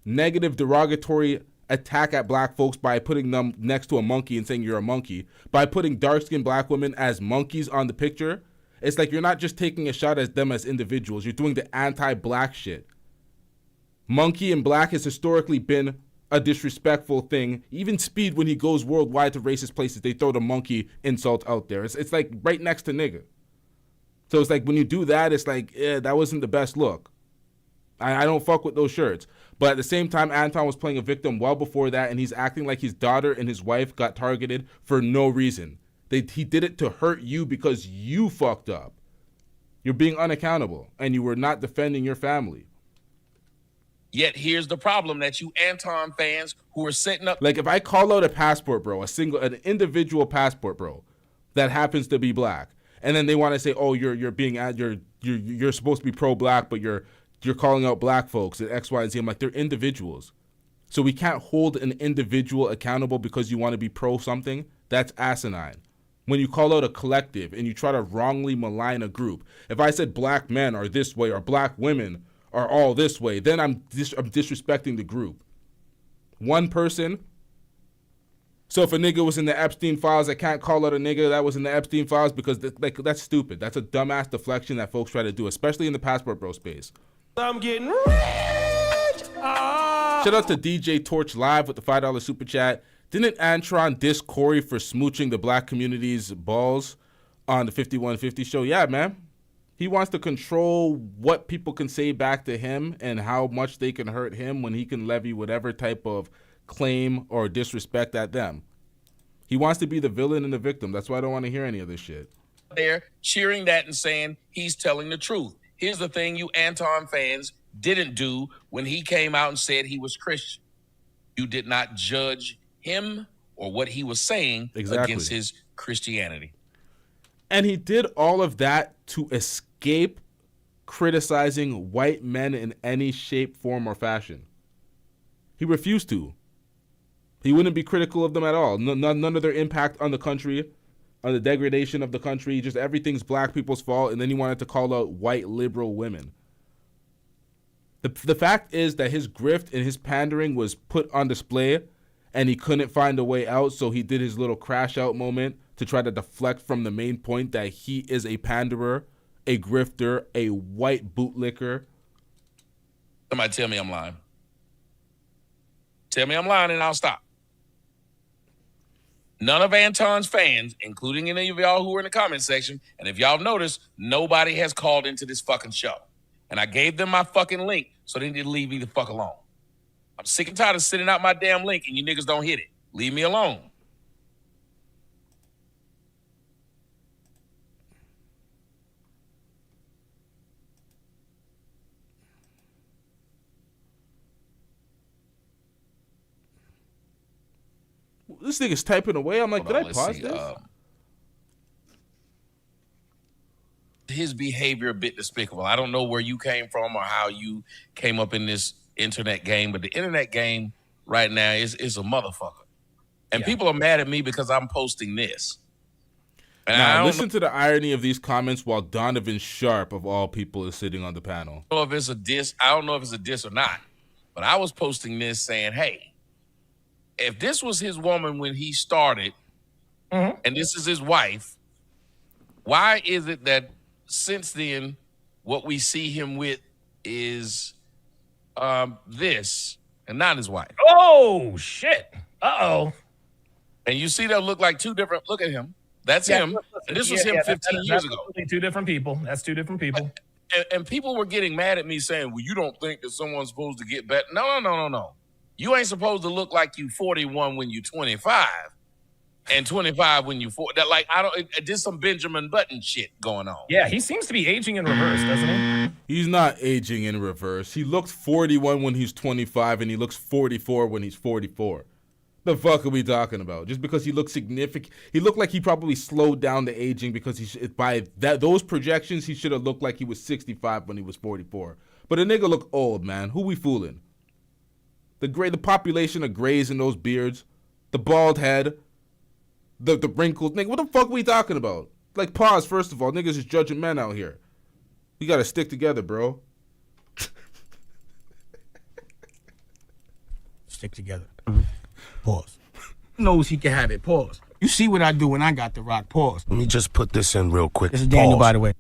negative, derogatory attack at black folks by putting them next to a monkey and saying you're a monkey. By putting dark-skinned black women as monkeys on the picture, it's like you're not just taking a shot at them as individuals. You're doing the anti-black shit. Monkey and black has historically been a disrespectful thing. Even Speed, when he goes worldwide to racist places, they throw the monkey insult out there. It's like right next to nigga. So it's like when you do that, it's like, that wasn't the best look. I don't fuck with those shirts. But at the same time, Anton was playing a victim well before that, and he's acting like his daughter and his wife got targeted for no reason. He did it to hurt you because you fucked up. You're being unaccountable, and you were not defending your family. Yet here's the problem that you Anton fans who are setting up. Like if I call out a passport bro, an individual passport bro that happens to be black, and then they want to say, oh, you're supposed to be pro-black, but you're calling out black folks at X, Y, and Z. I'm like, they're individuals. So we can't hold an individual accountable because you want to be pro something. That's asinine. When you call out a collective and you try to wrongly malign a group, if I said black men are this way or black women are all this way, then I'm disrespecting the group. One person. So if a nigga was in the Epstein files, I can't call out a nigga that was in the Epstein files because that's stupid. That's a dumbass deflection that folks try to do, especially in the passport bro space. I'm getting rich. Shout out to DJ Torch Live with the $5 super chat. Didn't Antron diss Corey for smooching the black community's balls on the 5150 show? Yeah, man. He wants to control what people can say back to him and how much they can hurt him when he can levy whatever type of claim or disrespect at them. He wants to be the villain and the victim. That's why I don't want to hear any of this shit. There cheering that and saying he's telling the truth. Here's the thing you Anton fans didn't do when he came out and said he was Christian. You did not judge him or what he was saying against his Christianity. And he did all of that to escape criticizing white men in any shape, form, or fashion. He refused to. He wouldn't be critical of them at all. None of their impact on the country, on the degradation of the country, just everything's black people's fault, and then he wanted to call out white liberal women. The fact is that his grift and his pandering was put on display, and he couldn't find a way out, so he did his little crash out moment to try to deflect from the main point that he is a panderer, a grifter, a white bootlicker. Somebody tell me I'm lying. Tell me I'm lying and I'll stop. None of Anton's fans, including any of y'all who are in the comment section, and if y'all notice, nobody has called into this fucking show. And I gave them my fucking link so they need to leave me the fuck alone. I'm sick and tired of sending out my damn link and you niggas don't hit it. Leave me alone. This nigga's typing away. I'm like, did I pause this? His behavior a bit despicable. I don't know where you came from or how you came up in this internet game, but the internet game right now is a motherfucker. And people are mad at me because I'm posting this. And now, listen to the irony of these comments while Donovan Sharp, of all people, is sitting on the panel. I don't know if it's a diss. I don't know if it's a diss or not. But I was posting this saying, hey, if this was his woman when he started, and this is his wife, why is it that since then what we see him with is this and not his wife? Oh, shit. Uh-oh. And you see that look like two different, look at him. That's him. And this was him 15 years ago. Two different people. That's two different people. And people were getting mad at me saying, well, you don't think that someone's supposed to get better? No. You ain't supposed to look like you 41 when you 25 and 25 when you 40. That, like, there's some Benjamin Button shit going on. Yeah, he seems to be aging in reverse, doesn't he? He's not aging in reverse. He looks 41 when he's 25 and he looks 44 when he's 44. The fuck are we talking about? Just because he looked significant, he looked like he probably slowed down the aging because by those projections he should have looked like he was 65 when he was 44. But a nigga look old, man. Who we fooling? The population of grays in those beards, the bald head, the wrinkles. Nigga, what the fuck are we talking about? Like, pause first of all. Niggas is judging men out here. We gotta stick together, bro. Stick together. Pause. Knows he can have it. Pause. You see what I do when I got the rock. Pause. Let me just put this in real quick. This is Daniel, by the way.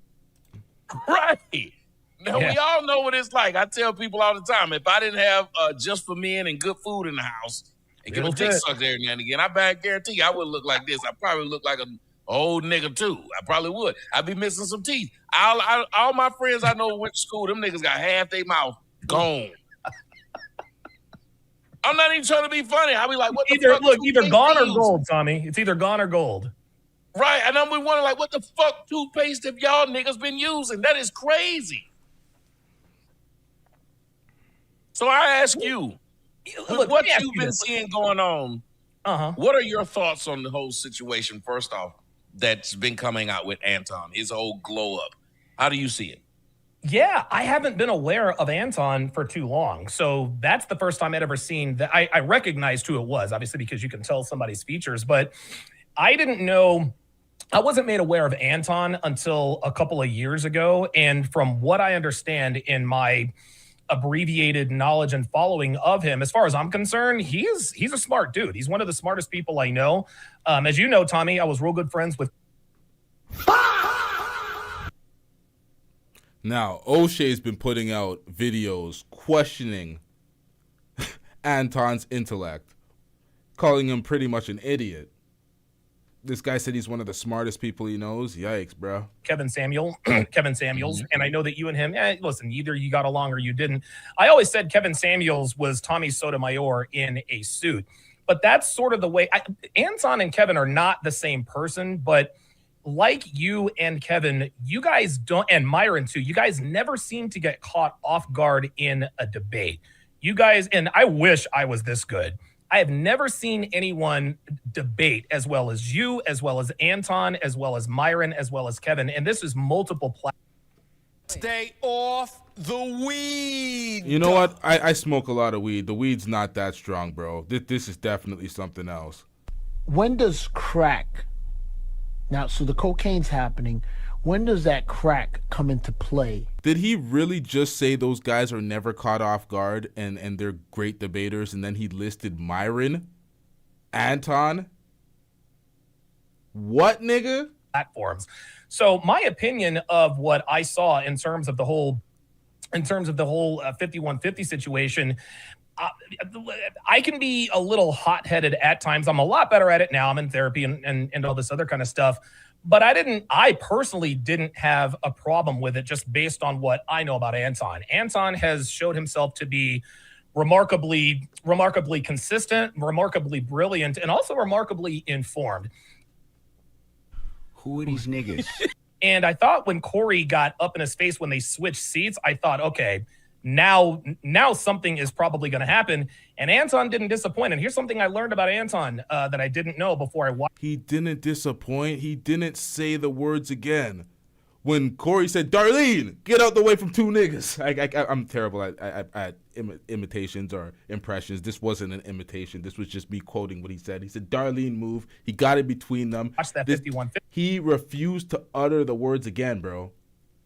Right. Now, we all know what it's like. I tell people all the time, if I didn't have just for men and good food in the house, and get a dick sucked there and again, I guarantee you I wouldn't look like this. I probably look like an old nigga, too. I probably would. I'd be missing some teeth. All my friends I know went to school, them niggas got half their mouth gone. I'm not even trying to be funny. I'll be like, what the fuck? Look, either gone or gold, Tommy. It's either gone or gold. Right, and I'm wondering, like, what the fuck toothpaste have y'all niggas been using? That is crazy. So I ask you, Look, what you've been seeing going on, what are your thoughts on the whole situation, first off, that's been coming out with Anton, his whole glow up? How do you see it? Yeah, I haven't been aware of Anton for too long. So that's the first time I'd ever seen that. I recognized who it was, obviously, because you can tell somebody's features, but I didn't know, I wasn't made aware of Anton until a couple of years ago. And from what I understand in my abbreviated knowledge and following of him, as far as I'm concerned, he's a smart dude. He's one of the smartest people I know. As you know, Tommy, I was real good friends with. Now, O'Shea's been putting out videos questioning Anton's intellect, calling him pretty much an idiot. This guy said he's one of the smartest people he knows. Yikes, bro. Kevin Samuels, and I know that you and him, listen, either you got along or you didn't. I always said Kevin Samuels was Tommy Sotomayor in a suit, but that's sort of the way. Anton and Kevin are not the same person, but like you and Kevin, you guys don't, and Myron too, you guys never seem to get caught off guard in a debate. You guys, and I wish I was this good. I have never seen anyone debate as well as you, as well as Anton, as well as Myron, as well as Kevin. And this is multiple platforms. Stay off the weed. You know what? I smoke a lot of weed. The weed's not that strong, bro. This is definitely something else. When does crack... Now, so the cocaine's happening. When does that crack come into play? Did he really just say those guys are never caught off guard and they're great debaters, and then he listed Myron, Anton? What, nigga? Platforms. So my opinion of what I saw in terms of the whole 5150 situation, I can be a little hot-headed at times. I'm a lot better at it now. I'm in therapy and all this other kind of stuff. But I personally didn't have a problem with it just based on what I know about Anton. Anton has showed himself to be remarkably consistent, remarkably brilliant, and also remarkably informed. Who are these niggas? And I thought when Corey got up in his face when they switched seats, I thought, okay, now something is probably going to happen. And Anton didn't disappoint. And here's something I learned about Anton that I didn't know before I watched. He didn't disappoint. He didn't say the words again. When Corey said, Darlene, get out the way from two niggas. I'm terrible at imitations or impressions. This wasn't an imitation. This was just me quoting what he said. He said, Darlene, move. He got it between them. Watch that 5150. He refused to utter the words again, bro.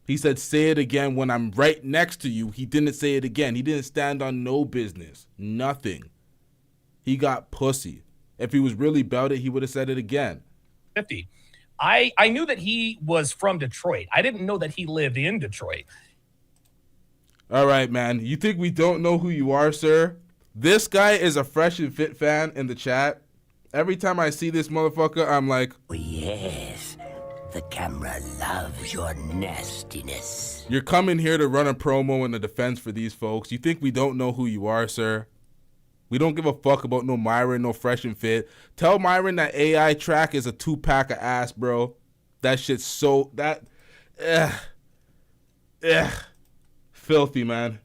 He said, say it again when I'm right next to you. He didn't say it again. He didn't stand on no business. Nothing. He got pussy. If he was really about it, he would have said it again. 50. I knew that he was from Detroit. I didn't know that he lived in Detroit. All right, man. You think we don't know who you are, sir? This guy is a Fresh and Fit fan in the chat. Every time I see this motherfucker, I'm like, oh, yes. The camera loves your nastiness. You're coming here to run a promo in the defense for these folks. You think we don't know who you are, sir? We don't give a fuck about no Myron, no Fresh and Fit. Tell Myron that AI track is a 2-pack of ass, bro. That shit's so... Filthy, man.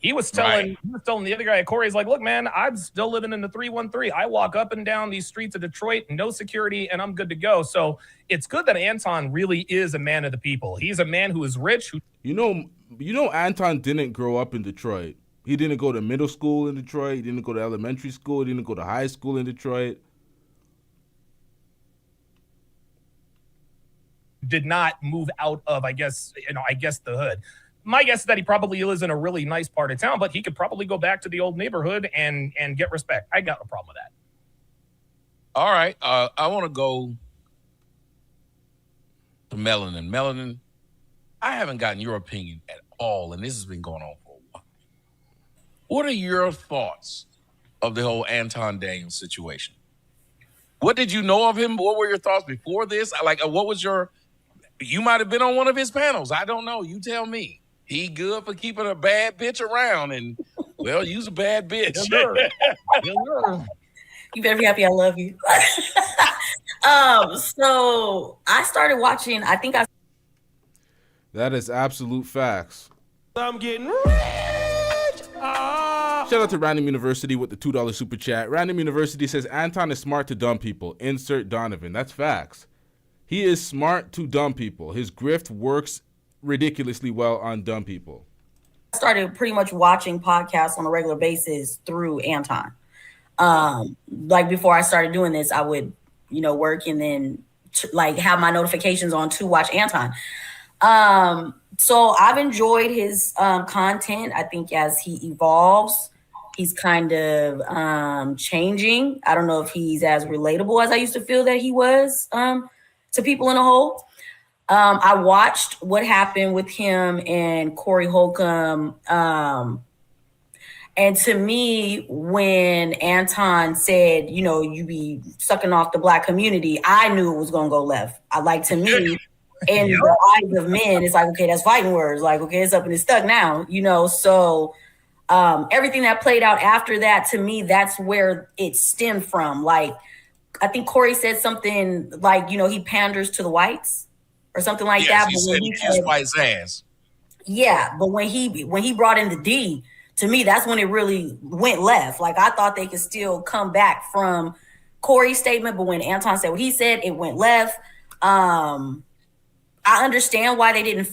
He was telling the other guy, Corey's like, look, man, I'm still living in the 313. I walk up and down these streets of Detroit, no security, and I'm good to go. So it's good that Anton really is a man of the people. He's a man who is rich. You know, Anton didn't grow up in Detroit. He didn't go to middle school in Detroit. He didn't go to elementary school. He didn't go to high school in Detroit. Did not move out of, I guess the hood. My guess is that he probably lives in a really nice part of town, but he could probably go back to the old neighborhood and get respect. I got no problem with that. All right. I want to go to Melanin. Melanin, I haven't gotten your opinion at all, and this has been going on for a while. What are your thoughts of the whole Anton Daniels situation? What did you know of him? What were your thoughts before this? Like, what was you might have been on one of his panels. I don't know. You tell me. He good for keeping a bad bitch around, and, well, you's a bad bitch. You better be happy I love you. So I started watching, That is absolute facts. I'm getting rich. Shout out to Random University with the $2 super chat. Random University says Anton is smart to dumb people. Insert Donovan. That's facts. He is smart to dumb people. His grift works ridiculously well on dumb people. I started pretty much watching podcasts on a regular basis through Anton. Like before I started doing this, I would, work and then have my notifications on to watch Anton. So I've enjoyed his content. I think as he evolves, he's kind of changing. I don't know if he's as relatable as I used to feel that he was to people in a whole. I watched what happened with him and Corey Holcomb. And to me, when Anton said, you be sucking off the Black community, I knew it was going to go left. To me, in the eyes of men, it's like, okay, that's fighting words. Like, okay, it's up and it's stuck now, So everything that played out after that, to me, that's where it stemmed from. Like, I think Corey said something like, he panders to the whites or something like that. He said he kissed white's ass. Yeah, but when he brought in the D, to me, that's when it really went left. Like, I thought they could still come back from Corey's statement, but when Anton said what he said, it went left. I understand why they didn't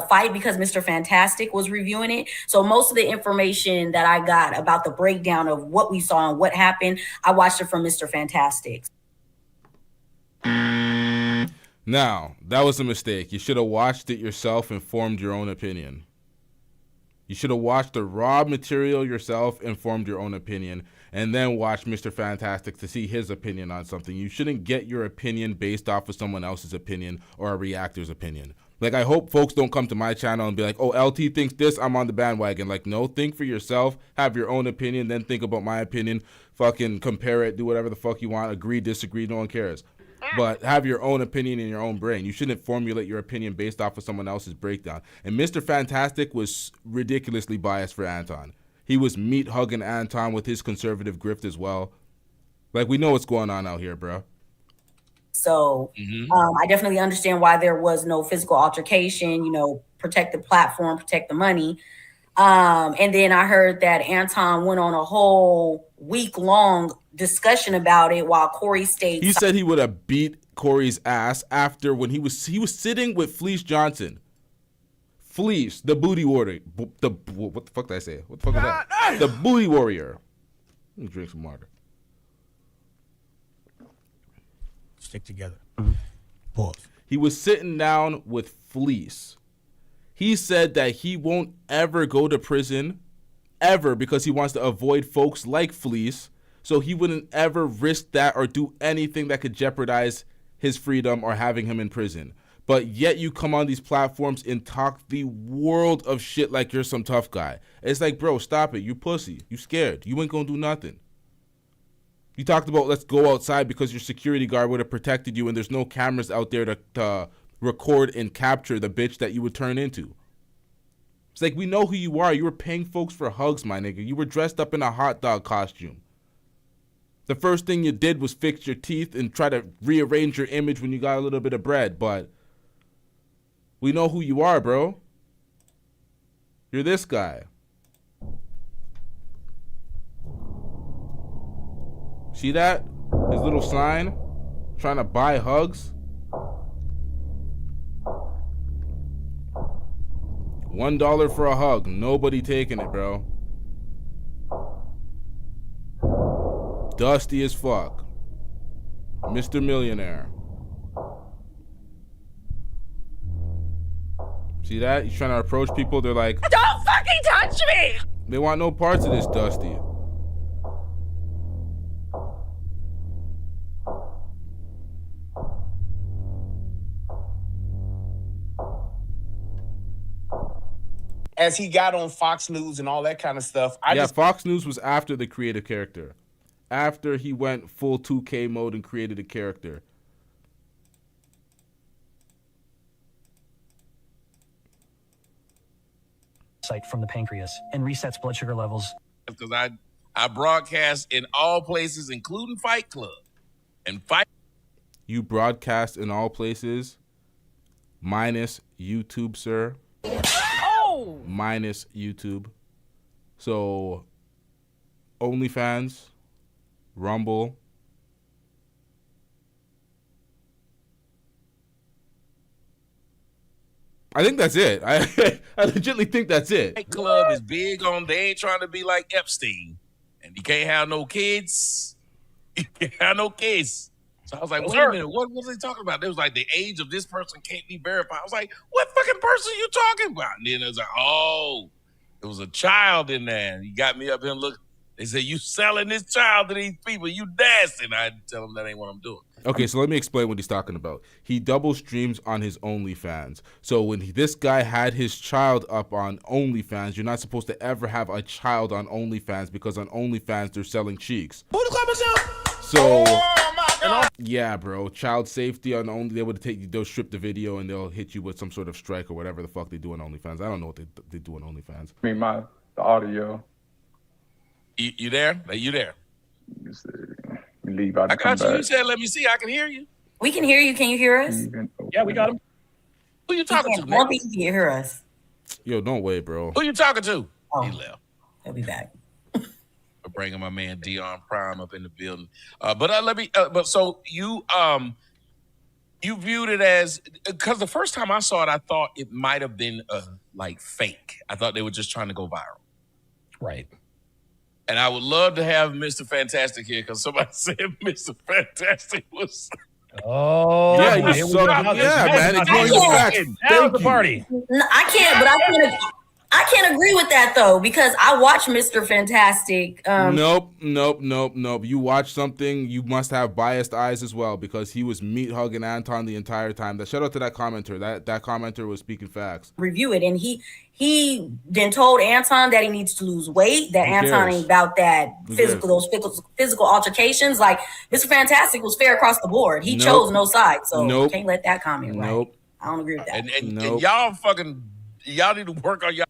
fight, because Mr. Fantastic was reviewing it. So most of the information that I got about the breakdown of what we saw and what happened, I watched it from Mr. Fantastic. Now, that was a mistake. You should have watched it yourself and formed your own opinion. You should have watched the raw material yourself and formed your own opinion, and then watch Mr. Fantastic to see his opinion on something. You shouldn't get your opinion based off of someone else's opinion or a reactor's opinion. Like, I hope folks don't come to my channel and be like, oh, LT thinks this, I'm on the bandwagon. Like, no, think for yourself, have your own opinion, then think about my opinion, fucking compare it, do whatever the fuck you want, agree, disagree, no one cares. But have your own opinion in your own brain. You shouldn't formulate your opinion based off of someone else's breakdown. And Mr. Fantastic was ridiculously biased for Anton. He was meat-hugging Anton with his conservative grift as well. Like, we know what's going on out here, bro. So I definitely understand why there was no physical altercation, protect the platform, protect the money. And then I heard that Anton went on a whole week-long discussion about it while Corey stayed. He said he would have beat Corey's ass after when he was sitting with Fleece Johnson. Fleece, the booty warrior. What the fuck did I say? What the fuck was that? The booty warrior. Let me drink some water. Stick together. Pause. He was sitting down with Fleece. He said that he won't ever go to prison, ever, because he wants to avoid folks like Fleece. So he wouldn't ever risk that or do anything that could jeopardize his freedom or having him in prison. But yet you come on these platforms and talk the world of shit like you're some tough guy. It's like, bro, stop it. You pussy. You scared. You ain't gonna do nothing. You talked about let's go outside because your security guard would have protected you and there's no cameras out there to record and capture the bitch that you would turn into. It's like, we know who you are. You were paying folks for hugs, my nigga. You were dressed up in a hot dog costume. The first thing you did was fix your teeth and try to rearrange your image when you got a little bit of bread, but we know who you are, bro. You're this guy. See that? His little sign? Trying to buy hugs? $1 for a hug. Nobody taking it, bro. Dusty as fuck. Mr. Millionaire. See that? He's trying to approach people. They're like, don't fucking touch me! They want no parts of this, Dusty. As he got on Fox News and all that kind of stuff, Fox News was after the creative character. After he went full 2K mode and created a character. From the pancreas and resets blood sugar levels. Because I broadcast in all places, including Fight Club. And You broadcast in all places, minus YouTube, sir. Oh! Minus YouTube. So, OnlyFans, Rumble. I think that's it. I legitimately think that's it. Fight Club is big on, they ain't trying to be like Epstein. And you can't have no kids. You can't have no kids. So I was like, wait a minute, what was they talking about? They was like, the age of this person can't be verified. I was like, what fucking person are you talking about? And then it was like, oh, it was a child in there. You got me up here and look. They said, you selling this child to these people. You nasty. And I had to tell them that ain't what I'm doing. Okay, so let me explain what he's talking about. He double streams on his OnlyFans. So when this guy had his child up on OnlyFans, you're not supposed to ever have a child on OnlyFans because on OnlyFans, they're selling cheeks. So, yeah, bro, child safety on they would they'll strip the video and they'll hit you with some sort of strike or whatever the fuck they do on OnlyFans. I don't know what they do on OnlyFans. I mean, the audio. You there? Are you there? Leave out. I got you. You said, let me see. I can hear you. We can hear you. Can you hear us? Yeah, we got him. Who you talking to, I man? don't think he can hear us. Yo, don't wait, bro. Who you talking to? Oh, he left. He'll be back. We're bringing my man Dion Prime up in the building. But so you viewed it as, because the first time I saw it, I thought it might have been like fake. I thought they were just trying to go viral. Right. And I would love to have Mr. Fantastic here because somebody said Mr. Fantastic was. Oh, yeah, you suck. Yeah, man. It's going to facts. Now's the party. No, I can't, but I can't agree with that though, because I watched Mr. Fantastic. Nope. You watch something, you must have biased eyes as well, because he was meat hugging Anton the entire time. Shout out to that commenter. That commenter was speaking facts. Review it, and he then told Anton that he needs to lose weight. That Anton ain't about that physical altercations. Like Mr. Fantastic was fair across the board. He chose no side, so can't let that comment. Right? I don't agree with that. And y'all need to work on y'all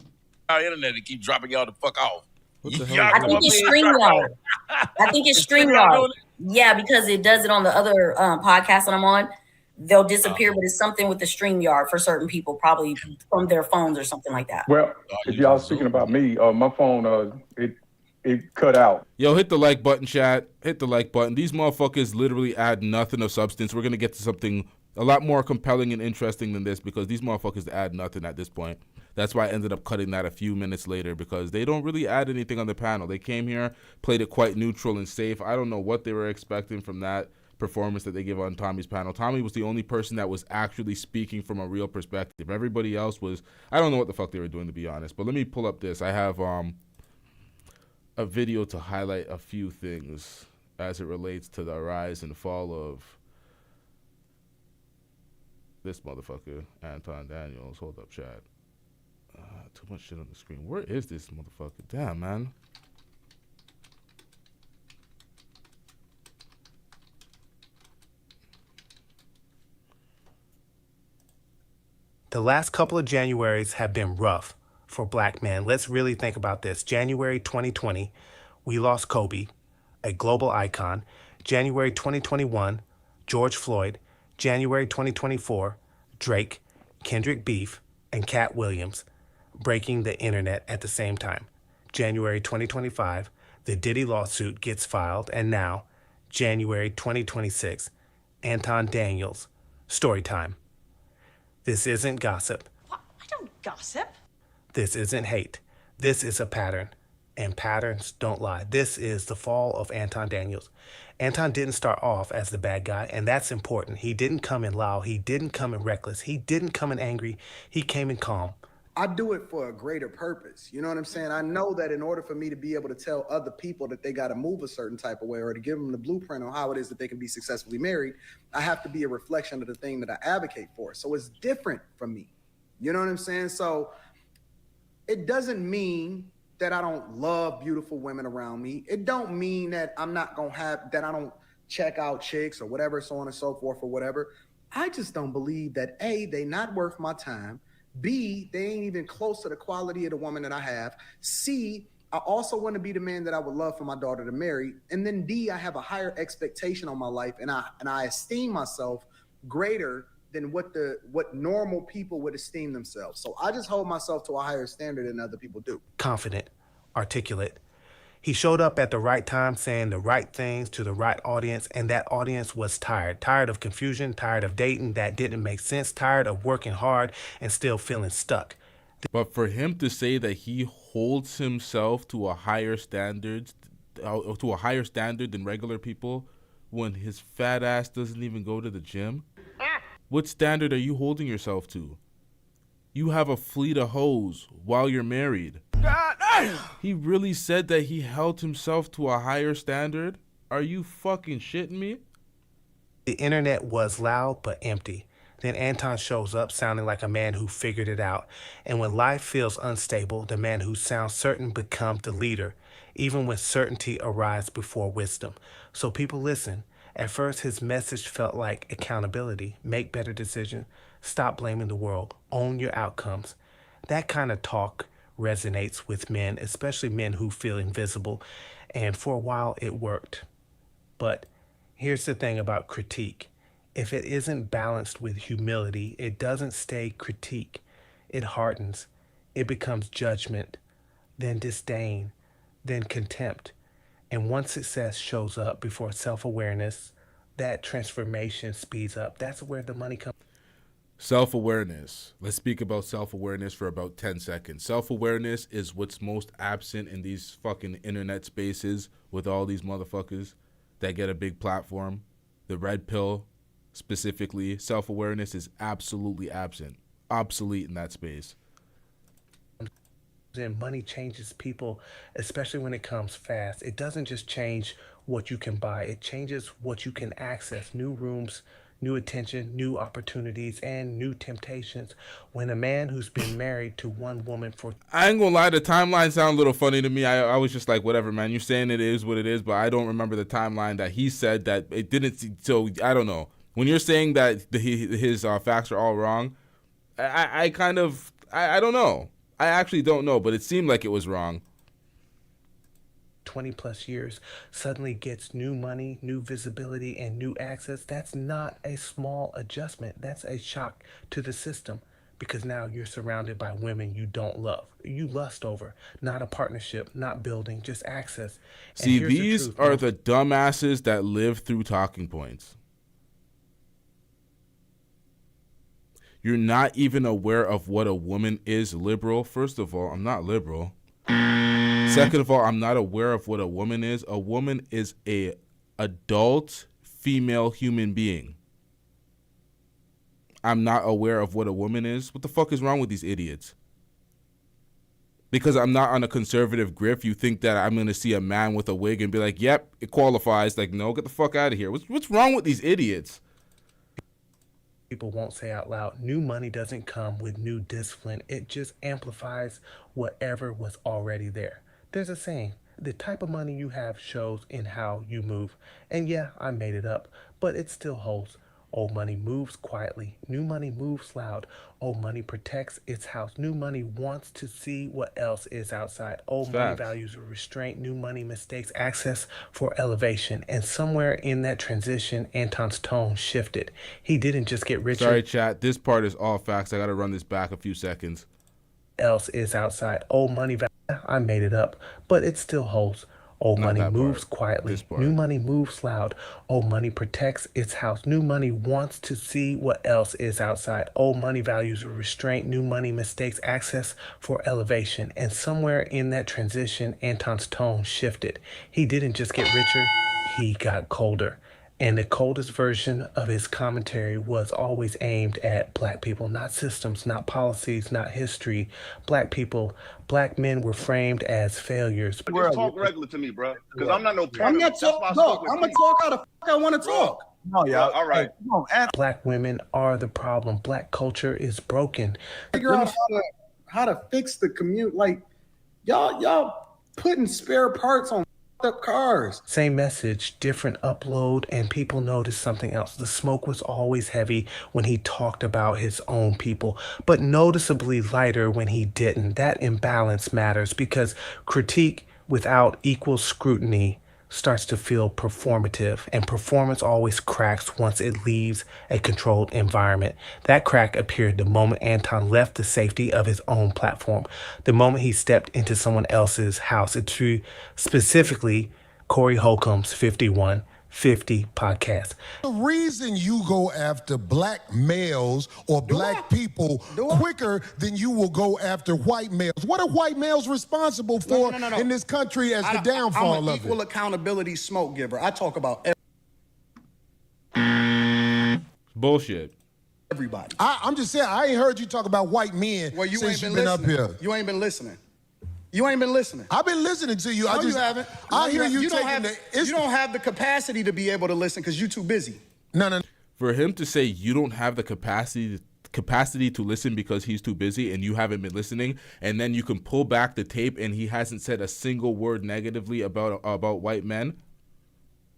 internet and keep dropping y'all the fuck off. I think it's StreamYard. I think it's StreamYard. Yeah, because it does it on the other podcast that I'm on. They'll disappear, but it's something with the StreamYard for certain people, probably from their phones or something like that. Well, if y'all speaking about me, my phone, it cut out. Yo, hit the like button, chat. Hit the like button. These motherfuckers literally add nothing of substance. We're going to get to something a lot more compelling and interesting than this, because these motherfuckers add nothing at this point. That's why I ended up cutting that a few minutes later, because they don't really add anything on the panel. They came here, played it quite neutral and safe. I don't know what they were expecting from that performance that they give on Tommy's panel. Tommy was the only person that was actually speaking from a real perspective. Everybody else was, I don't know what the fuck they were doing, to be honest. But let me pull up this. I have a video to highlight a few things as it relates to the rise and fall of this motherfucker, Anton Daniels. Hold up, chat. Too much shit on the screen. Where is this motherfucker? Damn, man. The last couple of Januaries have been rough for black men. Let's really think about this. January 2020, we lost Kobe, a global icon. January 2021, George Floyd. January 2024, Drake, Kendrick Beef, and Cat Williams breaking the internet at the same time. January 2025, the Diddy lawsuit gets filed, and now January 2026. Anton Daniels. Story time. This isn't gossip. I don't gossip. This isn't hate. This is a pattern. And patterns don't lie. This is the fall of Anton Daniels. Anton didn't start off as the bad guy, and that's important. He didn't come in loud. He didn't come in reckless. He didn't come in angry. He came in calm. I do it for a greater purpose. You know what I'm saying? I know that in order for me to be able to tell other people that they got to move a certain type of way or to give them the blueprint on how it is that they can be successfully married, I have to be a reflection of the thing that I advocate for. So it's different from me. You know what I'm saying? So it doesn't mean that I don't love beautiful women around me. It don't mean that I'm not going to have, that I don't check out chicks or whatever, so on and so forth or whatever. I just don't believe that A, they not worth my time. B, they ain't even close to the quality of the woman that I have. C, I also want to be the man that I would love for my daughter to marry. And then D, I have a higher expectation on my life, and I esteem myself greater than what normal people would esteem themselves. So I just hold myself to a higher standard than other people do. Confident, articulate. He showed up at the right time saying the right things to the right audience, and that audience was tired. Tired of confusion, tired of dating that didn't make sense, tired of working hard and still feeling stuck. But for him to say that he holds himself to a higher standard than regular people when his fat ass doesn't even go to the gym, what standard are you holding yourself to? You have a fleet of hoes while you're married. He really said that he held himself to a higher standard? Are you fucking shitting me? The internet was loud but empty. Then Anton shows up sounding like a man who figured it out. And when life feels unstable, the man who sounds certain becomes the leader, even when certainty arrives before wisdom. So people listen. At first, his message felt like accountability. Make better decisions. Stop blaming the world. Own your outcomes. That kind of talk resonates with men, especially men who feel invisible. And for a while, it worked. But here's the thing about critique. If it isn't balanced with humility, it doesn't stay critique. It hardens. It becomes judgment, then disdain, then contempt. And once success shows up before self-awareness, that transformation speeds up. That's where the money comes. Self-awareness. Let's speak about self-awareness for about 10 seconds. Self-awareness is what's most absent in these fucking internet spaces with all these motherfuckers that get a big platform. The red pill, specifically, self-awareness is absolutely absent. Obsolete in that space. And money changes people, especially when it comes fast. It doesn't just change what you can buy. It changes what you can access. New rooms, new attention, new opportunities, and new temptations. When a man who's been married to one woman for... I ain't gonna lie, the timeline sound a little funny to me. I was just like, whatever, man. You're saying it is what it is, but I don't remember the timeline that he said that it didn't... So, I don't know. When you're saying that his facts are all wrong, I don't know. I actually don't know, but it seemed like it was wrong. 20 plus years suddenly gets new money, new visibility, and new access. That's not a small adjustment. That's a shock to the system, because now you're surrounded by women you don't love. You lust over, not a partnership, not building, just access. See, these are the dumbasses that live through talking points. You're not even aware of what a woman is liberal. First of all, I'm not liberal. Second of all, I'm not aware of what a woman is. A woman is a adult female human being. I'm not aware of what a woman is. What the fuck is wrong with these idiots? Because I'm not on a conservative grift, you think that I'm going to see a man with a wig and be like, yep, it qualifies. Like, no, get the fuck out of here. What's wrong with these idiots? People won't say out loud. New money doesn't come with new discipline. It just amplifies whatever was already there. There's a saying, the type of money you have shows in how you move. And yeah, I made it up, but it still holds. Old money moves quietly. New money moves loud. Old money protects its house. New money wants to see what else is outside. Old money values restraint. New money mistakes access for elevation. And somewhere in that transition, Anton's tone shifted. He didn't just get richer. Sorry, chat. This part is all facts. I got to run this back a few seconds. Else is outside. Old money value. I made it up, but it still holds. Old Not money that moves part. quietly. This part. New money moves loud. Old money protects its house. New money wants to see what else is outside. Old money values restraint. New money mistakes access for elevation. And somewhere in that transition, Anton's tone shifted. He didn't just get richer, he got colder. And the coldest version of his commentary was always aimed at black people, not systems, not policies, not history. Black people, black men were framed as failures. Just talk regular to me, bro. Because I'm not no part I'm of not it. That's why I talking. spoke with I'm gonna Keith. talk how the fuck I want to talk. No, yeah. All right. Hey, come on, Anton. Black women are the problem. Black culture is broken. Figure out how to fix the commute. Like y'all putting spare parts on up cars. Same message, different upload, and people noticed something else. The smoke was always heavy when he talked about his own people, but noticeably lighter when he didn't. That imbalance matters because critique without equal scrutiny starts to feel performative, and performance always cracks once it leaves a controlled environment. That crack appeared the moment Anton left the safety of his own platform, the moment he stepped into someone else's house. It's specifically Corey Holcomb's 5150 podcast. The reason you go after black males or black people quicker than you will go after white males. What are white males responsible for in this country as the downfall I'm an of equal it? accountability smoke giver. I talk about Bullshit. everybody. I'm just saying, I ain't heard you talk about white men Well, you since ain't you've been been up listening. here. You ain't been listening. You ain't been listening. I've been listening to you. No, I just you haven't. I hear you don't taking have, the. You don't have the capacity to be able to listen because you're too busy. No. For him to say you don't have the capacity to listen because he's too busy and you haven't been listening, and then you can pull back the tape and he hasn't said a single word negatively about white men,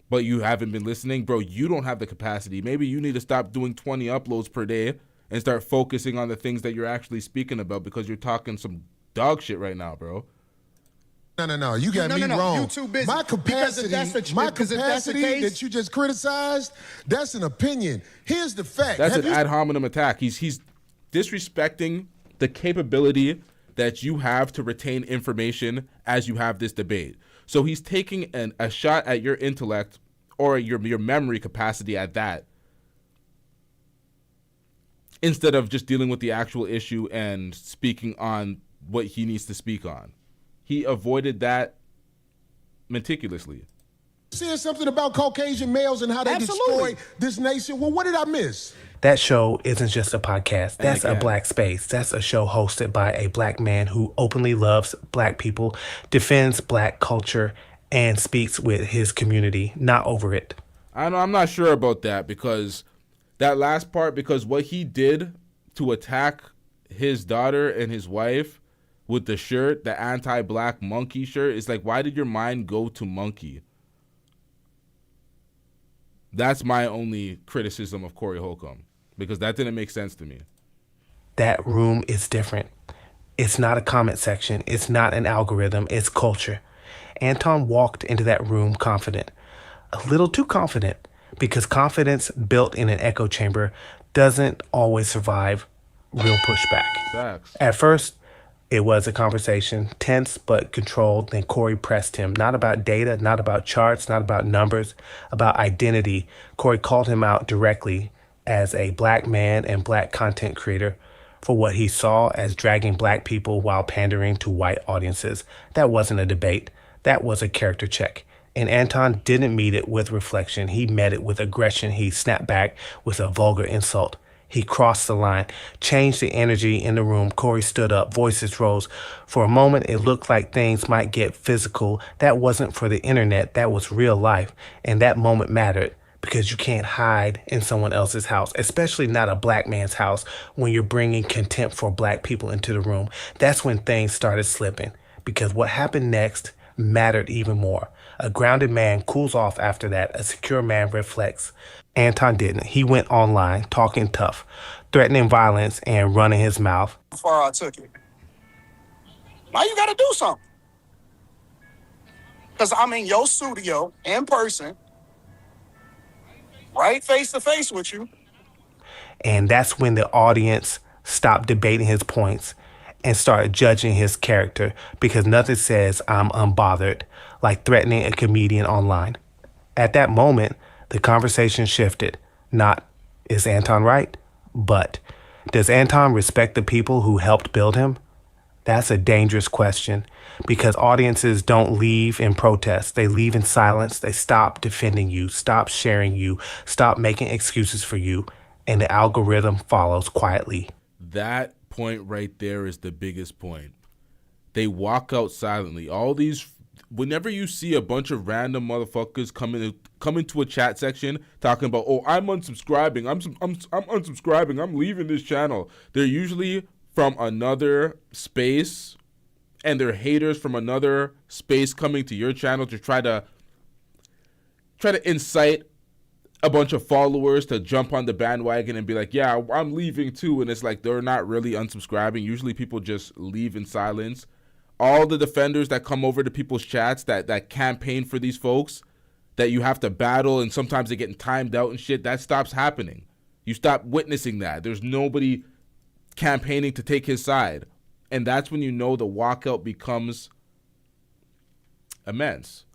but you haven't been listening, bro, you don't have the capacity. Maybe you need to stop doing 20 uploads per day and start focusing on the things that you're actually speaking about, because you're talking some dog shit right now, bro. No. You got me wrong. You too busy. My capacity, Because if that's the case, that you just criticized, that's an opinion. Here's the fact. That's an ad hominem attack. He's disrespecting the capability that you have to retain information as you have this debate. So he's taking a shot at your intellect or your memory capacity at that, instead of just dealing with the actual issue and speaking on what he needs to speak on. He avoided that meticulously. Saying something about Caucasian males and how they destroy this nation. Well, what did I miss? That show isn't just a podcast. That's a black space. That's a show hosted by a black man who openly loves black people, defends black culture, and speaks with his community, not over it. I'm not sure about that, because that last part, because what he did to attack his daughter and his wife with the shirt, the anti-black monkey shirt, is like, why did your mind go to monkey? That's my only criticism of Corey Holcomb, because that didn't make sense to me. That room is different. It's not a comment section. It's not an algorithm. It's culture. Anton walked into that room confident, a little too confident, because confidence built in an echo chamber doesn't always survive real pushback. Facts. At first, it was a conversation, tense but controlled. Then Corey pressed him, not about data, not about charts, not about numbers, about identity. Corey called him out directly as a black man and black content creator for what he saw as dragging black people while pandering to white audiences. That wasn't a debate. That was a character check. And Anton didn't meet it with reflection. He met it with aggression. He snapped back with a vulgar insult. He crossed the line, changed the energy in the room. Corey stood up, voices rose. For a moment, it looked like things might get physical. That wasn't for the internet. That was real life. And that moment mattered, because you can't hide in someone else's house, especially not a black man's house, when you're bringing contempt for black people into the room. That's when things started slipping, because what happened next mattered even more. A grounded man cools off after that. A secure man reflects. Anton didn't. He went online, talking tough, threatening violence, and running his mouth. How far I took it. Now you got to do something. Because I'm in your studio in person, right face to face with you. And that's when the audience stopped debating his points and started judging his character, because nothing says I'm unbothered like threatening a comedian online. At that moment, the conversation shifted. Not, is Anton right? But, does Anton respect the people who helped build him? That's a dangerous question because audiences don't leave in protest. They leave in silence. They stop defending you, stop sharing you, stop making excuses for you, and the algorithm follows quietly. That point right there is the biggest point. They walk out silently. All these, whenever you see a bunch of random motherfuckers come into a chat section talking about, oh, I'm unsubscribing, I'm unsubscribing, I'm leaving this channel. They're usually from another space, and they're haters from another space coming to your channel to try to incite a bunch of followers to jump on the bandwagon and be like, yeah, I'm leaving too. And it's like they're not really unsubscribing. Usually people just leave in silence. All the defenders that come over to people's chats that campaign for these folks that you have to battle, and sometimes they're getting timed out and shit, that stops happening. You stop witnessing that. There's nobody campaigning to take his side. And that's when you know the walkout becomes immense.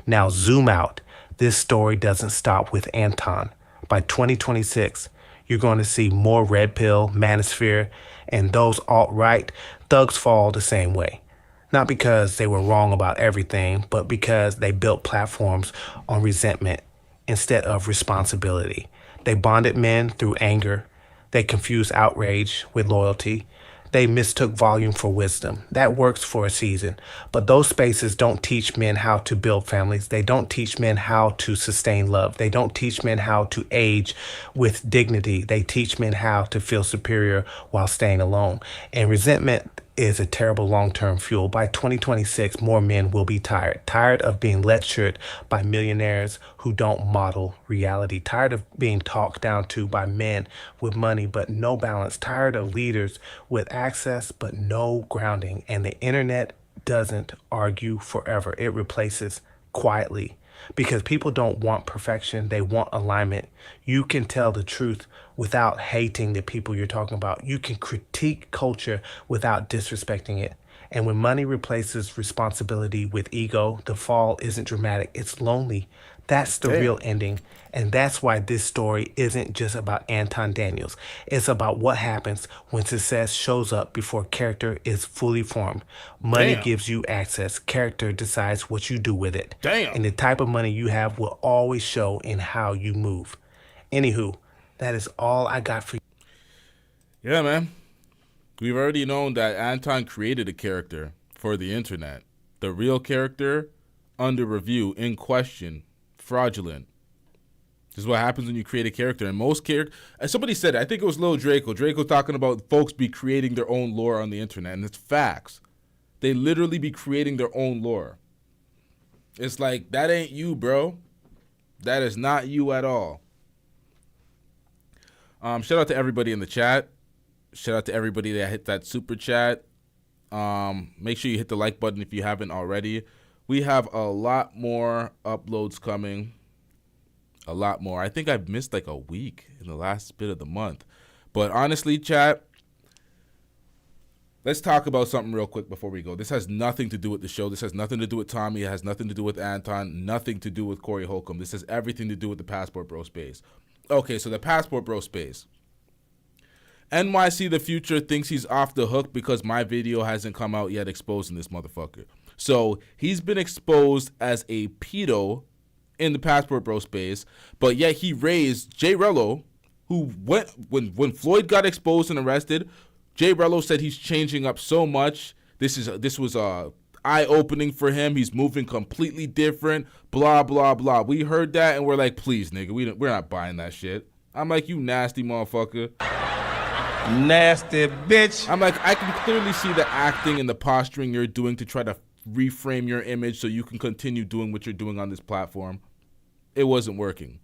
Now zoom out. This story doesn't stop with Anton. By 2026, you're going to see more Red Pill, Manosphere, and those alt-right thugs fall the same way. Not because they were wrong about everything, but because they built platforms on resentment instead of responsibility. They bonded men through anger. They confused outrage with loyalty. They mistook volume for wisdom. That works for a season. But those spaces don't teach men how to build families. They don't teach men how to sustain love. They don't teach men how to age with dignity. They teach men how to feel superior while staying alone. And resentment is a terrible long-term fuel. By 2026, more men will be tired of being lectured by millionaires who don't model reality, tired of being talked down to by men with money but no balance, tired of leaders with access but no grounding. And the internet doesn't argue forever. It replaces quietly. Because people don't want perfection, they want alignment. You can tell the truth without hating the people you're talking about. You can critique culture without disrespecting it. And when money replaces responsibility with ego, the fall isn't dramatic, it's lonely. That's the real ending. And that's why this story isn't just about Anton Daniels. It's about what happens when success shows up before character is fully formed. Money gives you access. Character decides what you do with it. And the type of money you have will always show in how you move. Anywho, that is all I got for you. Yeah, man. We've already known that Anton created a character for the internet. The real character, under review, in question, fraudulent. This is what happens when you create a character. And most characters, as somebody said, I think it was Lil Draco. Draco talking about folks be creating their own lore on the internet. And it's facts. They literally be creating their own lore. It's like, that ain't you, bro. That is not you at all. Shout out to everybody in the chat. Shout out to everybody that hit that super chat. Make sure you hit the like button if you haven't already. We have a lot more uploads coming. A lot more. I think I've missed like a week in the last bit of the month. But honestly, chat, let's talk about something real quick before we go. This has nothing to do with the show. This has nothing to do with Tommy. It has nothing to do with Anton. Nothing to do with Corey Holcomb. This has everything to do with the Passport Bro space. Okay, so the Passport Bro space. NYC The Future thinks he's off the hook because my video hasn't come out yet exposing this motherfucker. So he's been exposed as a pedo in the Passport Bro space, but yet he raised Jay Rello, who went when Floyd got exposed and arrested. Jay Rello said he's changing up so much. This was eye-opening for him. He's moving completely different. Blah blah blah. We heard that and we're like, please, nigga, we're not buying that shit. I'm like, you nasty motherfucker. Nasty bitch. I'm like, I can clearly see the acting and the posturing you're doing to try to reframe your image so you can continue doing what you're doing on this platform. It wasn't working.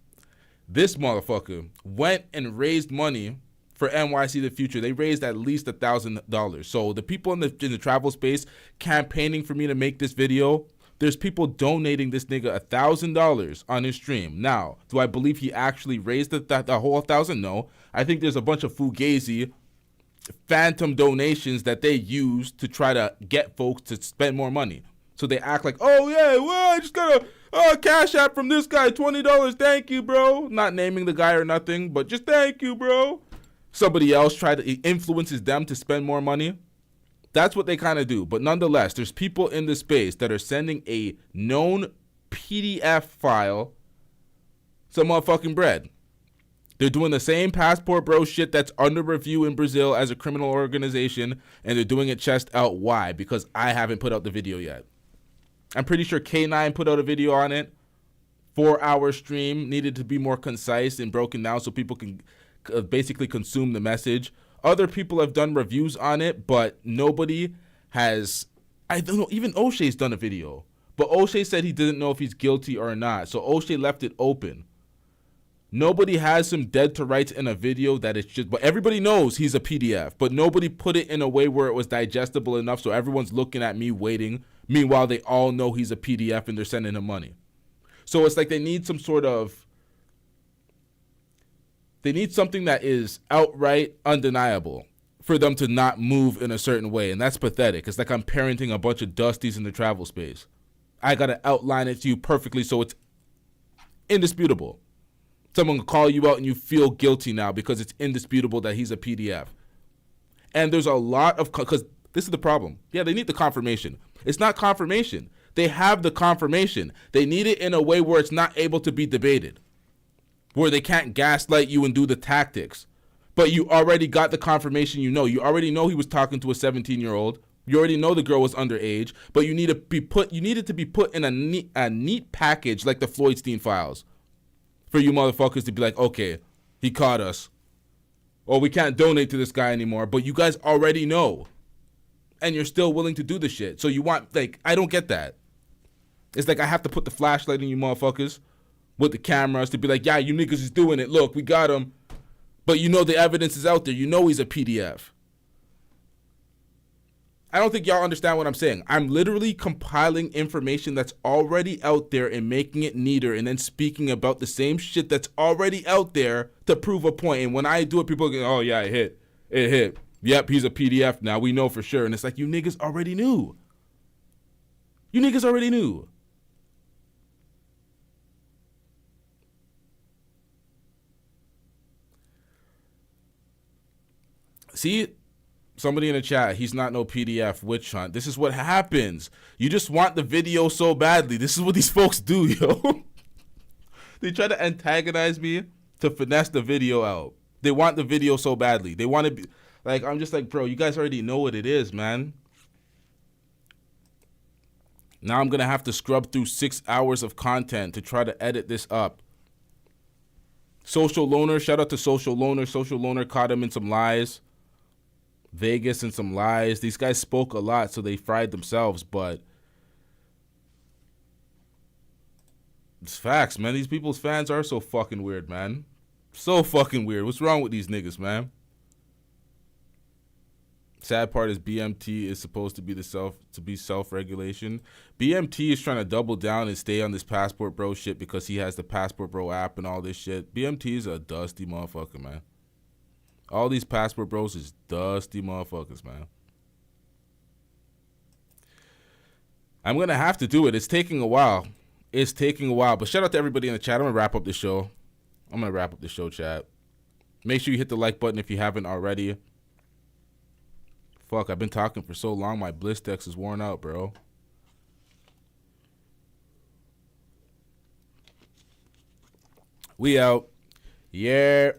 This motherfucker went and raised money for NYC The Future. They raised at least $1,000. So the people in the travel space campaigning for me to make this video, there's people donating this nigga $1,000 on his stream. Now, do I believe he actually raised the whole 1,000? No. I think there's a bunch of fugazi phantom donations that they use to try to get folks to spend more money. So they act like, oh yeah, well, I just got a cash app from this guy, $20. Thank you, bro. Not naming the guy or nothing, but just thank you, bro. Somebody else influences them to spend more money. That's what they kind of do. But nonetheless, there's people in the space that are sending a known PDF file some motherfucking bread. They're doing the same passport bro shit that's under review in Brazil as a criminal organization, and they're doing it chest out. Why? Because I haven't put out the video yet. I'm pretty sure K9 put out a video on it. 4-hour stream, needed to be more concise and broken down so people can basically consume the message. Other people have done reviews on it, but nobody has. I don't know, even O'Shea's done a video. But O'Shea said he didn't know if he's guilty or not. So O'Shea left it open. Nobody has him dead to rights in a video that it's just, but everybody knows he's a PDF, but nobody put it in a way where it was digestible enough so everyone's looking at me waiting. Meanwhile, they all know he's a PDF and they're sending him money. So it's like they need some sort of, they need something that is outright undeniable for them to not move in a certain way. And that's pathetic. It's like I'm parenting a bunch of dusties in the travel space. I got to outline it to you perfectly so it's indisputable. Someone will call you out and you feel guilty now because it's indisputable that he's a PDF. And there's a lot of, because this is the problem. Yeah, they need the confirmation. It's not confirmation. They have the confirmation. They need it in a way where it's not able to be debated, where they can't gaslight you and do the tactics. But you already got the confirmation. You already know he was talking to a 17-year-old. You already know the girl was underage, but you need it to be put in a neat package like the Floydstein files. For you motherfuckers to be like, okay, he caught us. Or we can't donate to this guy anymore. But you guys already know. And you're still willing to do the shit. So you want, like, I don't get that. It's like I have to put the flashlight in you motherfuckers with the cameras to be like, yeah, you niggas is doing it. Look, we got him. But you know the evidence is out there. You know he's a PDF. I don't think y'all understand what I'm saying. I'm literally compiling information that's already out there and making it neater and then speaking about the same shit that's already out there to prove a point. And when I do it, people go, oh yeah, it hit. It hit. Yep, he's a PDF now. We know for sure. And it's like, you niggas already knew. You niggas already knew. See, somebody in the chat, he's not no PDF witch hunt. This is what happens. You just want the video so badly. This is what these folks do, yo. They try to antagonize me to finesse the video out. They want the video so badly. They want to be like, I'm just like, bro, you guys already know what it is, man. Now I'm going to have to scrub through 6 hours of content to try to edit this up. Social Loner, shout out to Social Loner. Social Loner caught him in some lies. Vegas and some lies. These guys spoke a lot, so they fried themselves, but it's facts, man. These people's fans are so fucking weird, man. So fucking weird. What's wrong with these niggas, man? Sad part is BMT is supposed to be self-regulation. BMT is trying to double down and stay on this Passport Bro shit because he has the Passport Bro app and all this shit. BMT is a dusty motherfucker, man. All these Passport Bros is dusty motherfuckers, man. I'm going to have to do it. It's taking a while. But shout out to everybody in the chat. I'm going to wrap up the show. Chat. Make sure you hit the like button if you haven't already. Fuck, I've been talking for so long. My Blistex is worn out, bro. We out. Yeah.